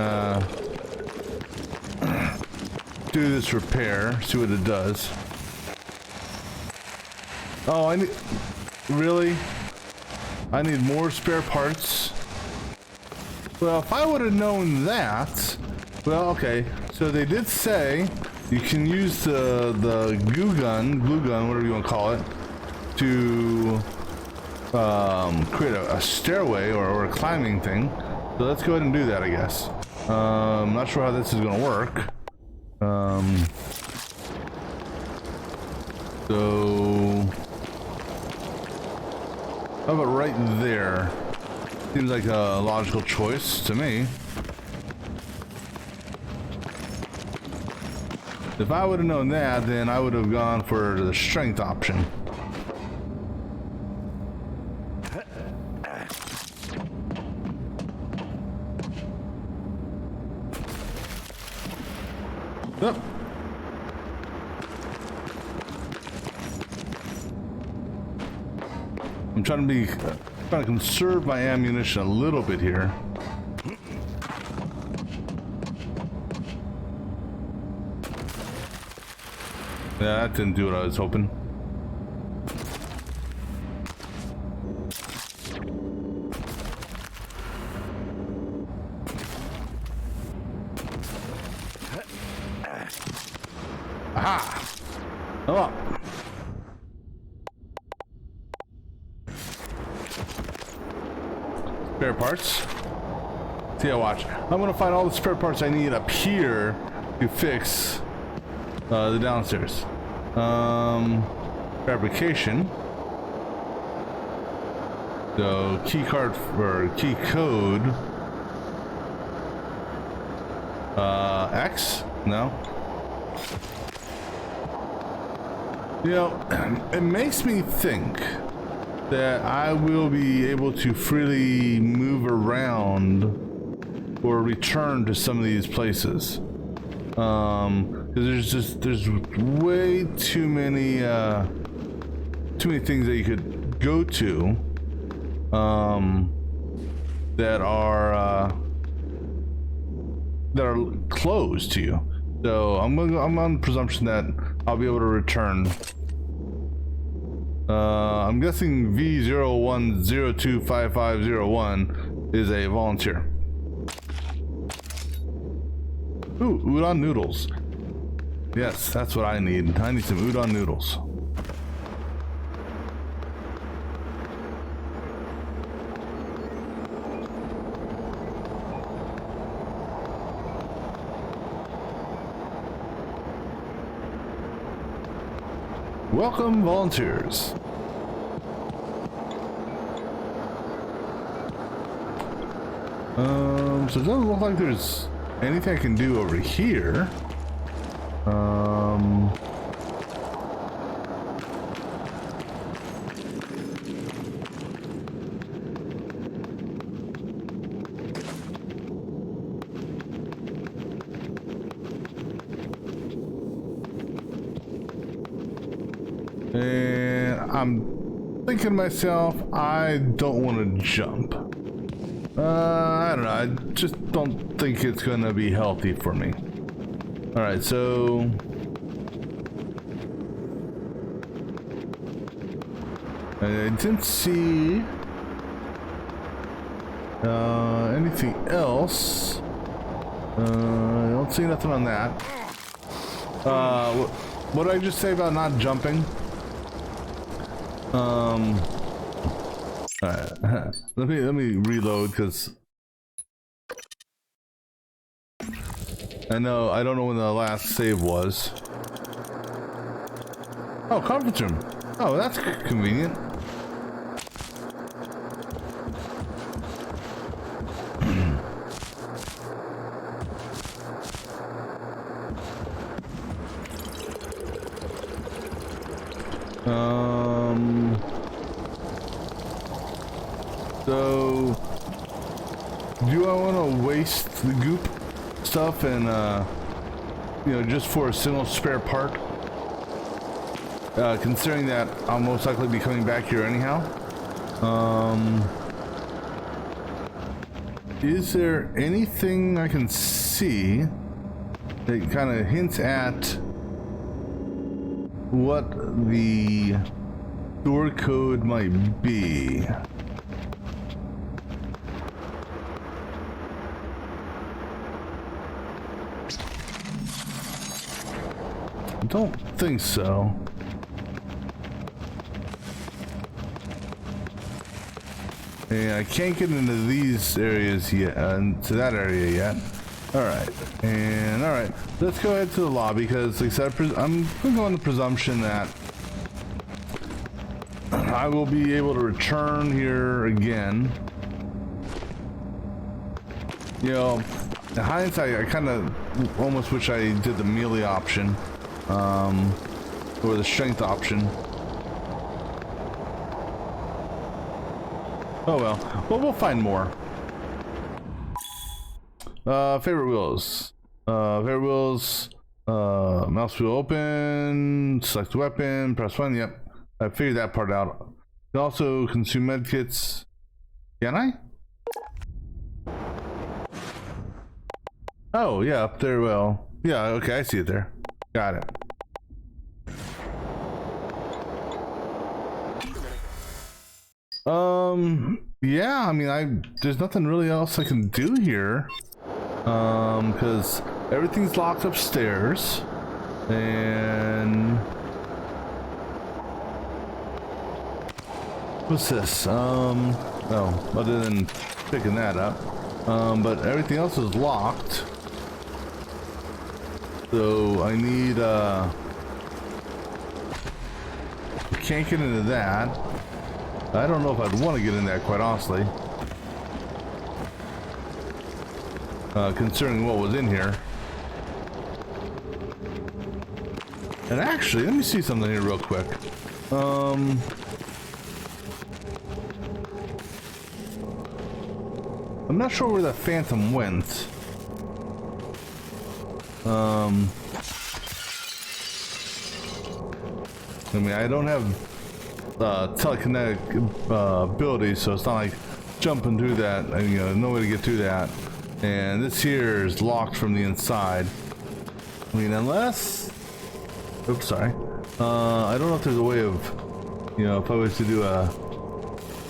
do this repair, see what it does. Oh, I need... Really? I need more spare parts? Well, if I would have known that... Well, okay, so they did say you can use the glue gun, whatever you want to call it, to create a stairway or a climbing thing. So let's go ahead and do that, I guess. I'm not sure how this is going to work. So how about right there? Seems like a logical choice to me. If I would have known that, then I would have gone for the strength option. Yep. I'm trying to conserve my ammunition a little bit here. Yeah, that didn't do what I was hoping. Aha! Come on. Spare parts. See, I watch. I'm gonna find all the spare parts I need up here to fix the downstairs. Fabrication. So key card or key code. X? No. You know, it makes me think that I will be able to freely move around or return to some of these places. Because there's way too many things that you could go to that are closed to you. So I'm on presumption that I'll be able to return. I'm guessing V01025501 is a volunteer. Ooh, udon noodles. Yes, that's what I need. I need some udon noodles. Welcome, volunteers. So it doesn't look like there's anything I can do over here. And I'm thinking to myself, I don't want to jump. I don't know, I just don't think it's gonna be healthy for me. Alright, so I didn't see anything else. I don't see nothing on that. What did I just say about not jumping? Alright, let me reload because I don't know when the last save was. Oh, conference room. Oh, that's convenient. So do I want to waste the goop stuff and just for a single spare part, considering that I'll most likely be coming back here anyhow? Is there anything I can see that kind of hints at what the door code might be? don't think so. And I can't get into these areas yet, to that area yet. Alright, and alright, let's go ahead to the lobby because, like I said, I'm going to go on the presumption that I will be able to return here again. You know, in hindsight, I kind of almost wish I did the melee option, or the strength option. Oh well, we'll find more. Favorite wheels. Mouse wheel open, select weapon, press 1, yep. I figured that part out. You can also consume medkits. Can I? Oh, yeah, up there, well. Yeah, okay, I see it there. Got it. Yeah, I mean, there's nothing really else I can do here. Because everything's locked upstairs. And what's this? Oh, other than picking that up. But everything else is locked. So I need, can't get into that. I don't know if I'd want to get in that, quite honestly. Considering what was in here. And actually, let me see something here real quick. I'm not sure where that Phantom went. I mean, I don't have telekinetic ability, so it's not like jumping through that. And, you know, no way to get through that. And this here is locked from the inside. I mean, unless... Oops, sorry. I don't know if there's a way of, you know, if I was to do a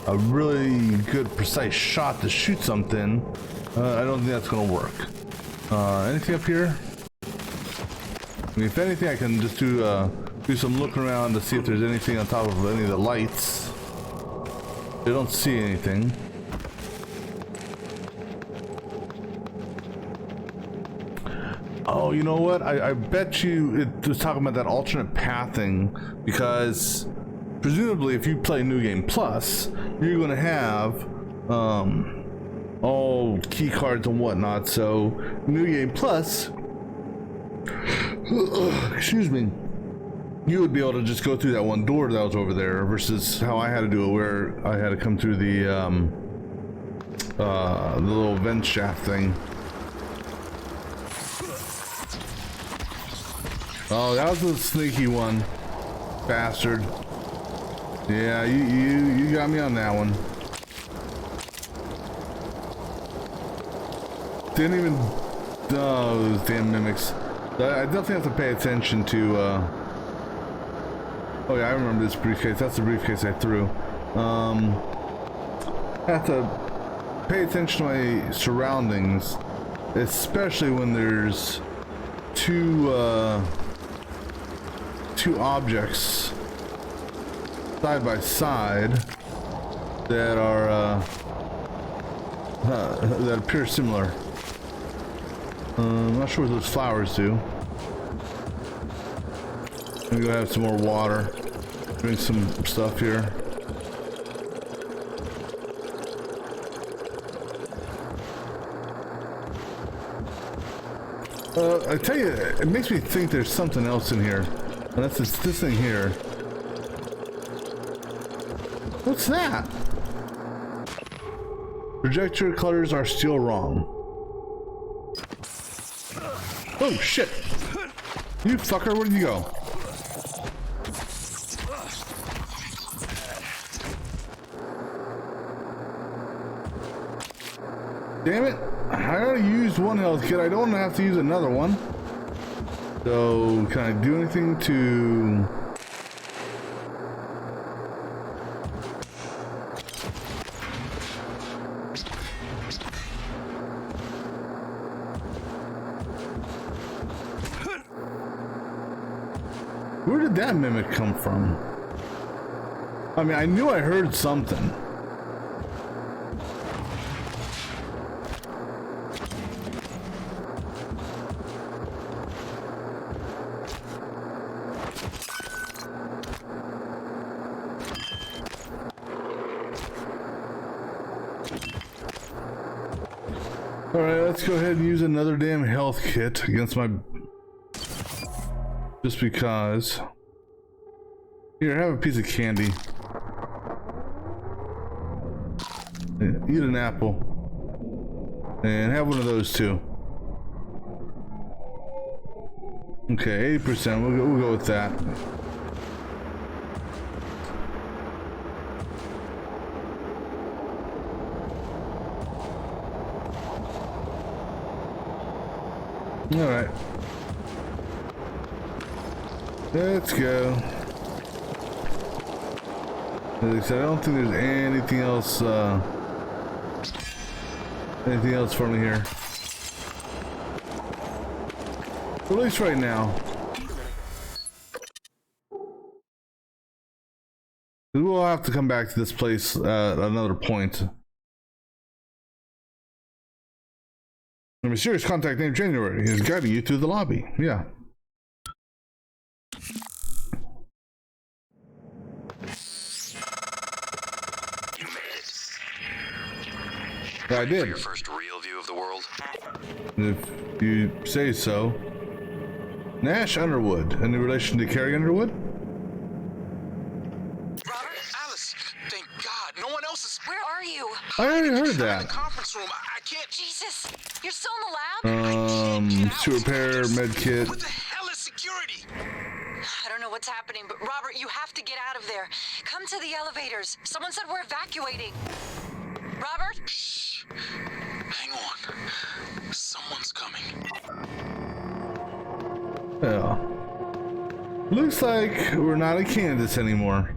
really good, precise shot to shoot something, I don't think that's going to work. Anything up here? I mean, if anything, I can just do some looking around to see if there's anything on top of any of the lights. I don't see anything. Oh, you know what? I bet you it was talking about that alternate pathing, because presumably if you play New Game Plus, you're going to have all key cards and whatnot. So New Game Plus, excuse me, you would be able to just go through that one door that was over there, versus how I had to do it, where I had to come through the little vent shaft thing. Oh, that was a sneaky one, bastard. Yeah, you got me on that one. Didn't even. Oh, those damn mimics. I definitely have to pay attention to. Oh yeah, I remember this briefcase. That's the briefcase I threw. I have to pay attention to my surroundings, especially when there's two objects side by side that are that appear similar. I'm not sure what those flowers do. Let me go have some more water. Drink some stuff here. I tell you, it makes me think there's something else in here. And that's this thing here. What's that? Projector colors are still wrong. Oh shit! You fucker, where did you go? Damn it! I already used one health kit. I don't have to use another one. So, can I do anything to... Where did that mimic come from? I mean, I knew I heard something. Alright, let's go ahead and use another damn health kit against my... Just because. Here, have a piece of candy. Yeah, eat an apple. And have one of those too. Okay, 80%. We'll go with that. All right. Let's go. Like I said, I don't think there's anything else for me here. At least right now. We'll have to come back to this place at another point. A mysterious contact named January is guiding you through the lobby. Yeah. You made it. I did. For your first real view of the world? If you say so. Nash Underwood. Any relation to Carrie Underwood? Robert? Alice, thank God. No one else is... Where are you? I already heard I'm in the that. conference room. I can't... Jesus, you're still in the lab? To repair med kit. What the hell is security? I don't know what's happening, but Robert, you have to get out of there. Come to the elevators. Someone said we're evacuating. Robert? Shh. Hang on. Someone's coming. Yeah. Looks like we're not in Kansas anymore.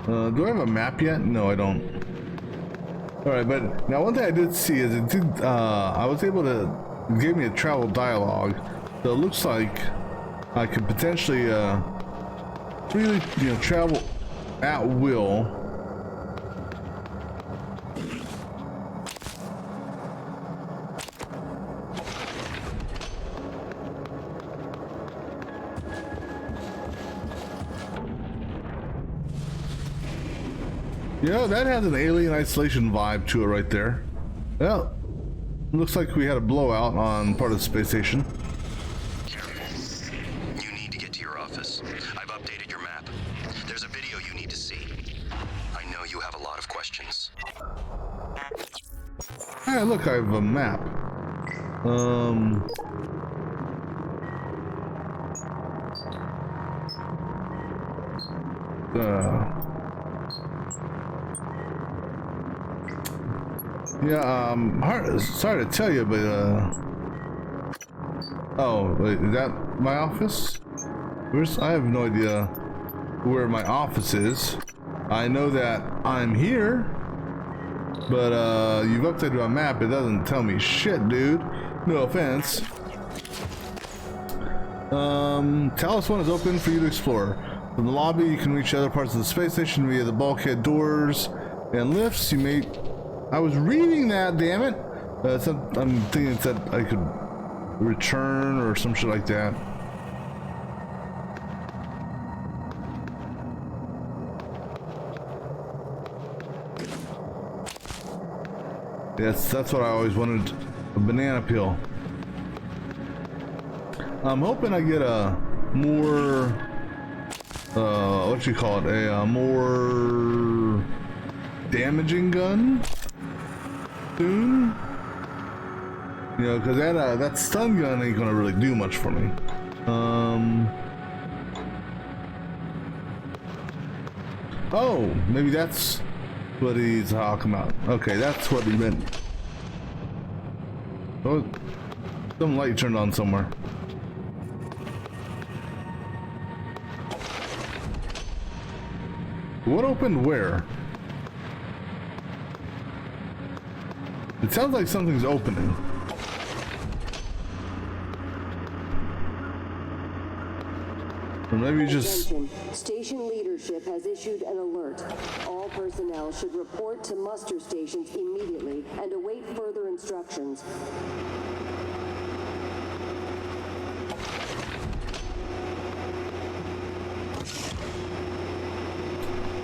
Do I have a map yet? No, I don't. Alright, but now one thing I did see is it did, I was able to give me a travel dialogue. So it looks like I could potentially, really, travel at will. Yeah, that has an Alien Isolation vibe to it right there. Well, looks like we had a blowout on part of the space station. You need to get to your office. I've updated your map. There's a video you need to see. I know you have a lot of questions. Hey, look, I have a map. Yeah, sorry to tell you, but, oh, wait, is that my office? I have no idea where my office is. I know that I'm here, but, you've updated my map. It doesn't tell me shit, dude. No offense. Talos 1 is open for you to explore. From the lobby, you can reach other parts of the space station via the bulkhead doors and lifts. You may... I was reading that, damn it. I'm thinking it said I could return or some shit like that. Yes, that's what I always wanted, a banana peel. I'm hoping I get a more, what you call it, a more damaging gun soon. You know, because that stun gun ain't gonna really do much for me. Oh, maybe that's what he's talking about. Okay, that's what he meant. Oh, some light turned on somewhere. What opened where? It sounds like something's opening. Or maybe just... Attention. Station leadership has issued an alert. All personnel should report to muster stations immediately and await further instructions.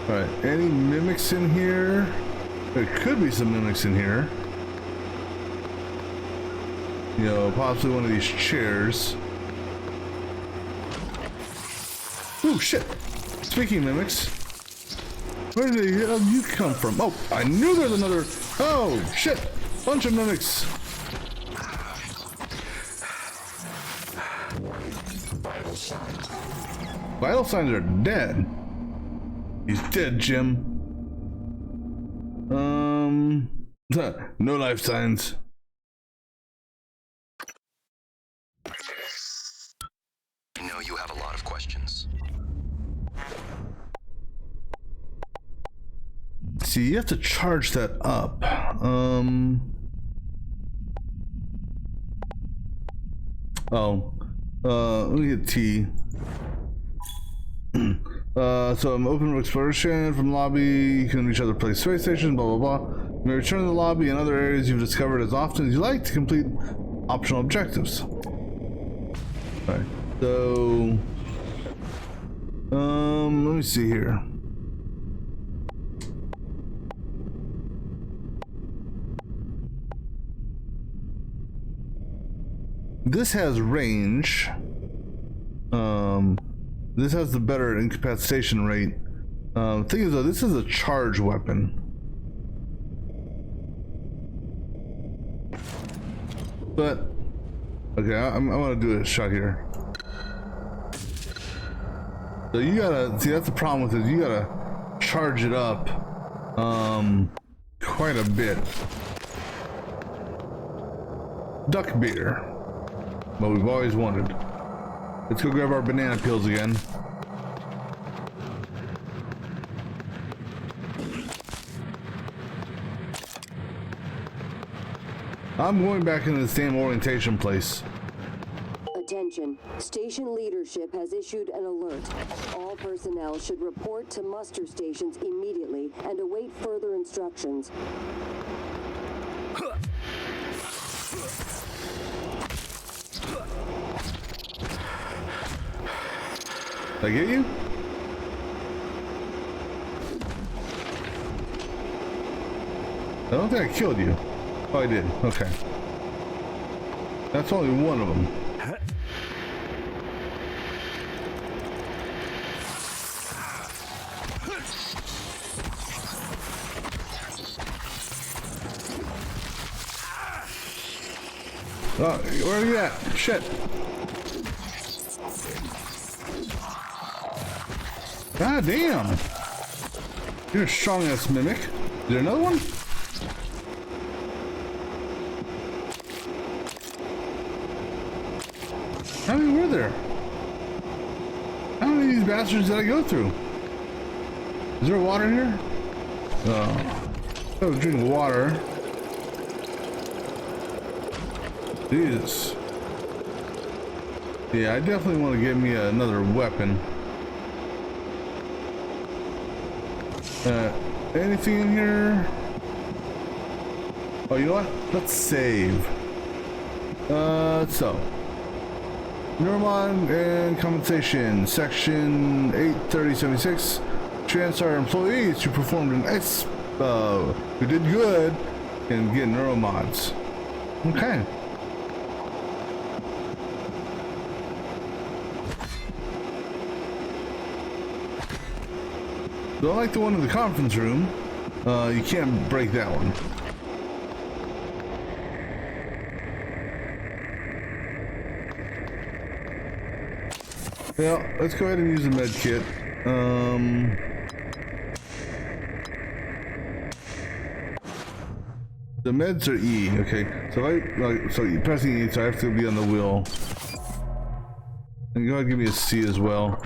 Alright, any mimics in here? There could be some mimics in here. You know, possibly one of these chairs. Oh shit! Speaking of mimics, where did the hell you come from? Oh, I knew there's another. Oh shit! Bunch of mimics. Vital signs are dead. He's dead, Jim. No life signs. I know you have a lot of questions. See, you have to charge that up. Let me get T. So I'm open to exploration from lobby. You can reach other place space stations, blah blah blah. You may return to the lobby and other areas you've discovered as often as you like to complete optional objectives. Alright, so let me see here. This has range. This has the better incapacitation rate. Thing is though, this is a charge weapon. But okay, I'm gonna do a shot here. So you gotta see, that's the problem with it. You gotta charge it up quite a bit. Duck beer, what we've always wanted. Let's go grab our banana peels again. I'm going back into the same orientation place. Attention. Station leadership has issued an alert. All personnel should report to muster stations immediately and await further instructions. Did I get you? I don't think I killed you. Oh, I did. Okay. That's only one of them. Oh, where are you at? Shit. God damn. You're a strong ass mimic. Is there another one? How many were there? How many of these bastards did I go through? Is there water here? Oh. I was drinking water. Jesus. Yeah, I definitely want to get me another weapon. Anything in here? Oh, you know what? Let's save. So. Neuromod and compensation. Section 83076. TranStar employees who performed an expo, who did good, can get neuromods. Okay. So unlike the one in the conference room, you can't break that one. Well, let's go ahead and use the med kit. The meds are E. Okay, so you're pressing E, so I have to be on the wheel. And go ahead and give me a C as well.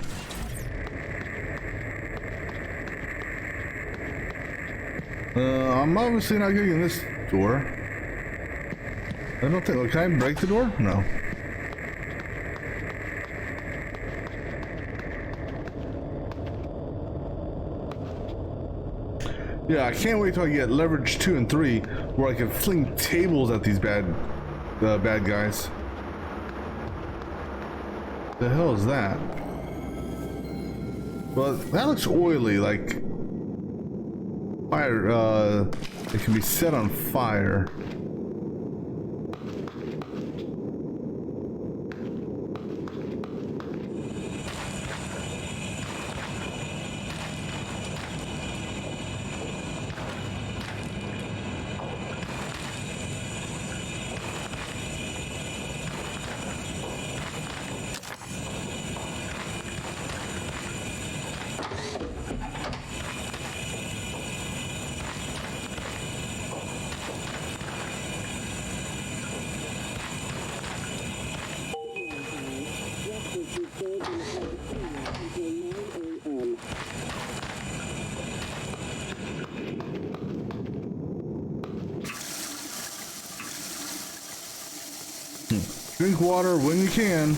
I'm obviously not getting this door. I don't think. Can I break the door? No. Yeah, I can't wait till I get leverage 2 and 3, where I can fling tables at these bad guys. The hell is that? Well, that looks oily, like fire. It can be set on fire. Drink water when you can.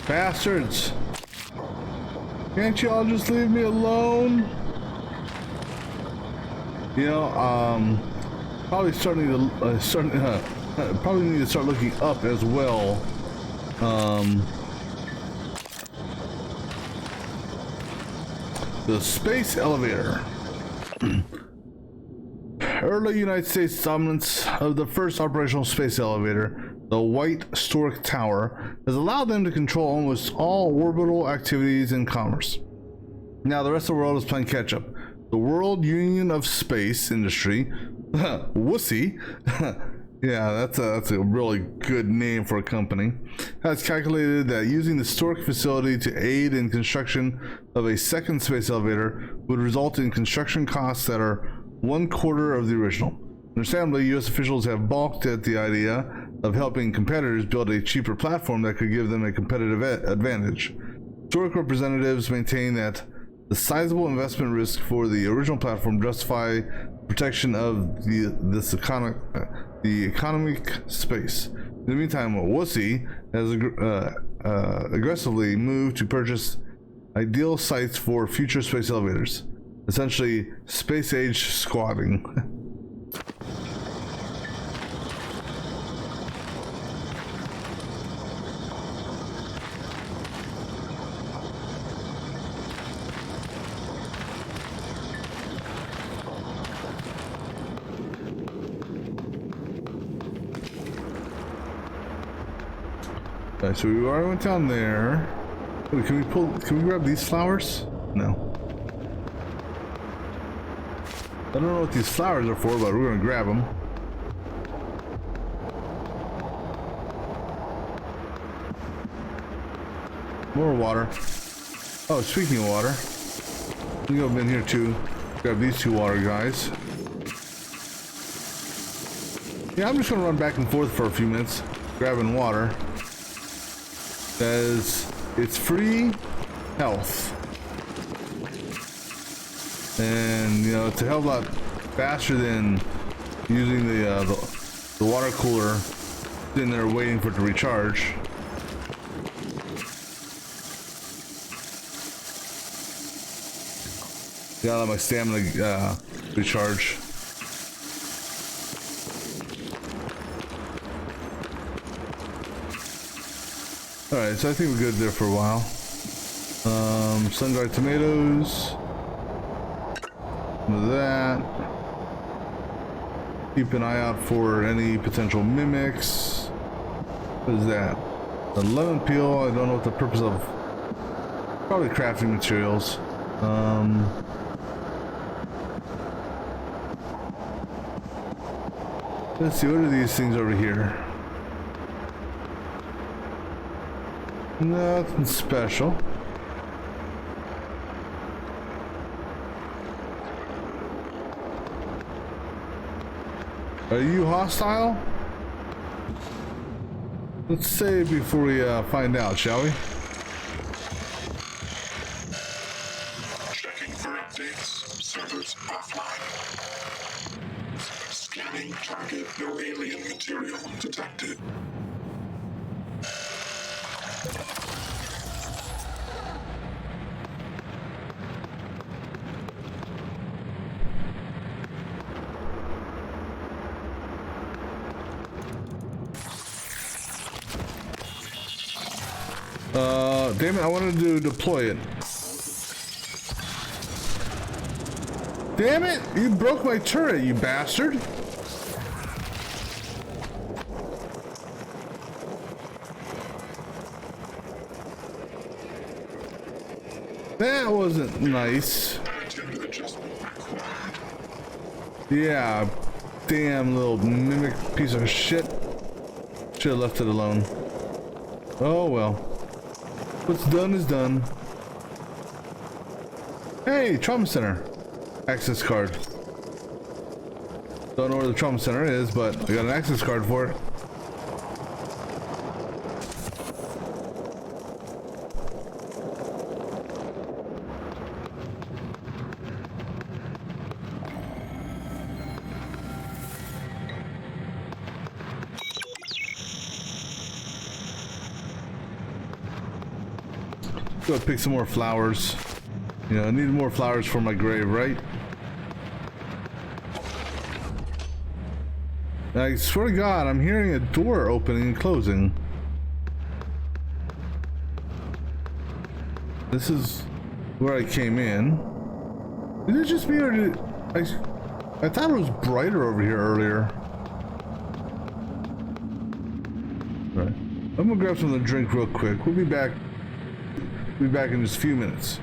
Bastards! Can't y'all just leave me alone? You know, probably probably need to start looking up as well. The space elevator. Early United States dominance of the first operational space elevator, the White Stork Tower, has allowed them to control almost all orbital activities and commerce. Now the rest of the world is playing catch up. The World Union of Space Industry, WUSI, yeah, that's a really good name for a company, has calculated that using the Stork facility to aid in construction of a second space elevator would result in construction costs that are 1/4 of the original. Understandably, U.S. officials have balked at the idea of helping competitors build a cheaper platform that could give them a competitive advantage. Stork representatives maintain that the sizable investment risk for the original platform justify protection of the economic space. In the meantime, WUSI has aggressively moved to purchase ideal sites for future space elevators, essentially space-age squatting. Alright, so we already went down there. Wait, can we grab these flowers? No. I don't know what these flowers are for, but we're gonna grab them. More water. Oh, speaking of water, we go in here too. Grab these 2 water guys. Yeah, I'm just gonna run back and forth for a few minutes, grabbing water. As it's free health, and you know it's a hell of a lot faster than using the water cooler sitting there waiting for it to recharge. Gotta let my stamina recharge. Alright, so I think we're good there for a while. Sun-dried tomatoes. That. Keep an eye out for any potential mimics. What is that? A lemon peel, I don't know what the purpose of. Probably crafting materials. Let's see, what are these things over here? Nothing special. Are you hostile? Let's save before we find out, shall we? Checking for updates. Servers offline. Scanning target. No alien material detected. Damn it, I wanted to deploy it. Damn it! You broke my turret, you bastard! That wasn't nice. Yeah, damn little mimic piece of shit. Should have left it alone. Oh well. What's done is done. Hey, Trauma Center. Access card. Don't know where the Trauma Center is, but I got an access card for it. Go pick some more flowers. You know, I need more flowers for my grave, right? I swear to God, I'm hearing a door opening and closing. This is where I came in. Did it just me or did I thought it was brighter over here earlier. Right. I'm gonna grab something to drink real quick. We'll be back. Be back in just a few minutes.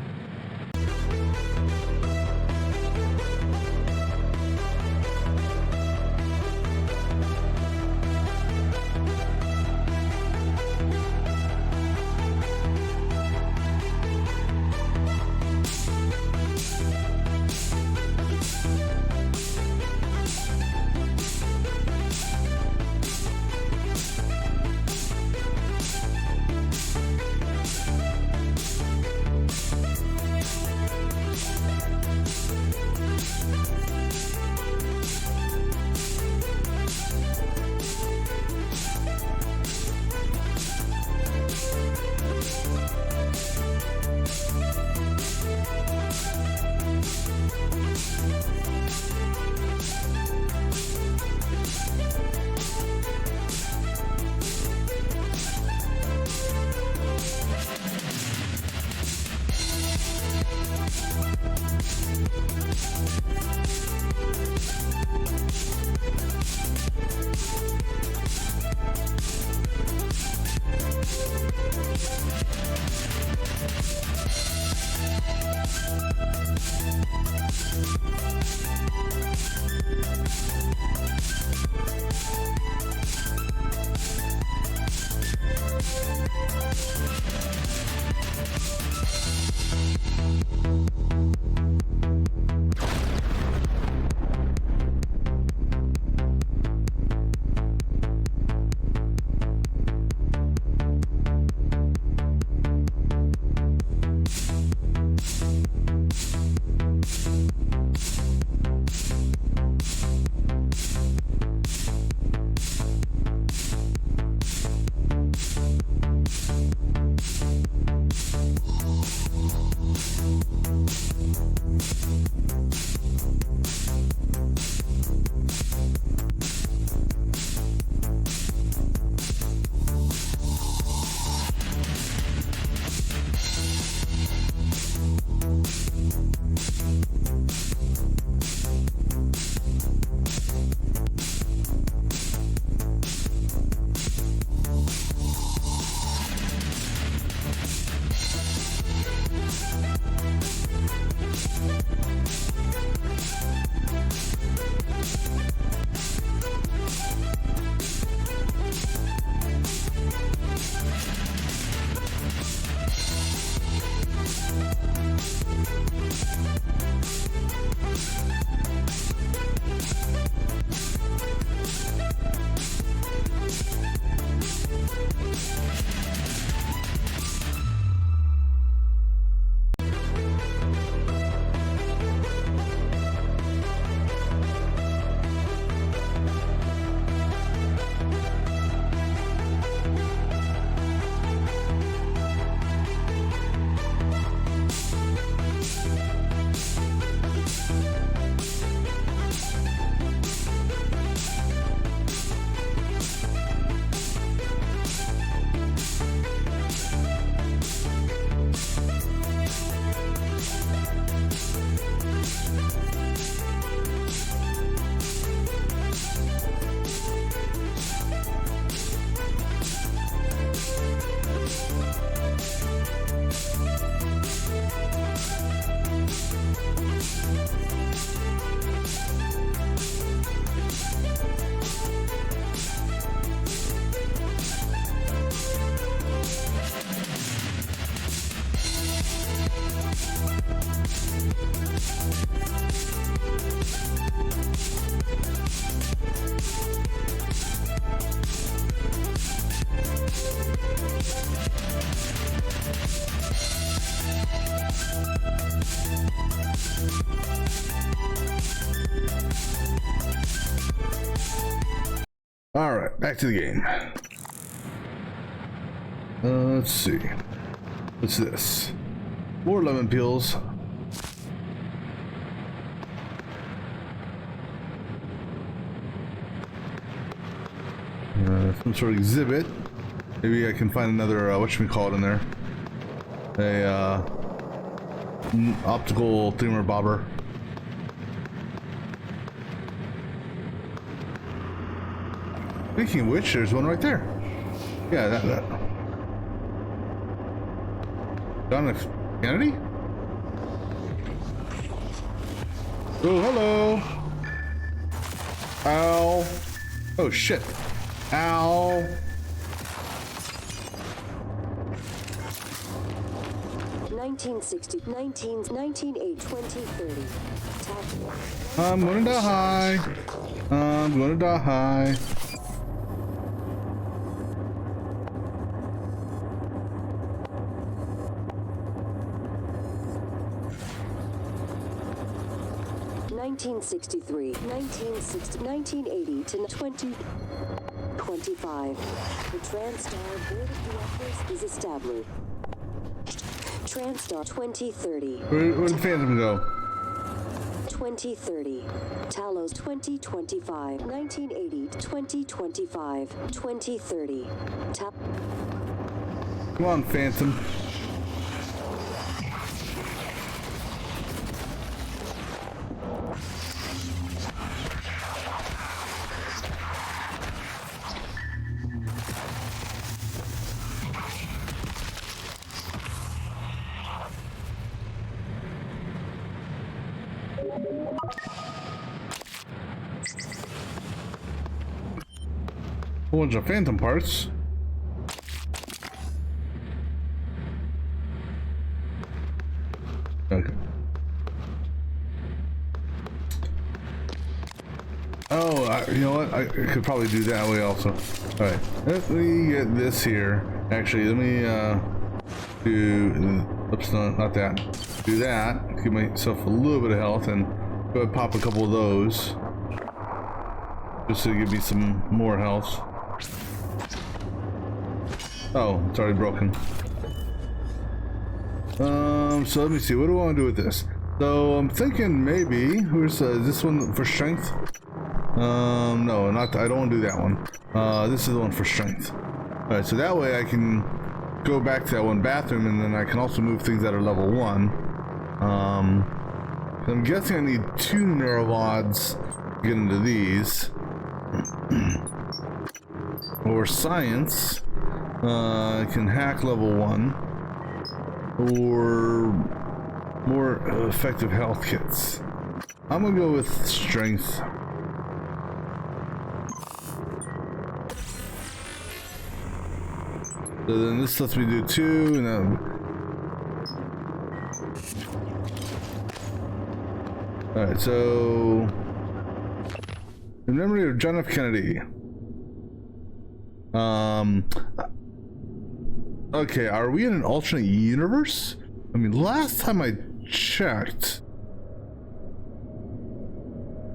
All right, back to the game. Let's see. What's this? More lemon peels. Some sort of exhibit. Maybe I can find another whatchamacallit in there. A optical thinner bobber. Speaking of which, there's one right there. Yeah, that. John F. Kennedy? Oh, hello. Ow. Oh, shit. Ow. I'm gonna die. I'm gonna die. (1963, 1980 to 2025). The TranStar Board of Directors is established. TranStar 2030. Where did Phantom go? 2030. Talos 2025. 1980 to 2025. 2030. Come on, Phantom. A bunch of Phantom parts. Okay. Oh, you know what? I could probably do that way also. Alright, let me get this here. Actually, let me do... Oops, no, not that. Do that. Give myself a little bit of health and go ahead and pop a couple of those. Just to give me some more health. Oh, it's already broken. So let me see. What do I want to do with this? So I'm thinking maybe. Where's is this one for strength? No, not. I don't want to do that one. This is the one for strength. All right, so that way I can go back to that one bathroom, and then I can also move things that are level 1. I'm guessing I need 2 neurovods to get into these. Or science. I can hack level 1, or more effective health kits. I'm gonna go with strength. So then this lets me do 2, and then... Alright, so... In memory of John F. Kennedy. Okay, are we in an alternate universe? I mean, last time I checked...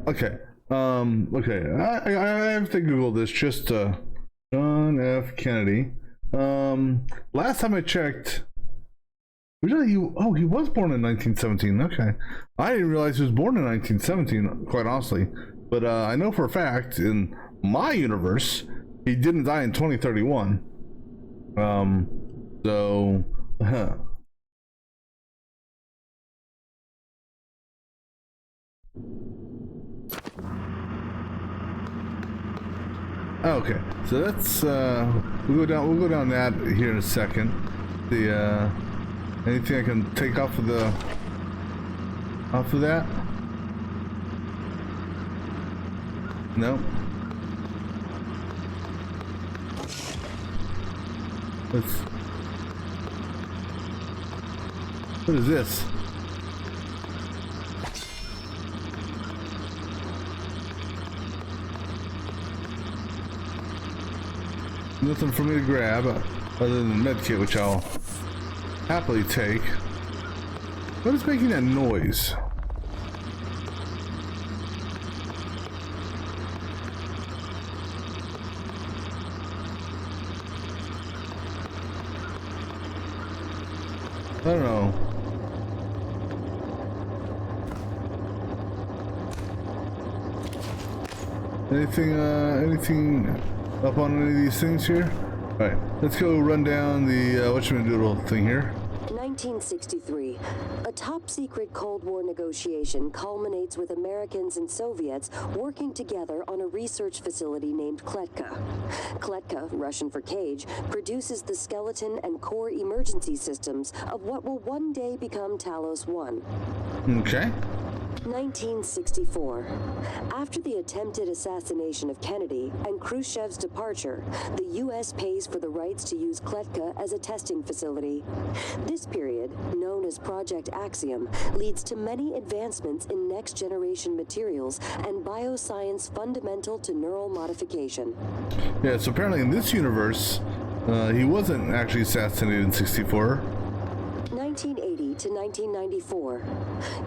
Okay, okay, I have to Google this, just, John F. Kennedy. Last time I checked... he was born in 1917, okay. I didn't realize he was born in 1917, quite honestly. But, I know for a fact, in my universe, he didn't die in 2031. So, okay, so that's we'll go down that here in a second. The anything I can take off of that? No. What is this? Nothing for me to grab other than the medkit, which I'll happily take. What is making that noise? I don't know. Anything up on any of these things here? All right, let's go run down the whatchamadoodle thing here. 1963. A top-secret Cold War negotiation culminates with Americans and Soviets working together on a research facility named Kletka. Kletka, Russian for cage, produces the skeleton and core emergency systems of what will one day become Talos 1. Okay. 1964. After the attempted assassination of Kennedy and Khrushchev's departure, the U.S. pays for the rights to use Kletka as a testing facility. This period, known as Project Axiom, leads to many advancements in next-generation materials and bioscience fundamental to neural modification. Yeah, so apparently in this universe, he wasn't actually assassinated in 64. 1980 to 1994.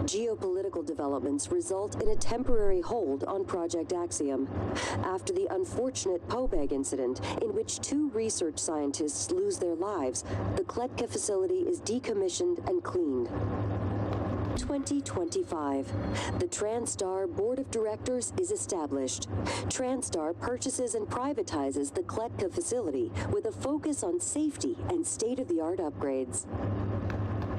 Geopolitical developments result in a temporary hold on Project Axiom after the unfortunate Pobeg incident in which 2 research scientists lose their lives. The Kletka facility is decommissioned and cleaned. 2025. The TranStar Board of Directors is established. TranStar purchases and privatizes the Kletka facility with a focus on safety and state-of-the-art upgrades.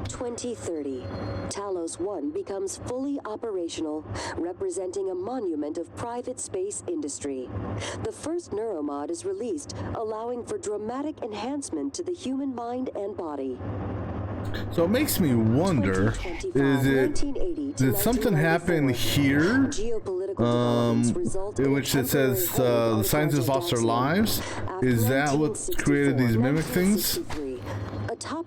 2030. Talos 1 becomes fully operational, representing a monument of private space industry. The first neuromod is released, allowing for dramatic enhancement to the human mind and body. So it makes me wonder, did something happen here, in which it says the scientists lost their lives? Is that what created these mimic things? A top...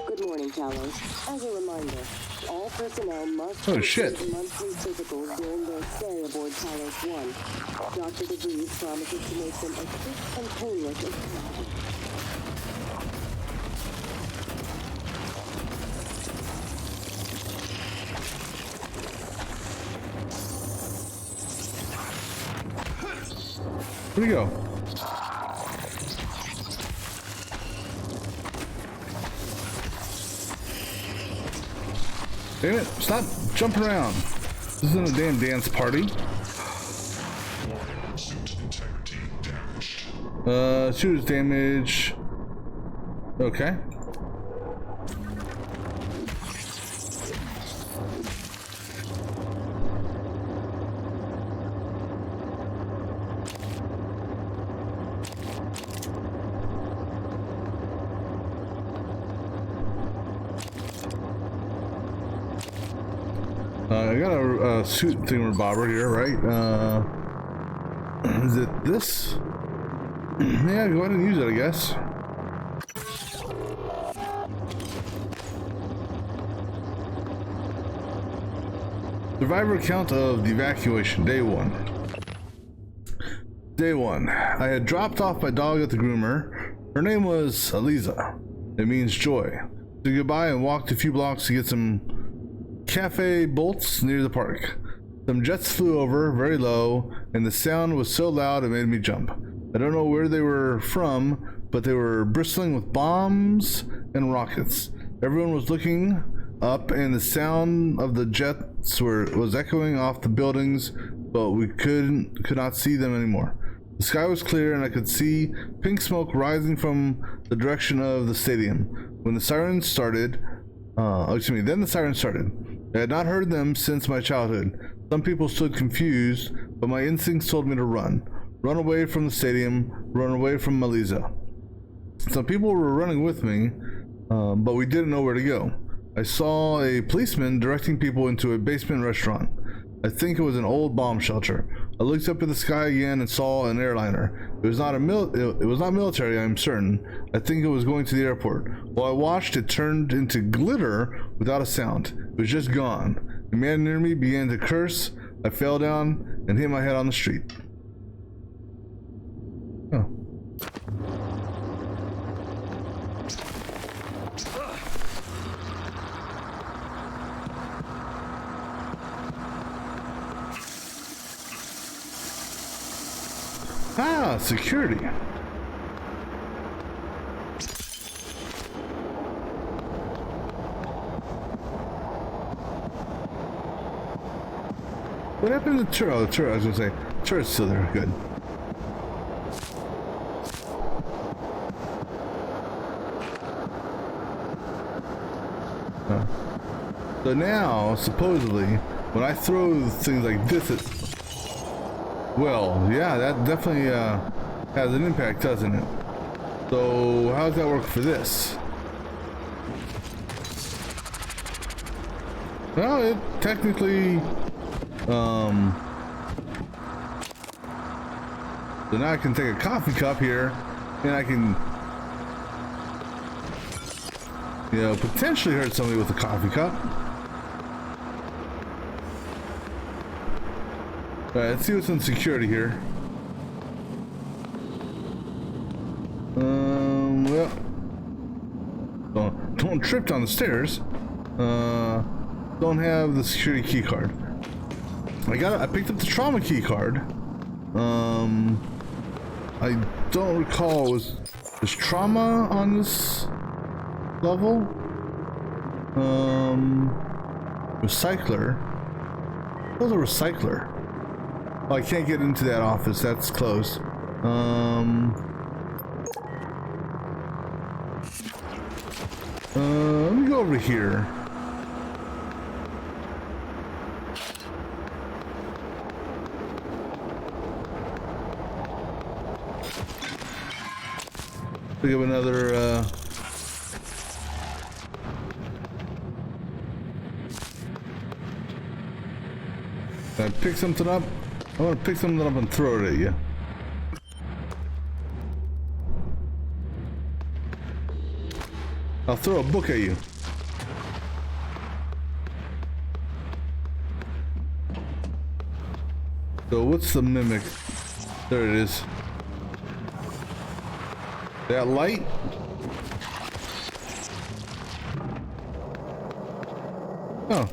Good morning, Talos. As a reminder, all personnel must complete monthly physicals during their stay aboard Talos 1. Dr. DeVries promises to make them as quick and painless as possible. Where'd he go? Damn it, stop jumping around. This isn't a damn dance party. Shooter's damage. Okay. I got a suit thingamabobber here, right? Is it this? Yeah, go ahead and use it, I guess. Survivor account of the evacuation, day 1. Day 1. I had dropped off my dog at the groomer. Her name was Eliza. It means joy. Said goodbye and walked a few blocks to get some cafe bolts near the park. Some jets flew over, very low, and the sound was so loud it made me jump. I don't know where they were from, but they were bristling with bombs and rockets. Everyone was looking up, and the sound of the jets was echoing off the buildings, but we could not see them anymore. The sky was clear, and I could see pink smoke rising from the direction of the stadium. When the sirens started, then the sirens started. I had not heard them since my childhood. Some people stood confused, but my instincts told me to run. Run away from the stadium, run away from Eliza. Some people were running with me, but we didn't know where to go. I saw a policeman directing people into a basement restaurant. I think it was an old bomb shelter. I looked up at the sky again and saw an airliner. It was not military, I'm certain. I think it was going to the airport. While I watched, it turned into glitter without a sound. It was just gone. The man near me began to curse. I fell down and hit my head on the street. Oh. Ah, security. What happened to the turret? Oh, the turret, I was gonna say. Turret's still there. Good. So now, supposedly, when I throw things like this at... Well, yeah, that definitely has an impact, doesn't it? So, how does that work for this? Well, it technically... So now I can take a coffee cup here, and I can... You know, potentially hurt somebody with a coffee cup. Alright, let's see what's in security here. Well, don't trip down the stairs. Don't have the security key card. I picked up the trauma key card. I don't recall, was trauma on this level? Recycler. What was a recycler? Oh, I can't get into that office. That's closed. Let me go over here. Pick up another, Can I pick something up? I want to pick something up and throw it at you. I'll throw a book at you. So what's the mimic? There it is. That light? Oh.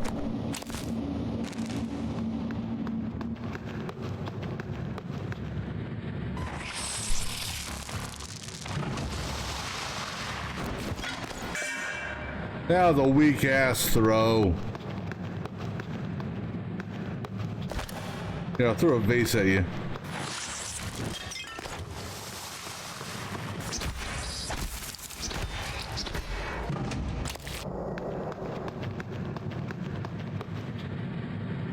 That was a weak ass throw. Yeah, I'll throw a vase at you.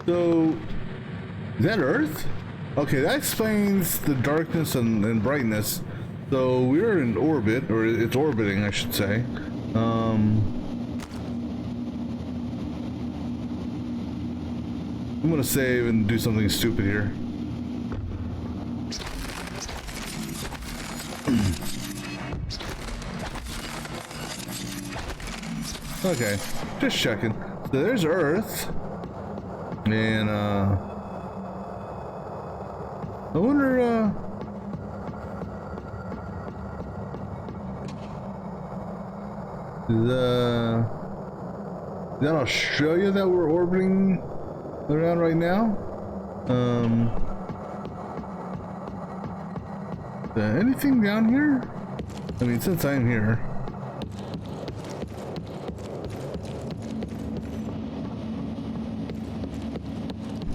So, is that Earth? Okay, that explains the darkness and brightness. So we're in orbit, or it's orbiting, I should say. I'm gonna save and do something stupid here. Okay, just checking. So there's Earth. And, I wonder, is that Australia that we're orbiting around right now? Anything down here? I mean, since I'm here.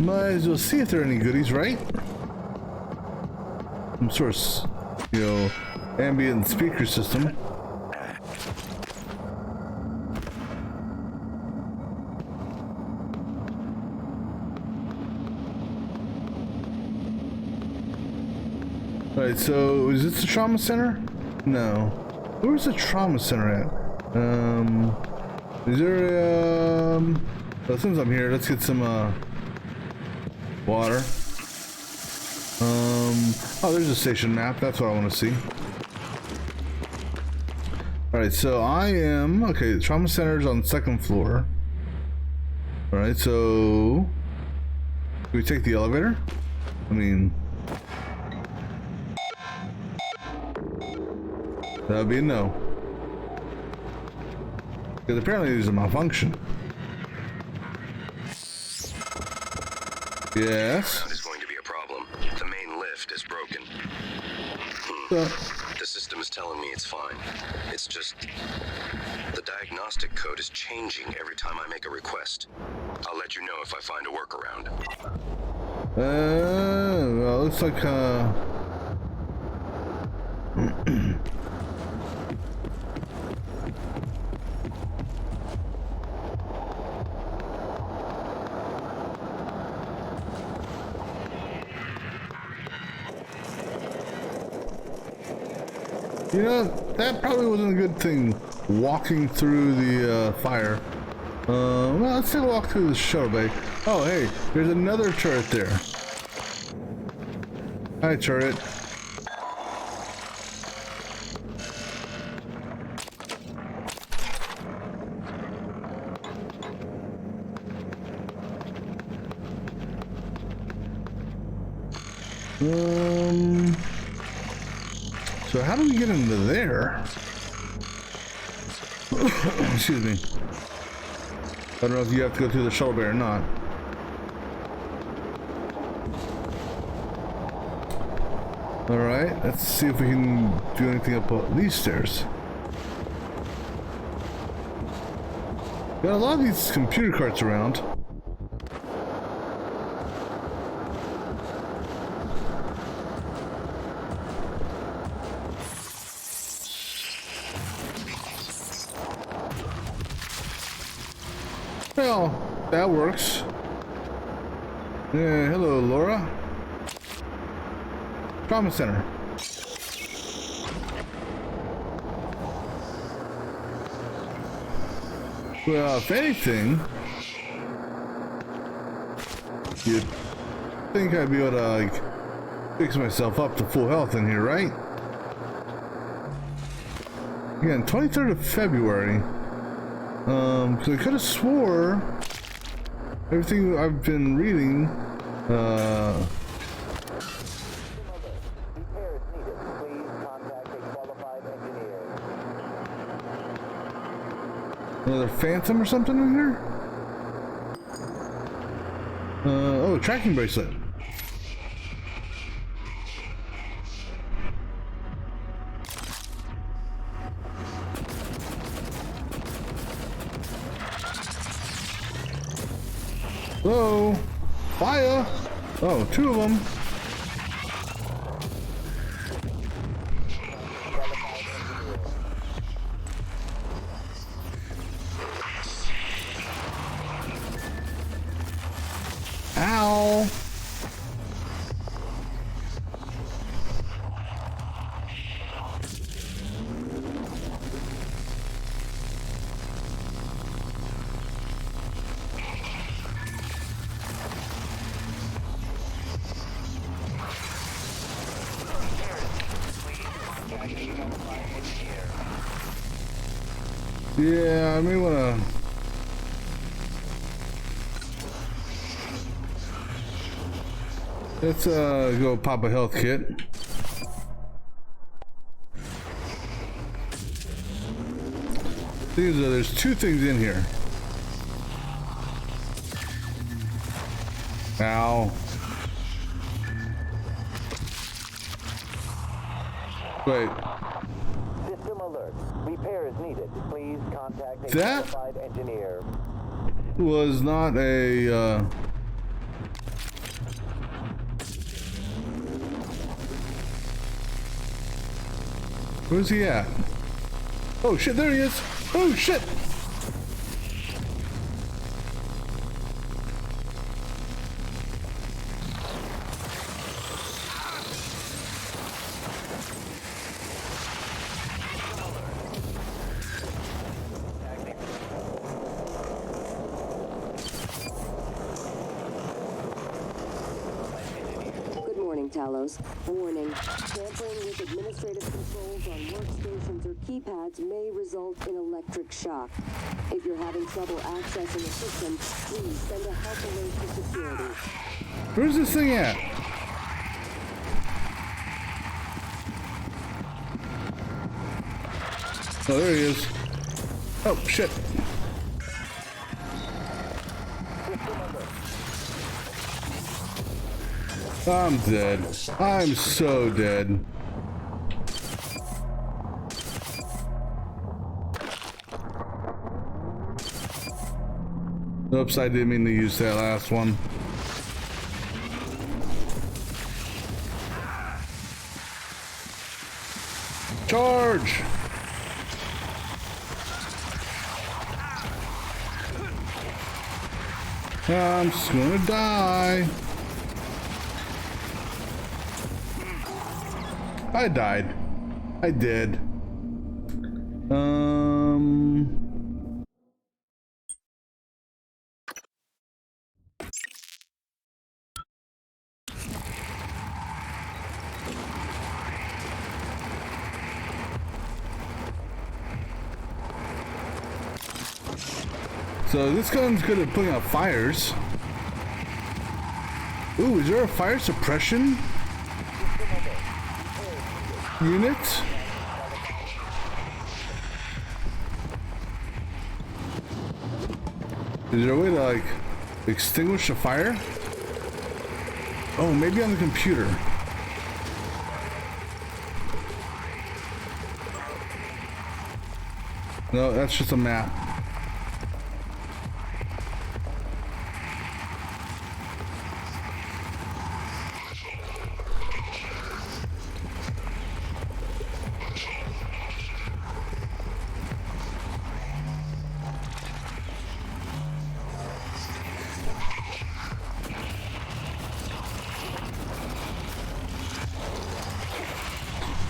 Might as well see if there are any goodies, right? Some sort of, you know, ambient speaker system. Alright, so is this the trauma center? No. Where's the trauma center at? Is there well, since I'm here, let's get some water. Oh, there's a station map. That's what I want to see. Alright, so I am okay, the trauma center is on the second floor. Alright, so do we take the elevator? I mean, that would be a no. Because apparently these are malfunction. Yes. Is going to be a problem. The main lift is broken. The system is telling me it's fine. It's just the diagnostic code is changing every time I make a request. I'll let you know if I find a workaround. Well, looks like you know, that probably wasn't a good thing, walking through the fire. Well, let's take a walk through the shuttle bay. Oh, hey, there's another turret there. Hi, turret. So how do we get into there? Excuse me. I don't know if you have to go through the shuttle bay or not. Alright, let's see if we can do anything up these stairs. Got a lot of these computer carts around. Well, that works. Yeah, hello, Laura. Trauma Center. Well, if anything, you'd think I'd be able to, like, fix myself up to full health in here, right? Again, 23rd of February. Because I could have swore everything I've been reading, another phantom or something in here? Oh, tracking bracelet. Hello? Fire! Oh, two of them. Ow! Yeah, I may wanna. Let's go pop a health kit. There's two things in here. Ow. Wait. System alert. Repair is needed. Please contact a That qualified engineer. was not a where's he at? Oh shit, there he is! Oh shit! Talos. Warning. Tampering with administrative controls on workstations or keypads may result in electric shock. If you're having trouble accessing the system, please send a help alert to security. Where's this thing at? Oh, there he is. Oh, shit. I'm dead. I'm so dead. Oops, I didn't mean to use that last one. Charge! I'm just gonna die. I died. I did. So this gun's good at putting out fires. Ooh, is there a fire suppression unit? Is there a way to like extinguish a fire? Oh, maybe on the computer. No, that's just a map.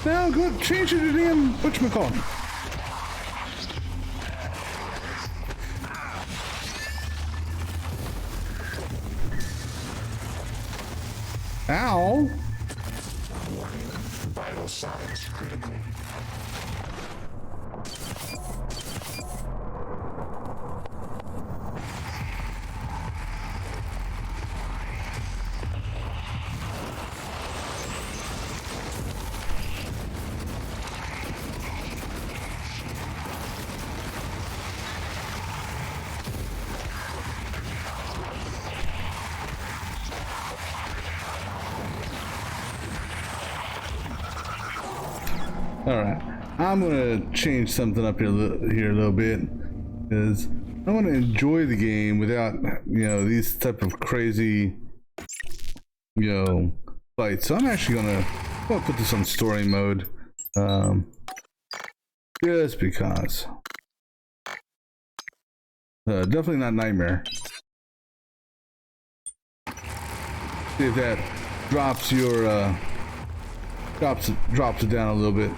Now go change it to damn whatchamacallit. Ow! Vital signs critical. Alright, I'm gonna change something up here a little bit, because I want to enjoy the game without, you know, these type of crazy, you know, fights. So I'm actually gonna put this on story mode, just because. Definitely not nightmare. See if that drops your drops it down a little bit.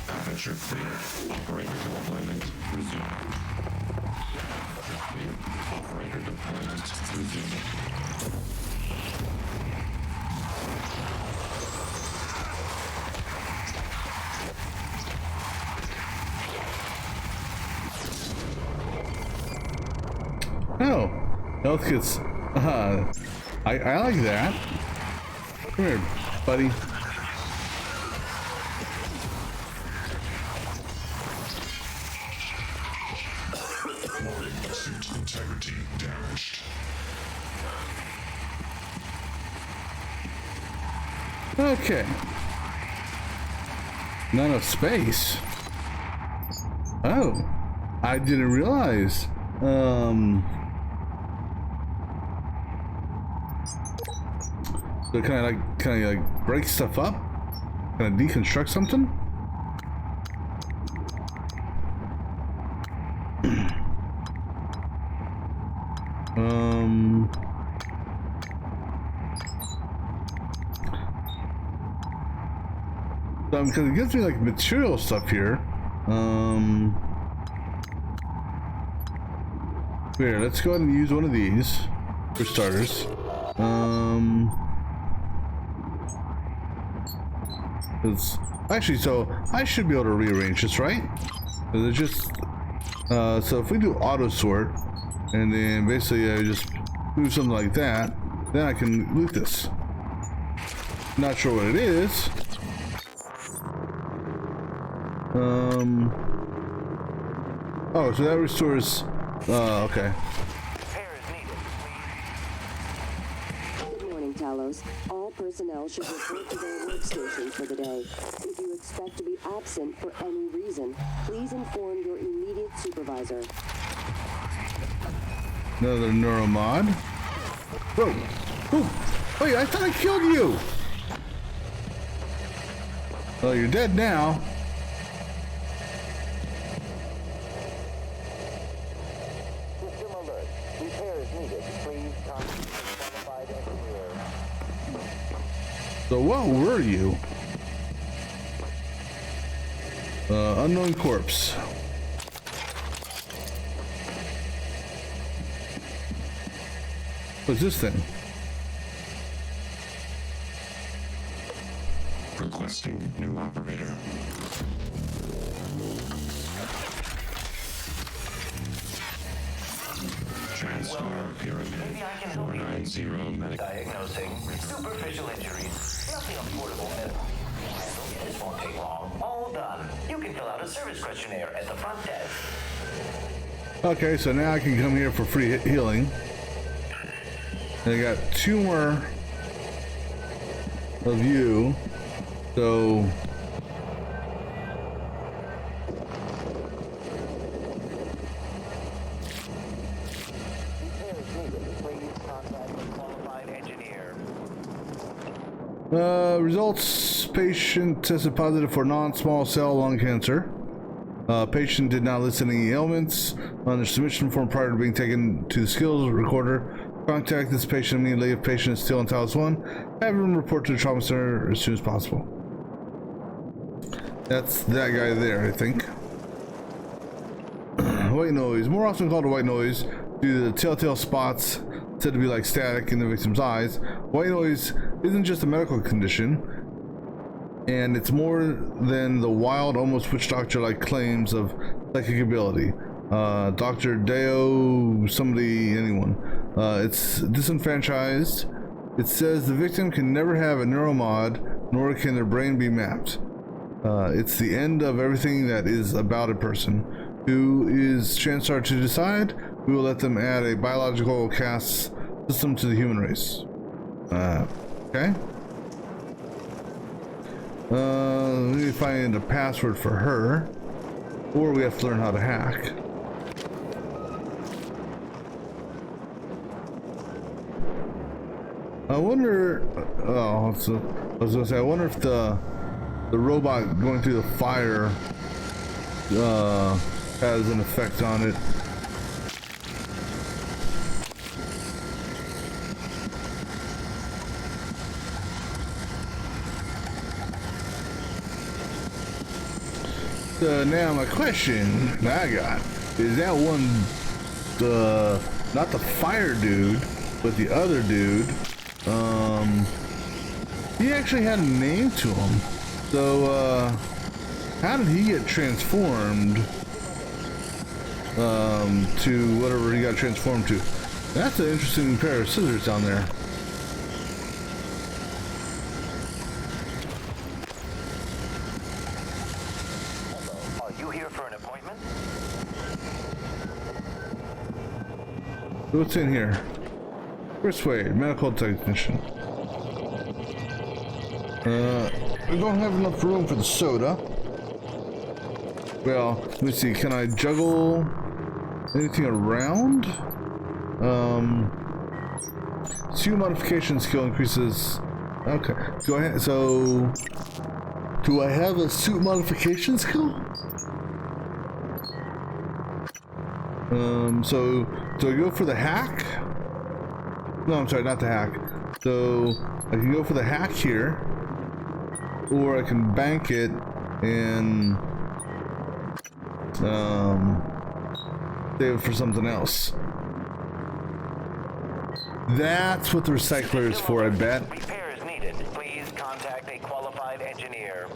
Aperture clear. Operator deployment resumed. Operator deployment resumed. Oh, health kits. I like that. Come here, buddy. Suit integrity damaged. Okay. Not enough space. Oh, I didn't realize. So kind of like break stuff up, kind of deconstruct something. Because it gives me like material stuff here. Here, let's go ahead and use one of these for starters. It's actually, so I should be able to rearrange this, right? Because it's just so if we do auto sort and then basically I just move something like that, then I can loot this. Not sure what it is. Oh, so that restores. Okay. Good morning, Talos. All personnel should report to their workstations for the day. If you expect to be absent for any reason, please inform your immediate supervisor. Another neuromod. Whoa! Oh, wait! I thought I killed you. Well, you're dead now. System alert. Repairs needed. Please contact a qualified engineer. So what were you? Unknown corpse. What's this thing? Requesting new operator. TranStar Pyramid 490 medical. Diagnosing superficial injuries. Nothing affordable medical. This won't take long. All done. You can fill out a service questionnaire at the front desk. Okay, so now I can come here for free healing. And I got 2 more of you. So results: patient tested positive for non-small cell lung cancer. Patient did not list any ailments on their submission form prior to being taken to the skills recorder. Contact this patient immediately if patient is still in Talos 1. Have him report to the trauma center as soon as possible. That's that guy there, I think. White noise. More often called a white noise due to the telltale spots said to be like static in the victim's eyes. White noise isn't just a medical condition, and it's more than the wild, almost witch doctor-like claims of psychic ability. Dr. Deo, somebody, anyone. It's disenfranchised. It says the victim can never have a neuromod, nor can their brain be mapped. It's the end of everything that is about a person. Who is TranStar to decide? We will let them add a biological caste system to the human race. Okay. Let me find a password for her, or we have to learn how to hack. I wonder. Oh, so I was gonna say. I wonder if the robot going through the fire has an effect on it. So now my question that I got is that one, not the fire dude, but the other dude, he actually had a name to him. So how did he get transformed to whatever he got transformed to? That's an interesting pair of scissors down there. Are you here for an appointment? What's in here? Persuade, medical technician. We don't have enough room for the soda. Well, let me see. Can I juggle anything around? Suit modification skill increases. Okay, go ahead. So, do I have a suit modification skill? So do I go for the hack? No, I'm sorry, not the hack. So I can go for the hack here, or I can bank it and save it for something else. That's what the recycler is for, I bet. Repairs needed. Please contact a qualified engineer.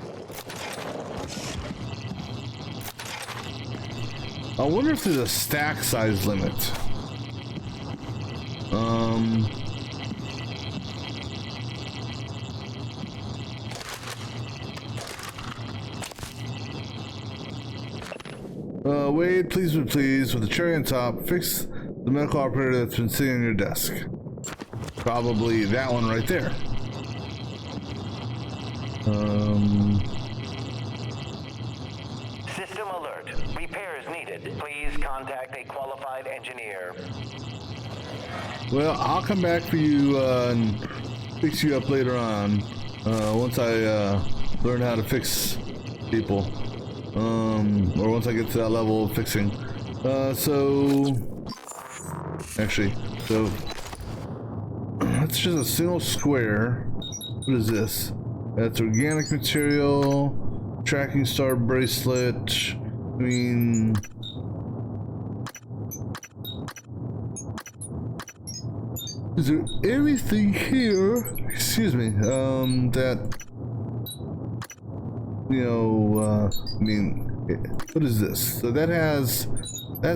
I wonder if there's a stack size limit. Wade, please with the cherry on top, fix the medical operator that's been sitting on your desk. Probably that one right there. System alert. Repairs needed. Please contact a qualified engineer. Well, I'll come back for you and fix you up later on. Once I learn how to fix people. Or once I get to that level of fixing. Actually, that's just a single square. What is this? That's organic material, tracking star bracelet. I mean, is there anything here? Excuse me. That. You know, I mean, what is this? So that has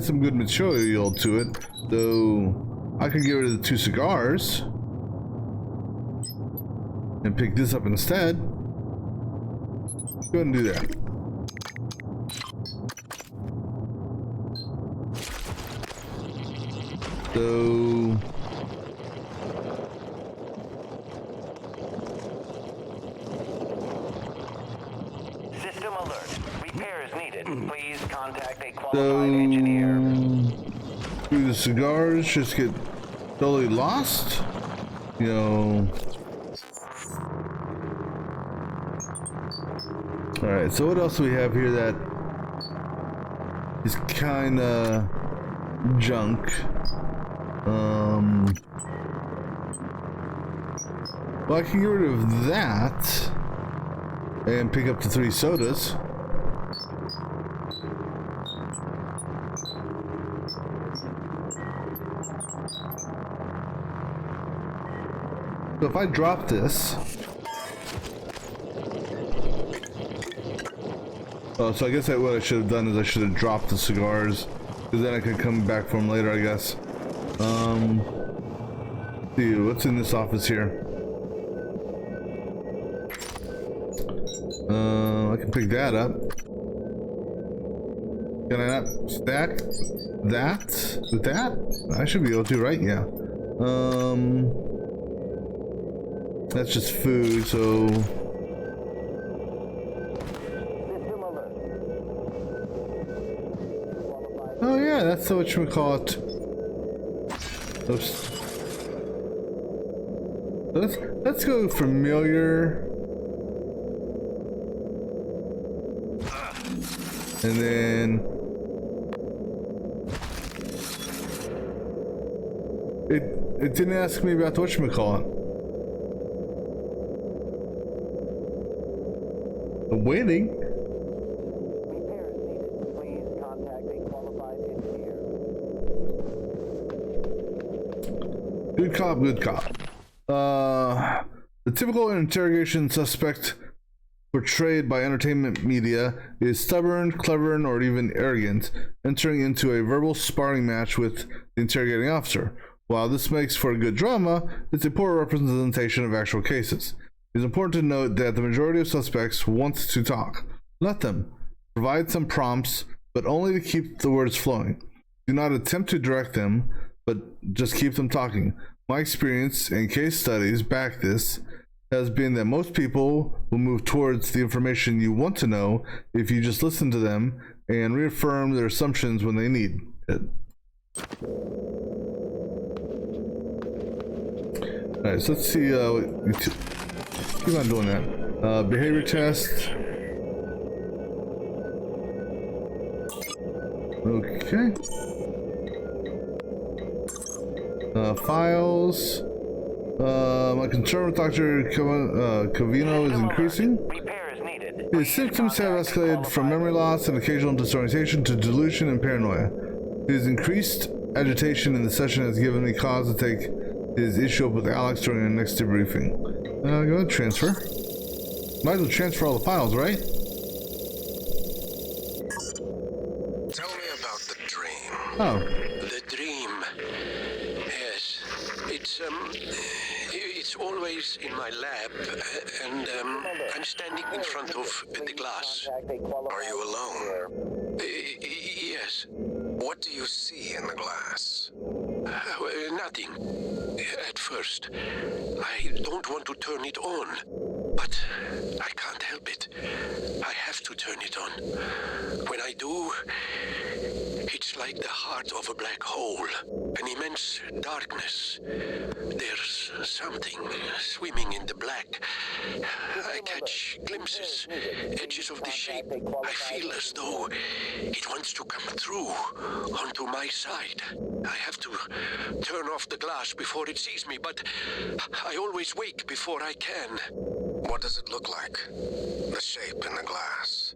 some good material to it. So I could get rid of the 2 cigars and pick this up instead. Go ahead and do that. So Please contact a qualified engineer. Do the cigars just get totally lost? You know. Alright, so what else do we have here that is kinda junk? Well, I can get rid of that and pick up the 3 sodas. So if I drop this, so I guess what I should have done is I should have dropped the cigars, because then I could come back for them later, I guess. See what's in this office here. I can pick that up. Can I not stack that with that? I should be able to, right? Yeah. That's just food, so. Oh yeah, that's the whatchamacallit. Oops. Let's go familiar. And then it didn't ask me about the whatchamacallit. I'm waiting. Please contact a qualified engineer. Good cop, good cop. The typical interrogation suspect portrayed by entertainment media is stubborn, clever, or even arrogant, entering into a verbal sparring match with the interrogating officer. While this makes for a good drama, it's a poor representation of actual cases. It's important to note that the majority of suspects want to talk. Let them. Provide some prompts, but only to keep the words flowing. Do not attempt to direct them, but just keep them talking. My experience and case studies back this has been that most people will move towards the information you want to know if you just listen to them and reaffirm their assumptions when they need it. Alright, so let's see, keep on doing that. Behavior test. Okay. Files. My concern with Dr. Covino is increasing. His symptoms have escalated from memory loss and occasional disorientation to delusion and paranoia. His increased agitation in the session has given me cause to take his issue up with Alex during the next debriefing. Go ahead, transfer. Might as well transfer all the files, right? Tell me about the dream. Oh. The dream. Yes. It's always in my lab, and I'm standing in front of the glass. Are you alone? Yes. What do you see in the glass? Nothing. At first. I don't want to turn it on, but I can't help it. I have to turn it on. When I do, it's like the heart of a black hole, an immense darkness. There's something swimming in the black. I catch glimpses, edges of the shape. I feel as though it wants to come through onto my side. I have to turn off the glass before it sees me, but I always wake before I can. What does it look like? The shape in the glass?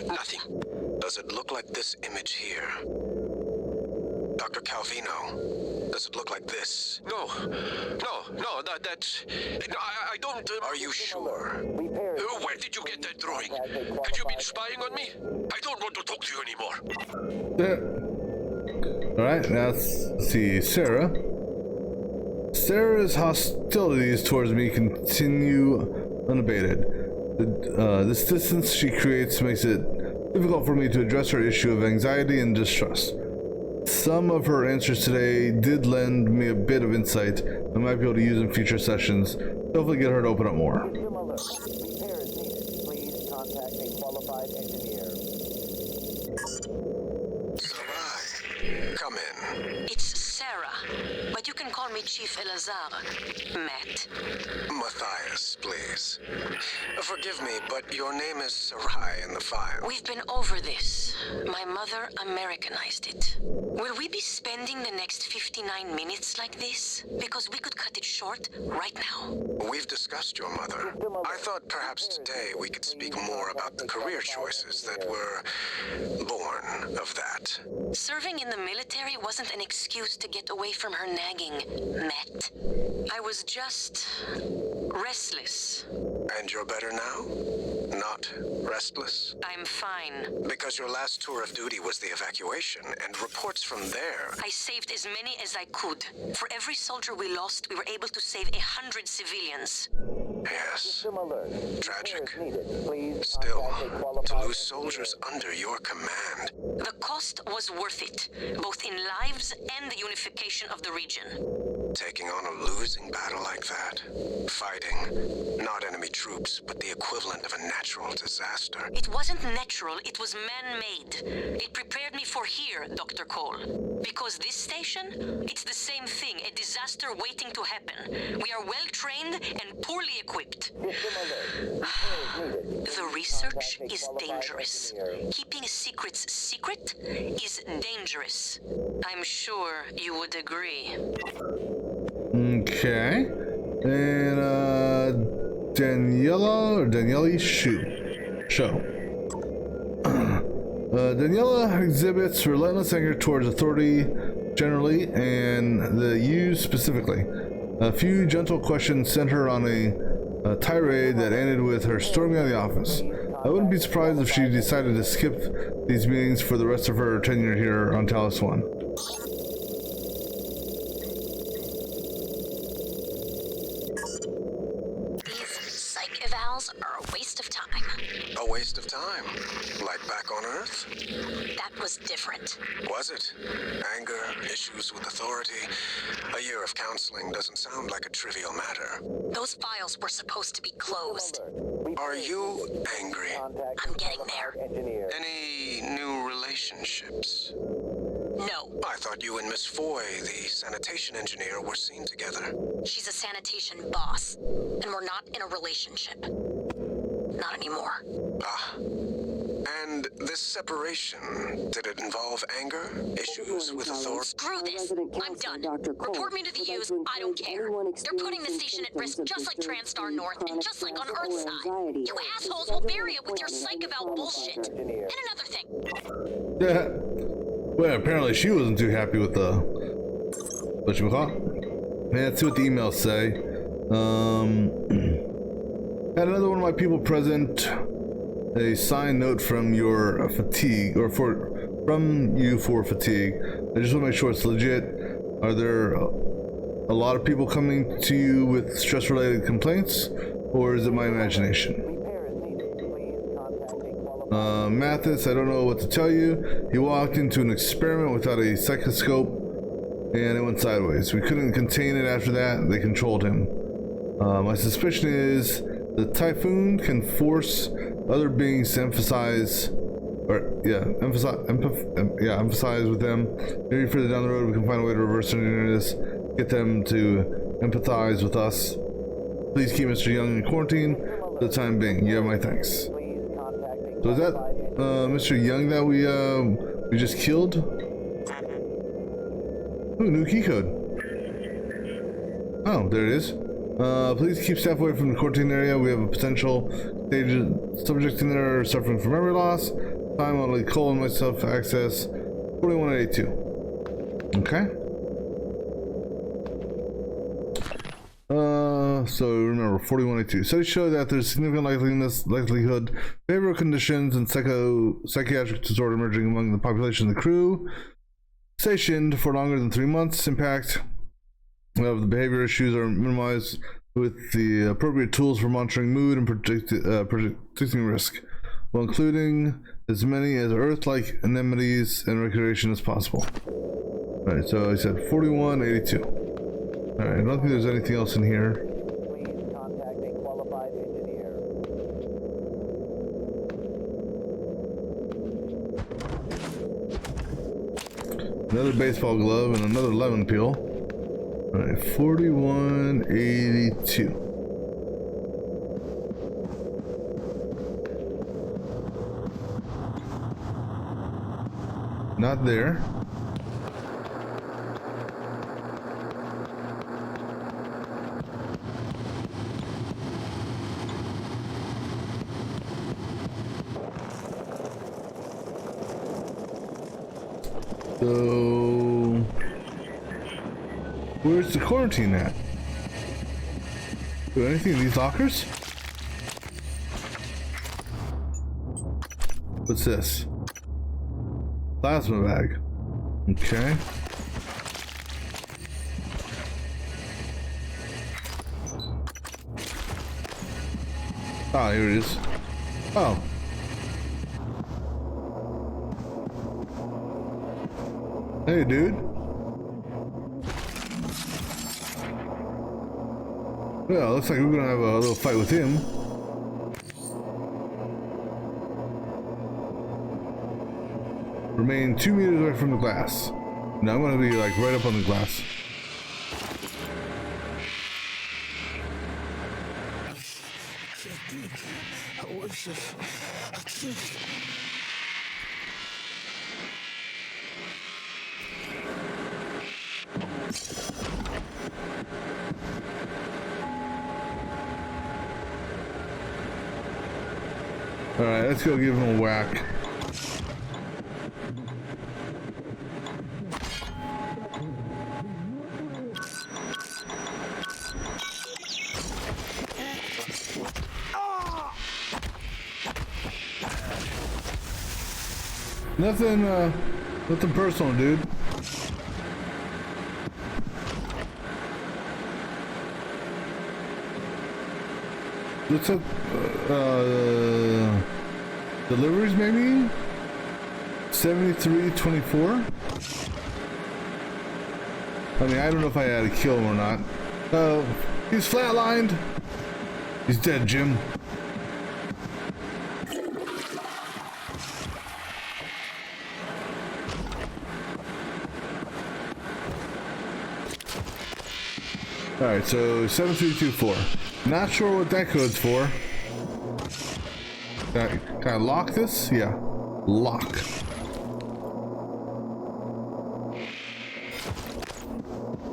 Nothing. Does it look like this image here? Dr. Calvino, does it look like this? No, that's... I don't... Are you sure? Where did you get that drawing? Have you been spying on me? I don't want to talk to you anymore. Alright, now let's see. Sarah. Sarah's hostilities towards me continue unabated. This distance she creates makes it difficult for me to address her issue of anxiety and distrust. Some of her answers today did lend me a bit of insight I might be able to use in future sessions. Hopefully get her to open up more. Please contact a qualified engineer. Sarai, come in. It's Sarah, but you can call me Chief Elazar. Matt. Matthias, please. Forgive me, but your name is Sarai in the file. We've been over this. My mother Americanized it. Will we be spending the next 59 minutes like this? Because we could cut it short right now. We've discussed your mother. I thought perhaps today we could speak more about the career choices that were born of that. Serving in the military wasn't an excuse to get away from her nagging, Matt. I was just restless. And you're better now? Not restless? I'm fine. Because your last tour of duty was the evacuation, and reports from there... I saved as many as I could. For every soldier we lost, we were able to save 100 civilians. Yes. Tragic. Still, to lose soldiers under your command. The cost was worth it, both in lives and the unification of the region. Taking on a losing battle like that. Fighting, not enemy troops, but the equivalent of a natural disaster. It wasn't natural, it was man-made. It prepared me for here, Dr. Cole. Because this station, it's the same thing, a disaster waiting to happen. We are well-trained and poorly equipped. The research is dangerous. Keeping secrets secret is dangerous. I'm sure you would agree. Okay. And Daniela show. Daniela exhibits relentless anger towards authority generally and the U specifically. A few gentle questions sent her on a tirade that ended with her storming out of the office. I wouldn't be surprised if she decided to skip these meetings for the rest of her tenure here on Talos 1. Are a waste of time. A waste of time? Like back on Earth? That was different. Was it? Anger, issues with authority. A year of counseling doesn't sound like a trivial matter. Those files were supposed to be closed. Are you angry? I'm getting there. Any new relationships? No. I thought you and Miss Foy, the sanitation engineer, were seen together. She's a sanitation boss, and we're not in a relationship. Not anymore. Ah. And this separation, did it involve anger? Issues with authority? Screw this. I'm done. Report me to the U's. I don't care. They're putting the station at risk just like TranStar North and just like on Earthside. You assholes will bury it with your psych eval bullshit. And another thing. Yeah. Well, apparently she wasn't too happy with the... whatchamacallit? let's see what the emails say. Had another one of my people present a signed note from your fatigue, or from you for fatigue. I just want to make sure it's legit. Are there a lot of people coming to you with stress-related complaints, or is it my imagination? Mathis, I don't know what to tell you. He walked into an experiment without a psychoscope, and it went sideways. We couldn't contain it after that. They controlled him. My suspicion is the Typhoon can force other beings to emphasize with them. Maybe further down the road we can find a way to reverse engineer this, get them to empathize with us. Please keep Mr. Young in quarantine for the time being. You have my thanks. So is that Mr. Young that we just killed? Ooh, new key code. Oh, there it is. Please keep staff away from the quarantine area. We have a potential subject in there suffering from memory loss. Time on Cole and myself access 4182. Okay. So remember 4182. Studies show that there's significant likelihood behavioral conditions and psychiatric disorder emerging among the population of the crew stationed for longer than 3 months. Impact of the behavior issues are minimized with the appropriate tools for monitoring mood and predicting risk, while including as many as Earth-like anemones and recreation as possible. Alright, so I said 4182. Alright, I don't think there's anything else in here. Another baseball glove and another lemon peel. Alright, 4182. Not there. So, where's the quarantine at? Do anything in these lockers? What's this? Plasma bag. Okay. Ah, here it is. Oh. Hey, dude. Well, looks like we're gonna have a little fight with him. Remain 2 meters away from the glass. Now I'm gonna be like right up on the glass. Alright, let's go give him a whack. Nothing personal, dude. Looks like deliveries maybe 7324. I mean, I don't know if I had to kill him or not. He's flatlined. He's dead, Jim. Alright, so 7324. Not sure what that code's for. Can I lock this? Yeah. Lock.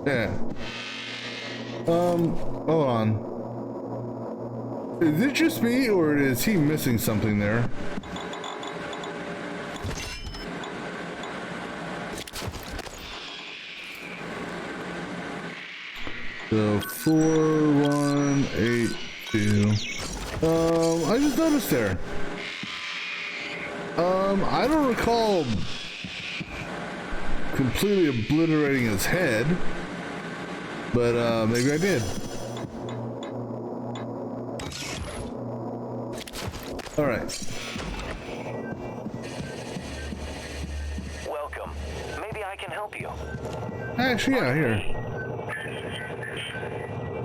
Yeah. Hold on. Is it just me, or is he missing something there? So 4182. I just noticed there. I don't recall completely obliterating his head, but maybe I did. All right. Welcome. Maybe I can help you. Actually, yeah, here.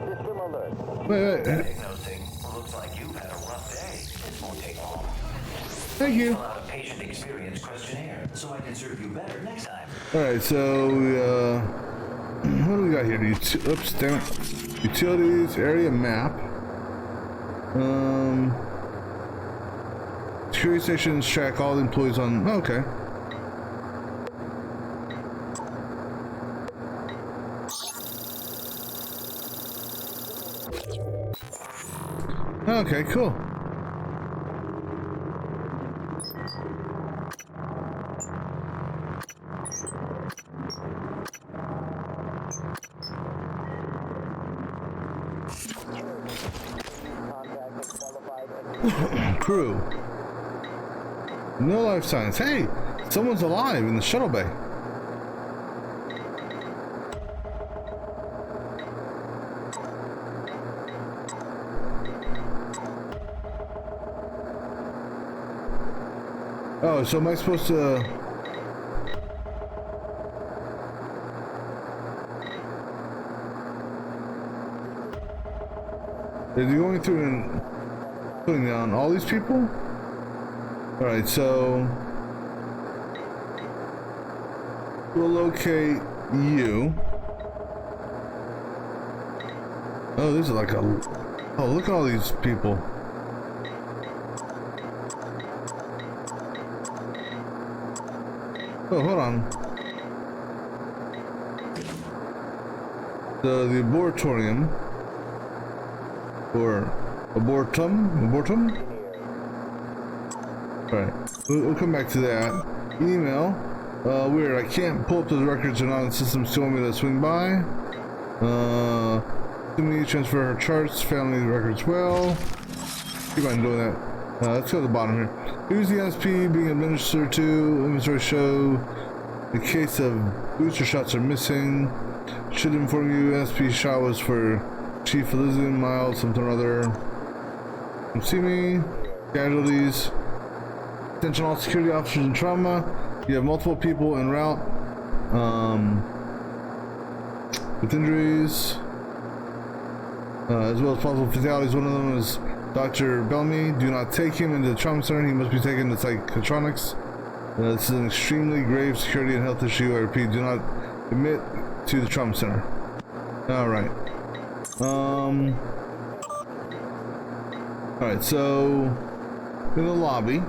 System alert. Wait. Diagnosing. Looks like you've had a rough day. This won't take long. Thank you. Fill out a patient experience questionnaire so I can serve you better next time. All right, so what do we got here? Oops, damn it. Utilities area map. Security stations track all the employees on. Oh, okay. Okay, cool. Crew. No life signs. Hey, someone's alive in the shuttle bay. Oh, so am I supposed to... Is he going through and putting down all these people? Alright, so... we'll locate you. Oh, this is like a... Oh, look at all these people. Oh, hold on. The laboratorium, or abortum. All right, we'll come back to that. Email. Weird. I can't pull up those records. They're not in the system. Still want me to swing by. To me, transfer her charts, family records. Well, keep on doing that. Let's go to the bottom here. Who's the NSP being administered to? Inventory show. In case of booster shots are missing. Should inform you NSP shot was for Chief Elizabeth Miles, something or other. Come see me. Casualties. Attention all security officers in trauma. You have multiple people en route. With injuries. As well as possible fatalities. One of them is Dr. Bellamy. Do not take him into the trauma center. He must be taken to psychotronics. This is an extremely grave security and health issue. I repeat, do not admit to the trauma center. Alright. Alright, so in the lobby.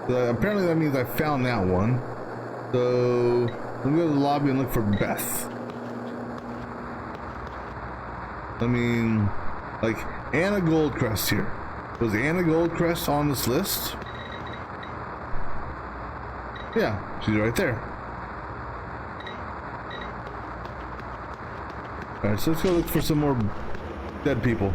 Apparently that means I found that one. So let me go to the lobby and look for Beth. I mean, like Anna Goldcrest here. Was Anna Goldcrest on this list? Yeah, she's right there. Alright, so let's go look for some more dead people.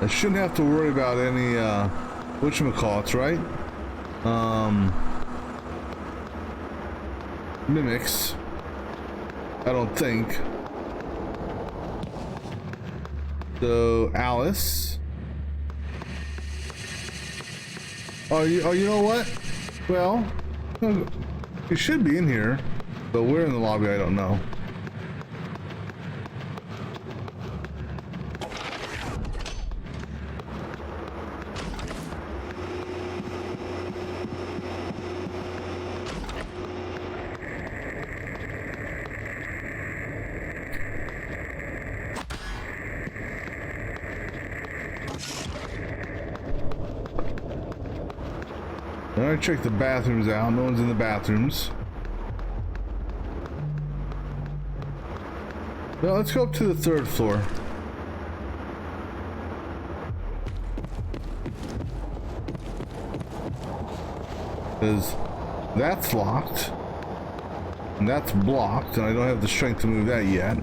I shouldn't have to worry about any whatchamacallits, right? Mimics. I don't think. So Alice. Oh, you know what? Well, you should be in here, but we're in the lobby. I don't know. I checked the bathrooms out. No one's in the bathrooms. Well, let's go up to the third floor. 3, 2, 1, 0. because that's locked and that's blocked, and I don't have the strength to move that yet.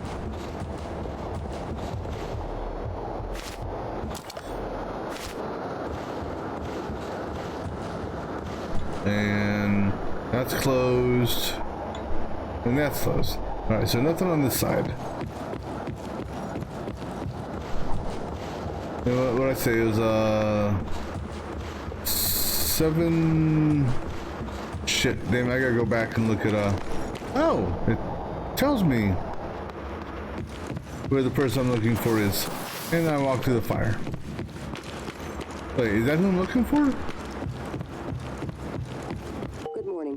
And that's closed, and that's closed. All right, so nothing on this side. And what I say is 7. Shit, damn! I gotta go back and look at oh, it tells me where the person I'm looking for is, and I walk through the fire. Wait, is that who I'm looking for?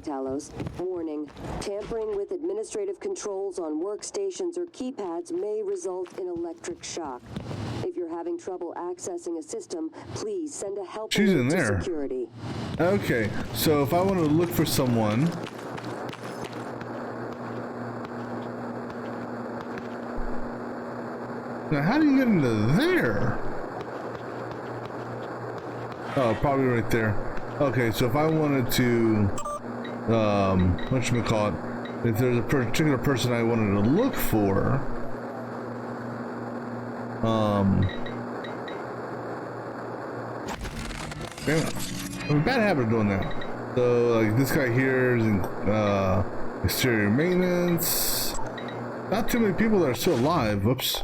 Talos. Warning, tampering with administrative controls on workstations or keypads may result in electric shock. If you're having trouble accessing a system, please send a help She's in to there. security. Okay, so if I want to look for someone, now how do you get into there? Oh, probably right there. Okay, so if I wanted to whatchamacallit, if there's a particular person I wanted to look for, damn it. I have a bad habit of doing that. So like this guy here is in exterior maintenance. Not too many people that are still alive. Whoops.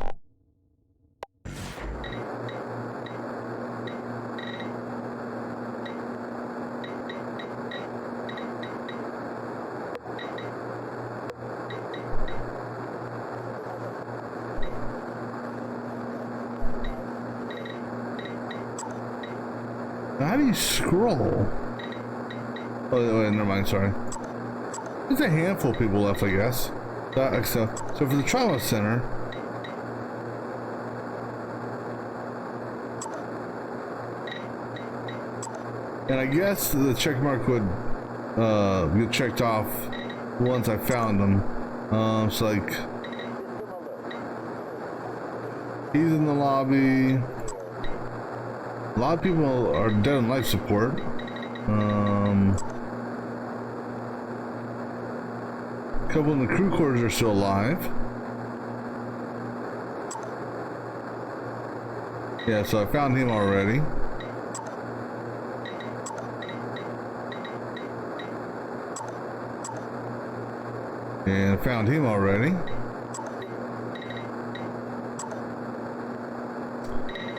How do you scroll? Oh, wait, never mind, sorry. There's a handful of people left, I guess. So for the trauma center, and I guess the check mark would get checked off once I found them. So like, he's in the lobby. A lot of people are dead on life support. A couple in the crew quarters are still alive. Yeah, so I found him already. And I found him already.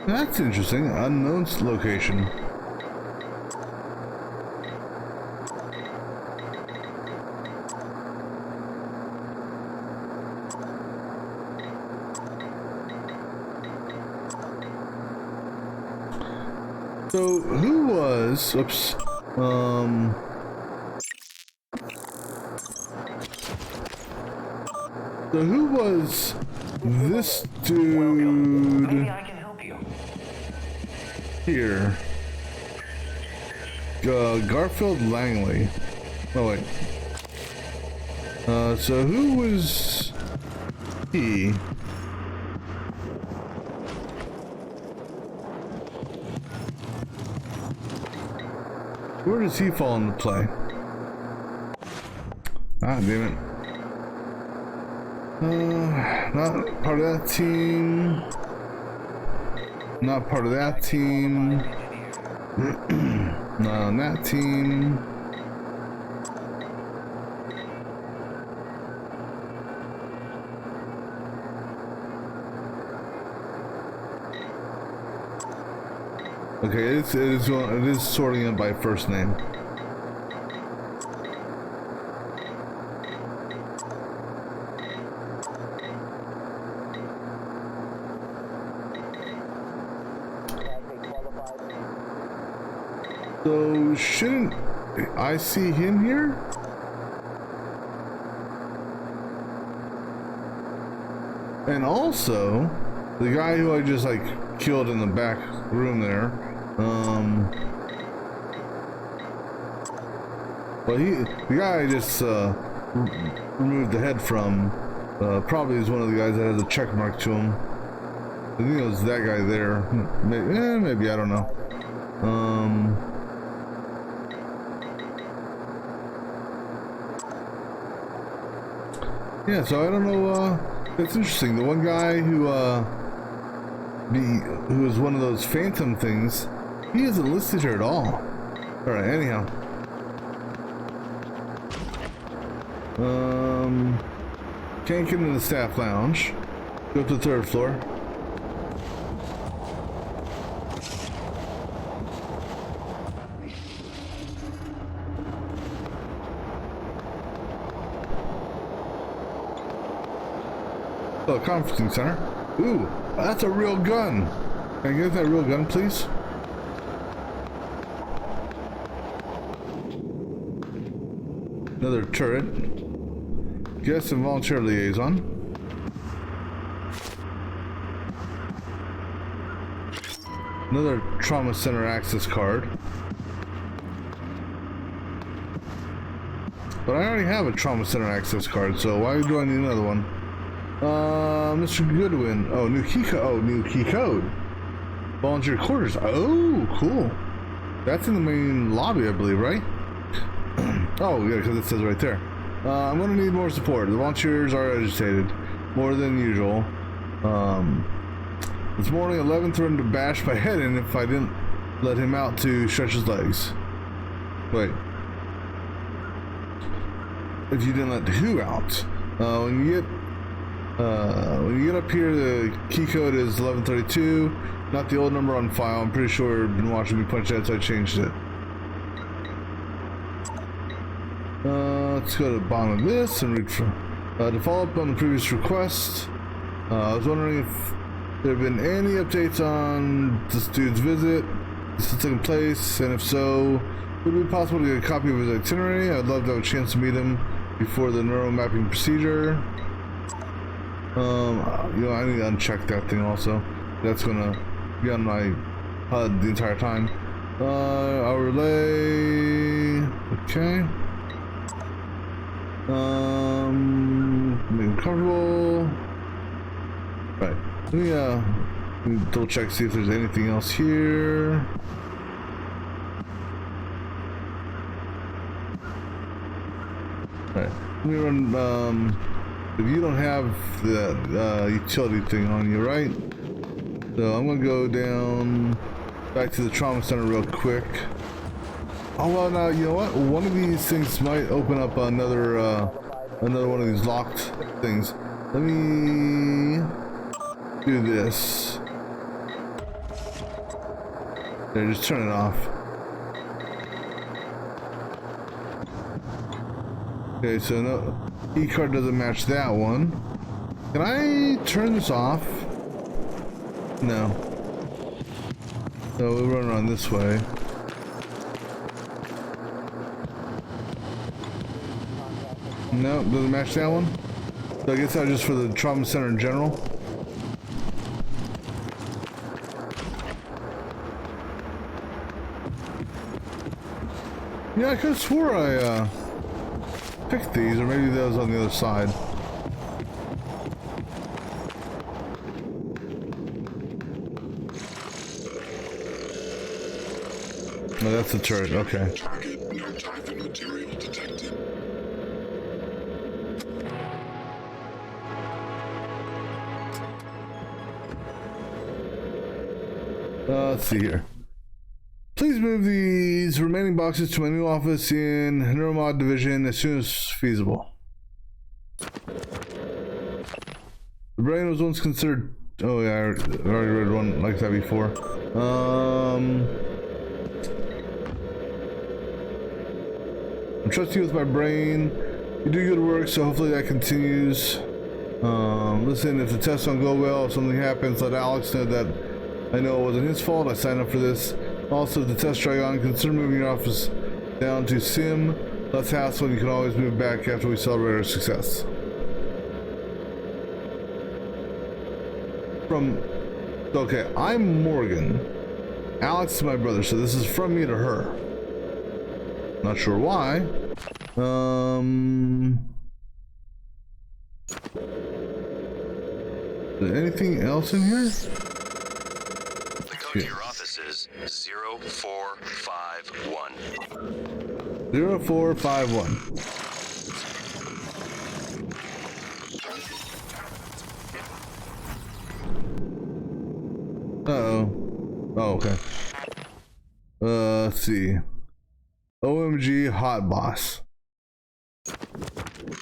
That's interesting. Unknown location. So who was? Oops. So who was this dude? Maybe I can help you. Here. Garfield Langley. Oh wait. So who was he? Where does he fall into play? Ah, damn it. Not part of that team. Not part of that team. Not on that team. Okay, it is sorting it by first name. So shouldn't I see him here? And also, the guy who I just like killed in the back room there. Well, the guy I just removed the head from probably is one of the guys that has a check mark to him. I think it was that guy there. Maybe I don't know. Yeah, so I don't know, it's interesting. The one guy who was one of those phantom things, he isn't listed here at all. Alright, anyhow. Can't get into the staff lounge. Go up to the 3rd floor. Oh, conferencing center. Ooh, that's a real gun. Can I get that real gun, please? Another turret. Guest and volunteer liaison. Another trauma center access card. But I already have a trauma center access card, so why do I need another one? Mr. Goodwin. Oh, new key code. Oh, new key code. Volunteer quarters. Oh, cool. That's in the main lobby, I believe, right? Oh, yeah, because it says right there. I'm gonna need more support. The volunteers are agitated, more than usual. This morning, 11 threatened to bash my head in if I didn't let him out to stretch his legs. Wait. If you didn't let who out? When you get up here, the key code is 1132, not the old number on file. I'm pretty sure you've been watching me punch that, so I changed it. Let's go to the bottom of this and read from to follow up on the previous request. I was wondering if there have been any updates on this dude's visit. This is taking place, and if so, would it be possible to get a copy of his itinerary? I'd love to have a chance to meet him before the neural mapping procedure. You know, I need to uncheck that thing also. That's gonna be on my HUD the entire time. I'll relay. Okay. Make him comfortable. Right. Let me double check, see if there's anything else here. Right. Let me run. If you don't have the utility thing on you, right? So I'm gonna go down back to the trauma center real quick. Oh well, now you know what? One of these things might open up another one of these locked things. Let me do this. There, just turn it off. Okay, so no, E-card doesn't match that one. Can I turn this off? No. So we'll run around this way. No, doesn't match that one. So I guess that was just for the trauma center in general. Yeah, I could have swore I picked these, or maybe that was on the other side. No, that's the turret. Okay. Target, no target material detected. Let's see here. Please move these remaining boxes to my new office in Neuromod Division as soon as feasible. The brain was once considered... Oh yeah, I already read one like that before. I'm trusting you with my brain. You do good work, so hopefully that continues. Listen, if the tests don't go well, if something happens, let Alex know that I know it wasn't his fault. I signed up for this. Also, if the test drag on, consider moving your office down to Sim. Less hassle, and you can always move back after we celebrate our success. Okay, I'm Morgan. Alex is my brother, so this is from me to her. Not sure why. Is there anything else in here? The code to your office is 0451. 0451. Uh-oh. Oh, okay. Let's see. OMG Hot Boss.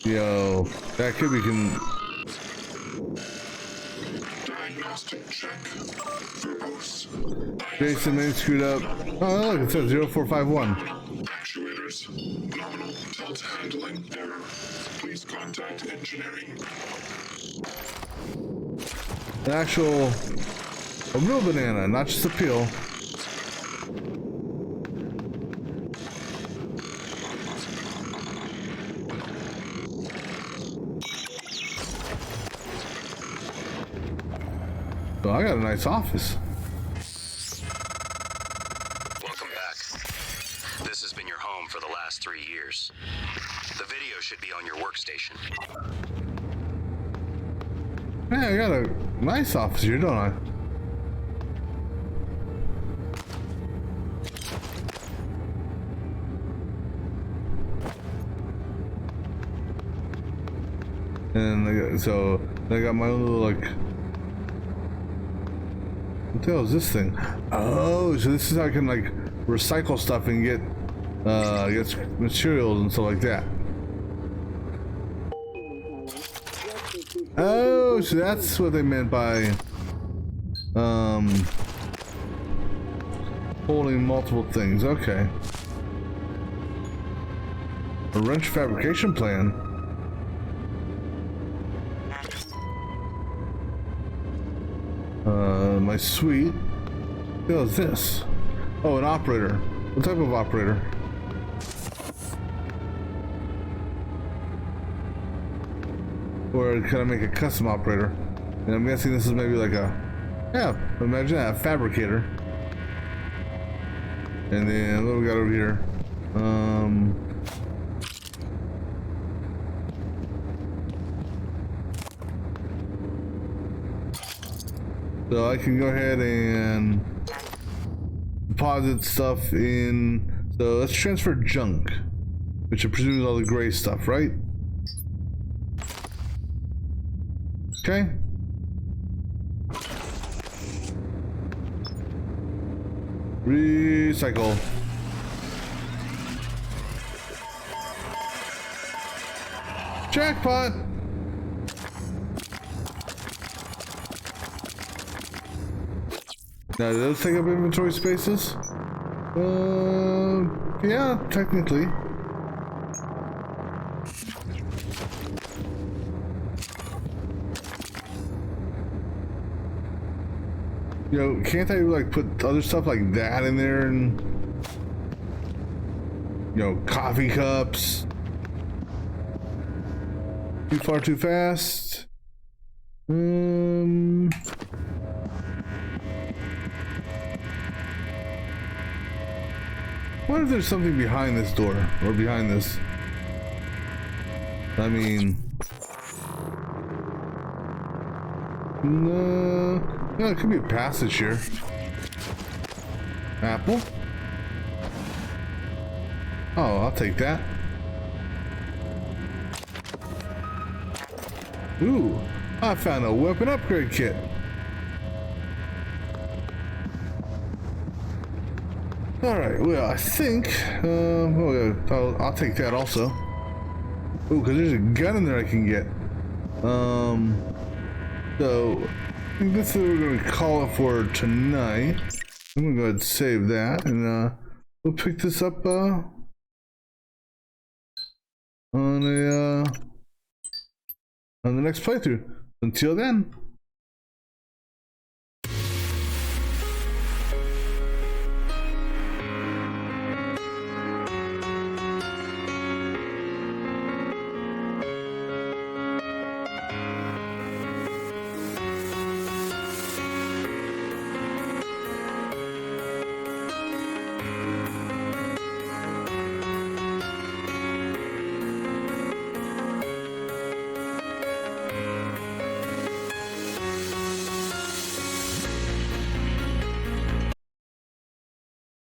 Yo, that could be Diagnostic check. Verbose. Jason may screwed up. Oh, look, it says 0451. Actuators. Nominal delta handling error. Please contact engineering. An actual, a real banana, not just a peel. So I got a nice office. Welcome back. This has been your home for the last 3 years. The video should be on your workstation. Hey, I got a nice office here, don't I? And I got my own little, like, what the hell is this thing? Oh, so this is how I can, like, recycle stuff and get materials and stuff like that. Oh, so that's what they meant by holding multiple things. Okay. A wrench fabrication plan. My suite. What is this? Oh, an operator. What type of operator? Or can I make a custom operator? And I'm guessing this is maybe like a, yeah, imagine that, a fabricator. And then what do we got over here? So I can go ahead and deposit stuff in. So let's transfer junk, which I presume is all the gray stuff, right? Okay. Recycle. Jackpot. Now, do those take up inventory spaces? Yeah, technically. You know, can't I like put other stuff like that in there and, you know, coffee cups? Too far, too fast. What if there's something behind this door or behind this? I mean, no, it could be a passage here. Apple. Oh, I'll take that. Ooh, I found a weapon upgrade kit. Alright, well, I think, I'll take that also. Ooh, because there's a gun in there I can get. So, I think this is what we're going to call it for tonight. I'm going to go ahead and save that, and we'll pick this up on the next playthrough. Until then.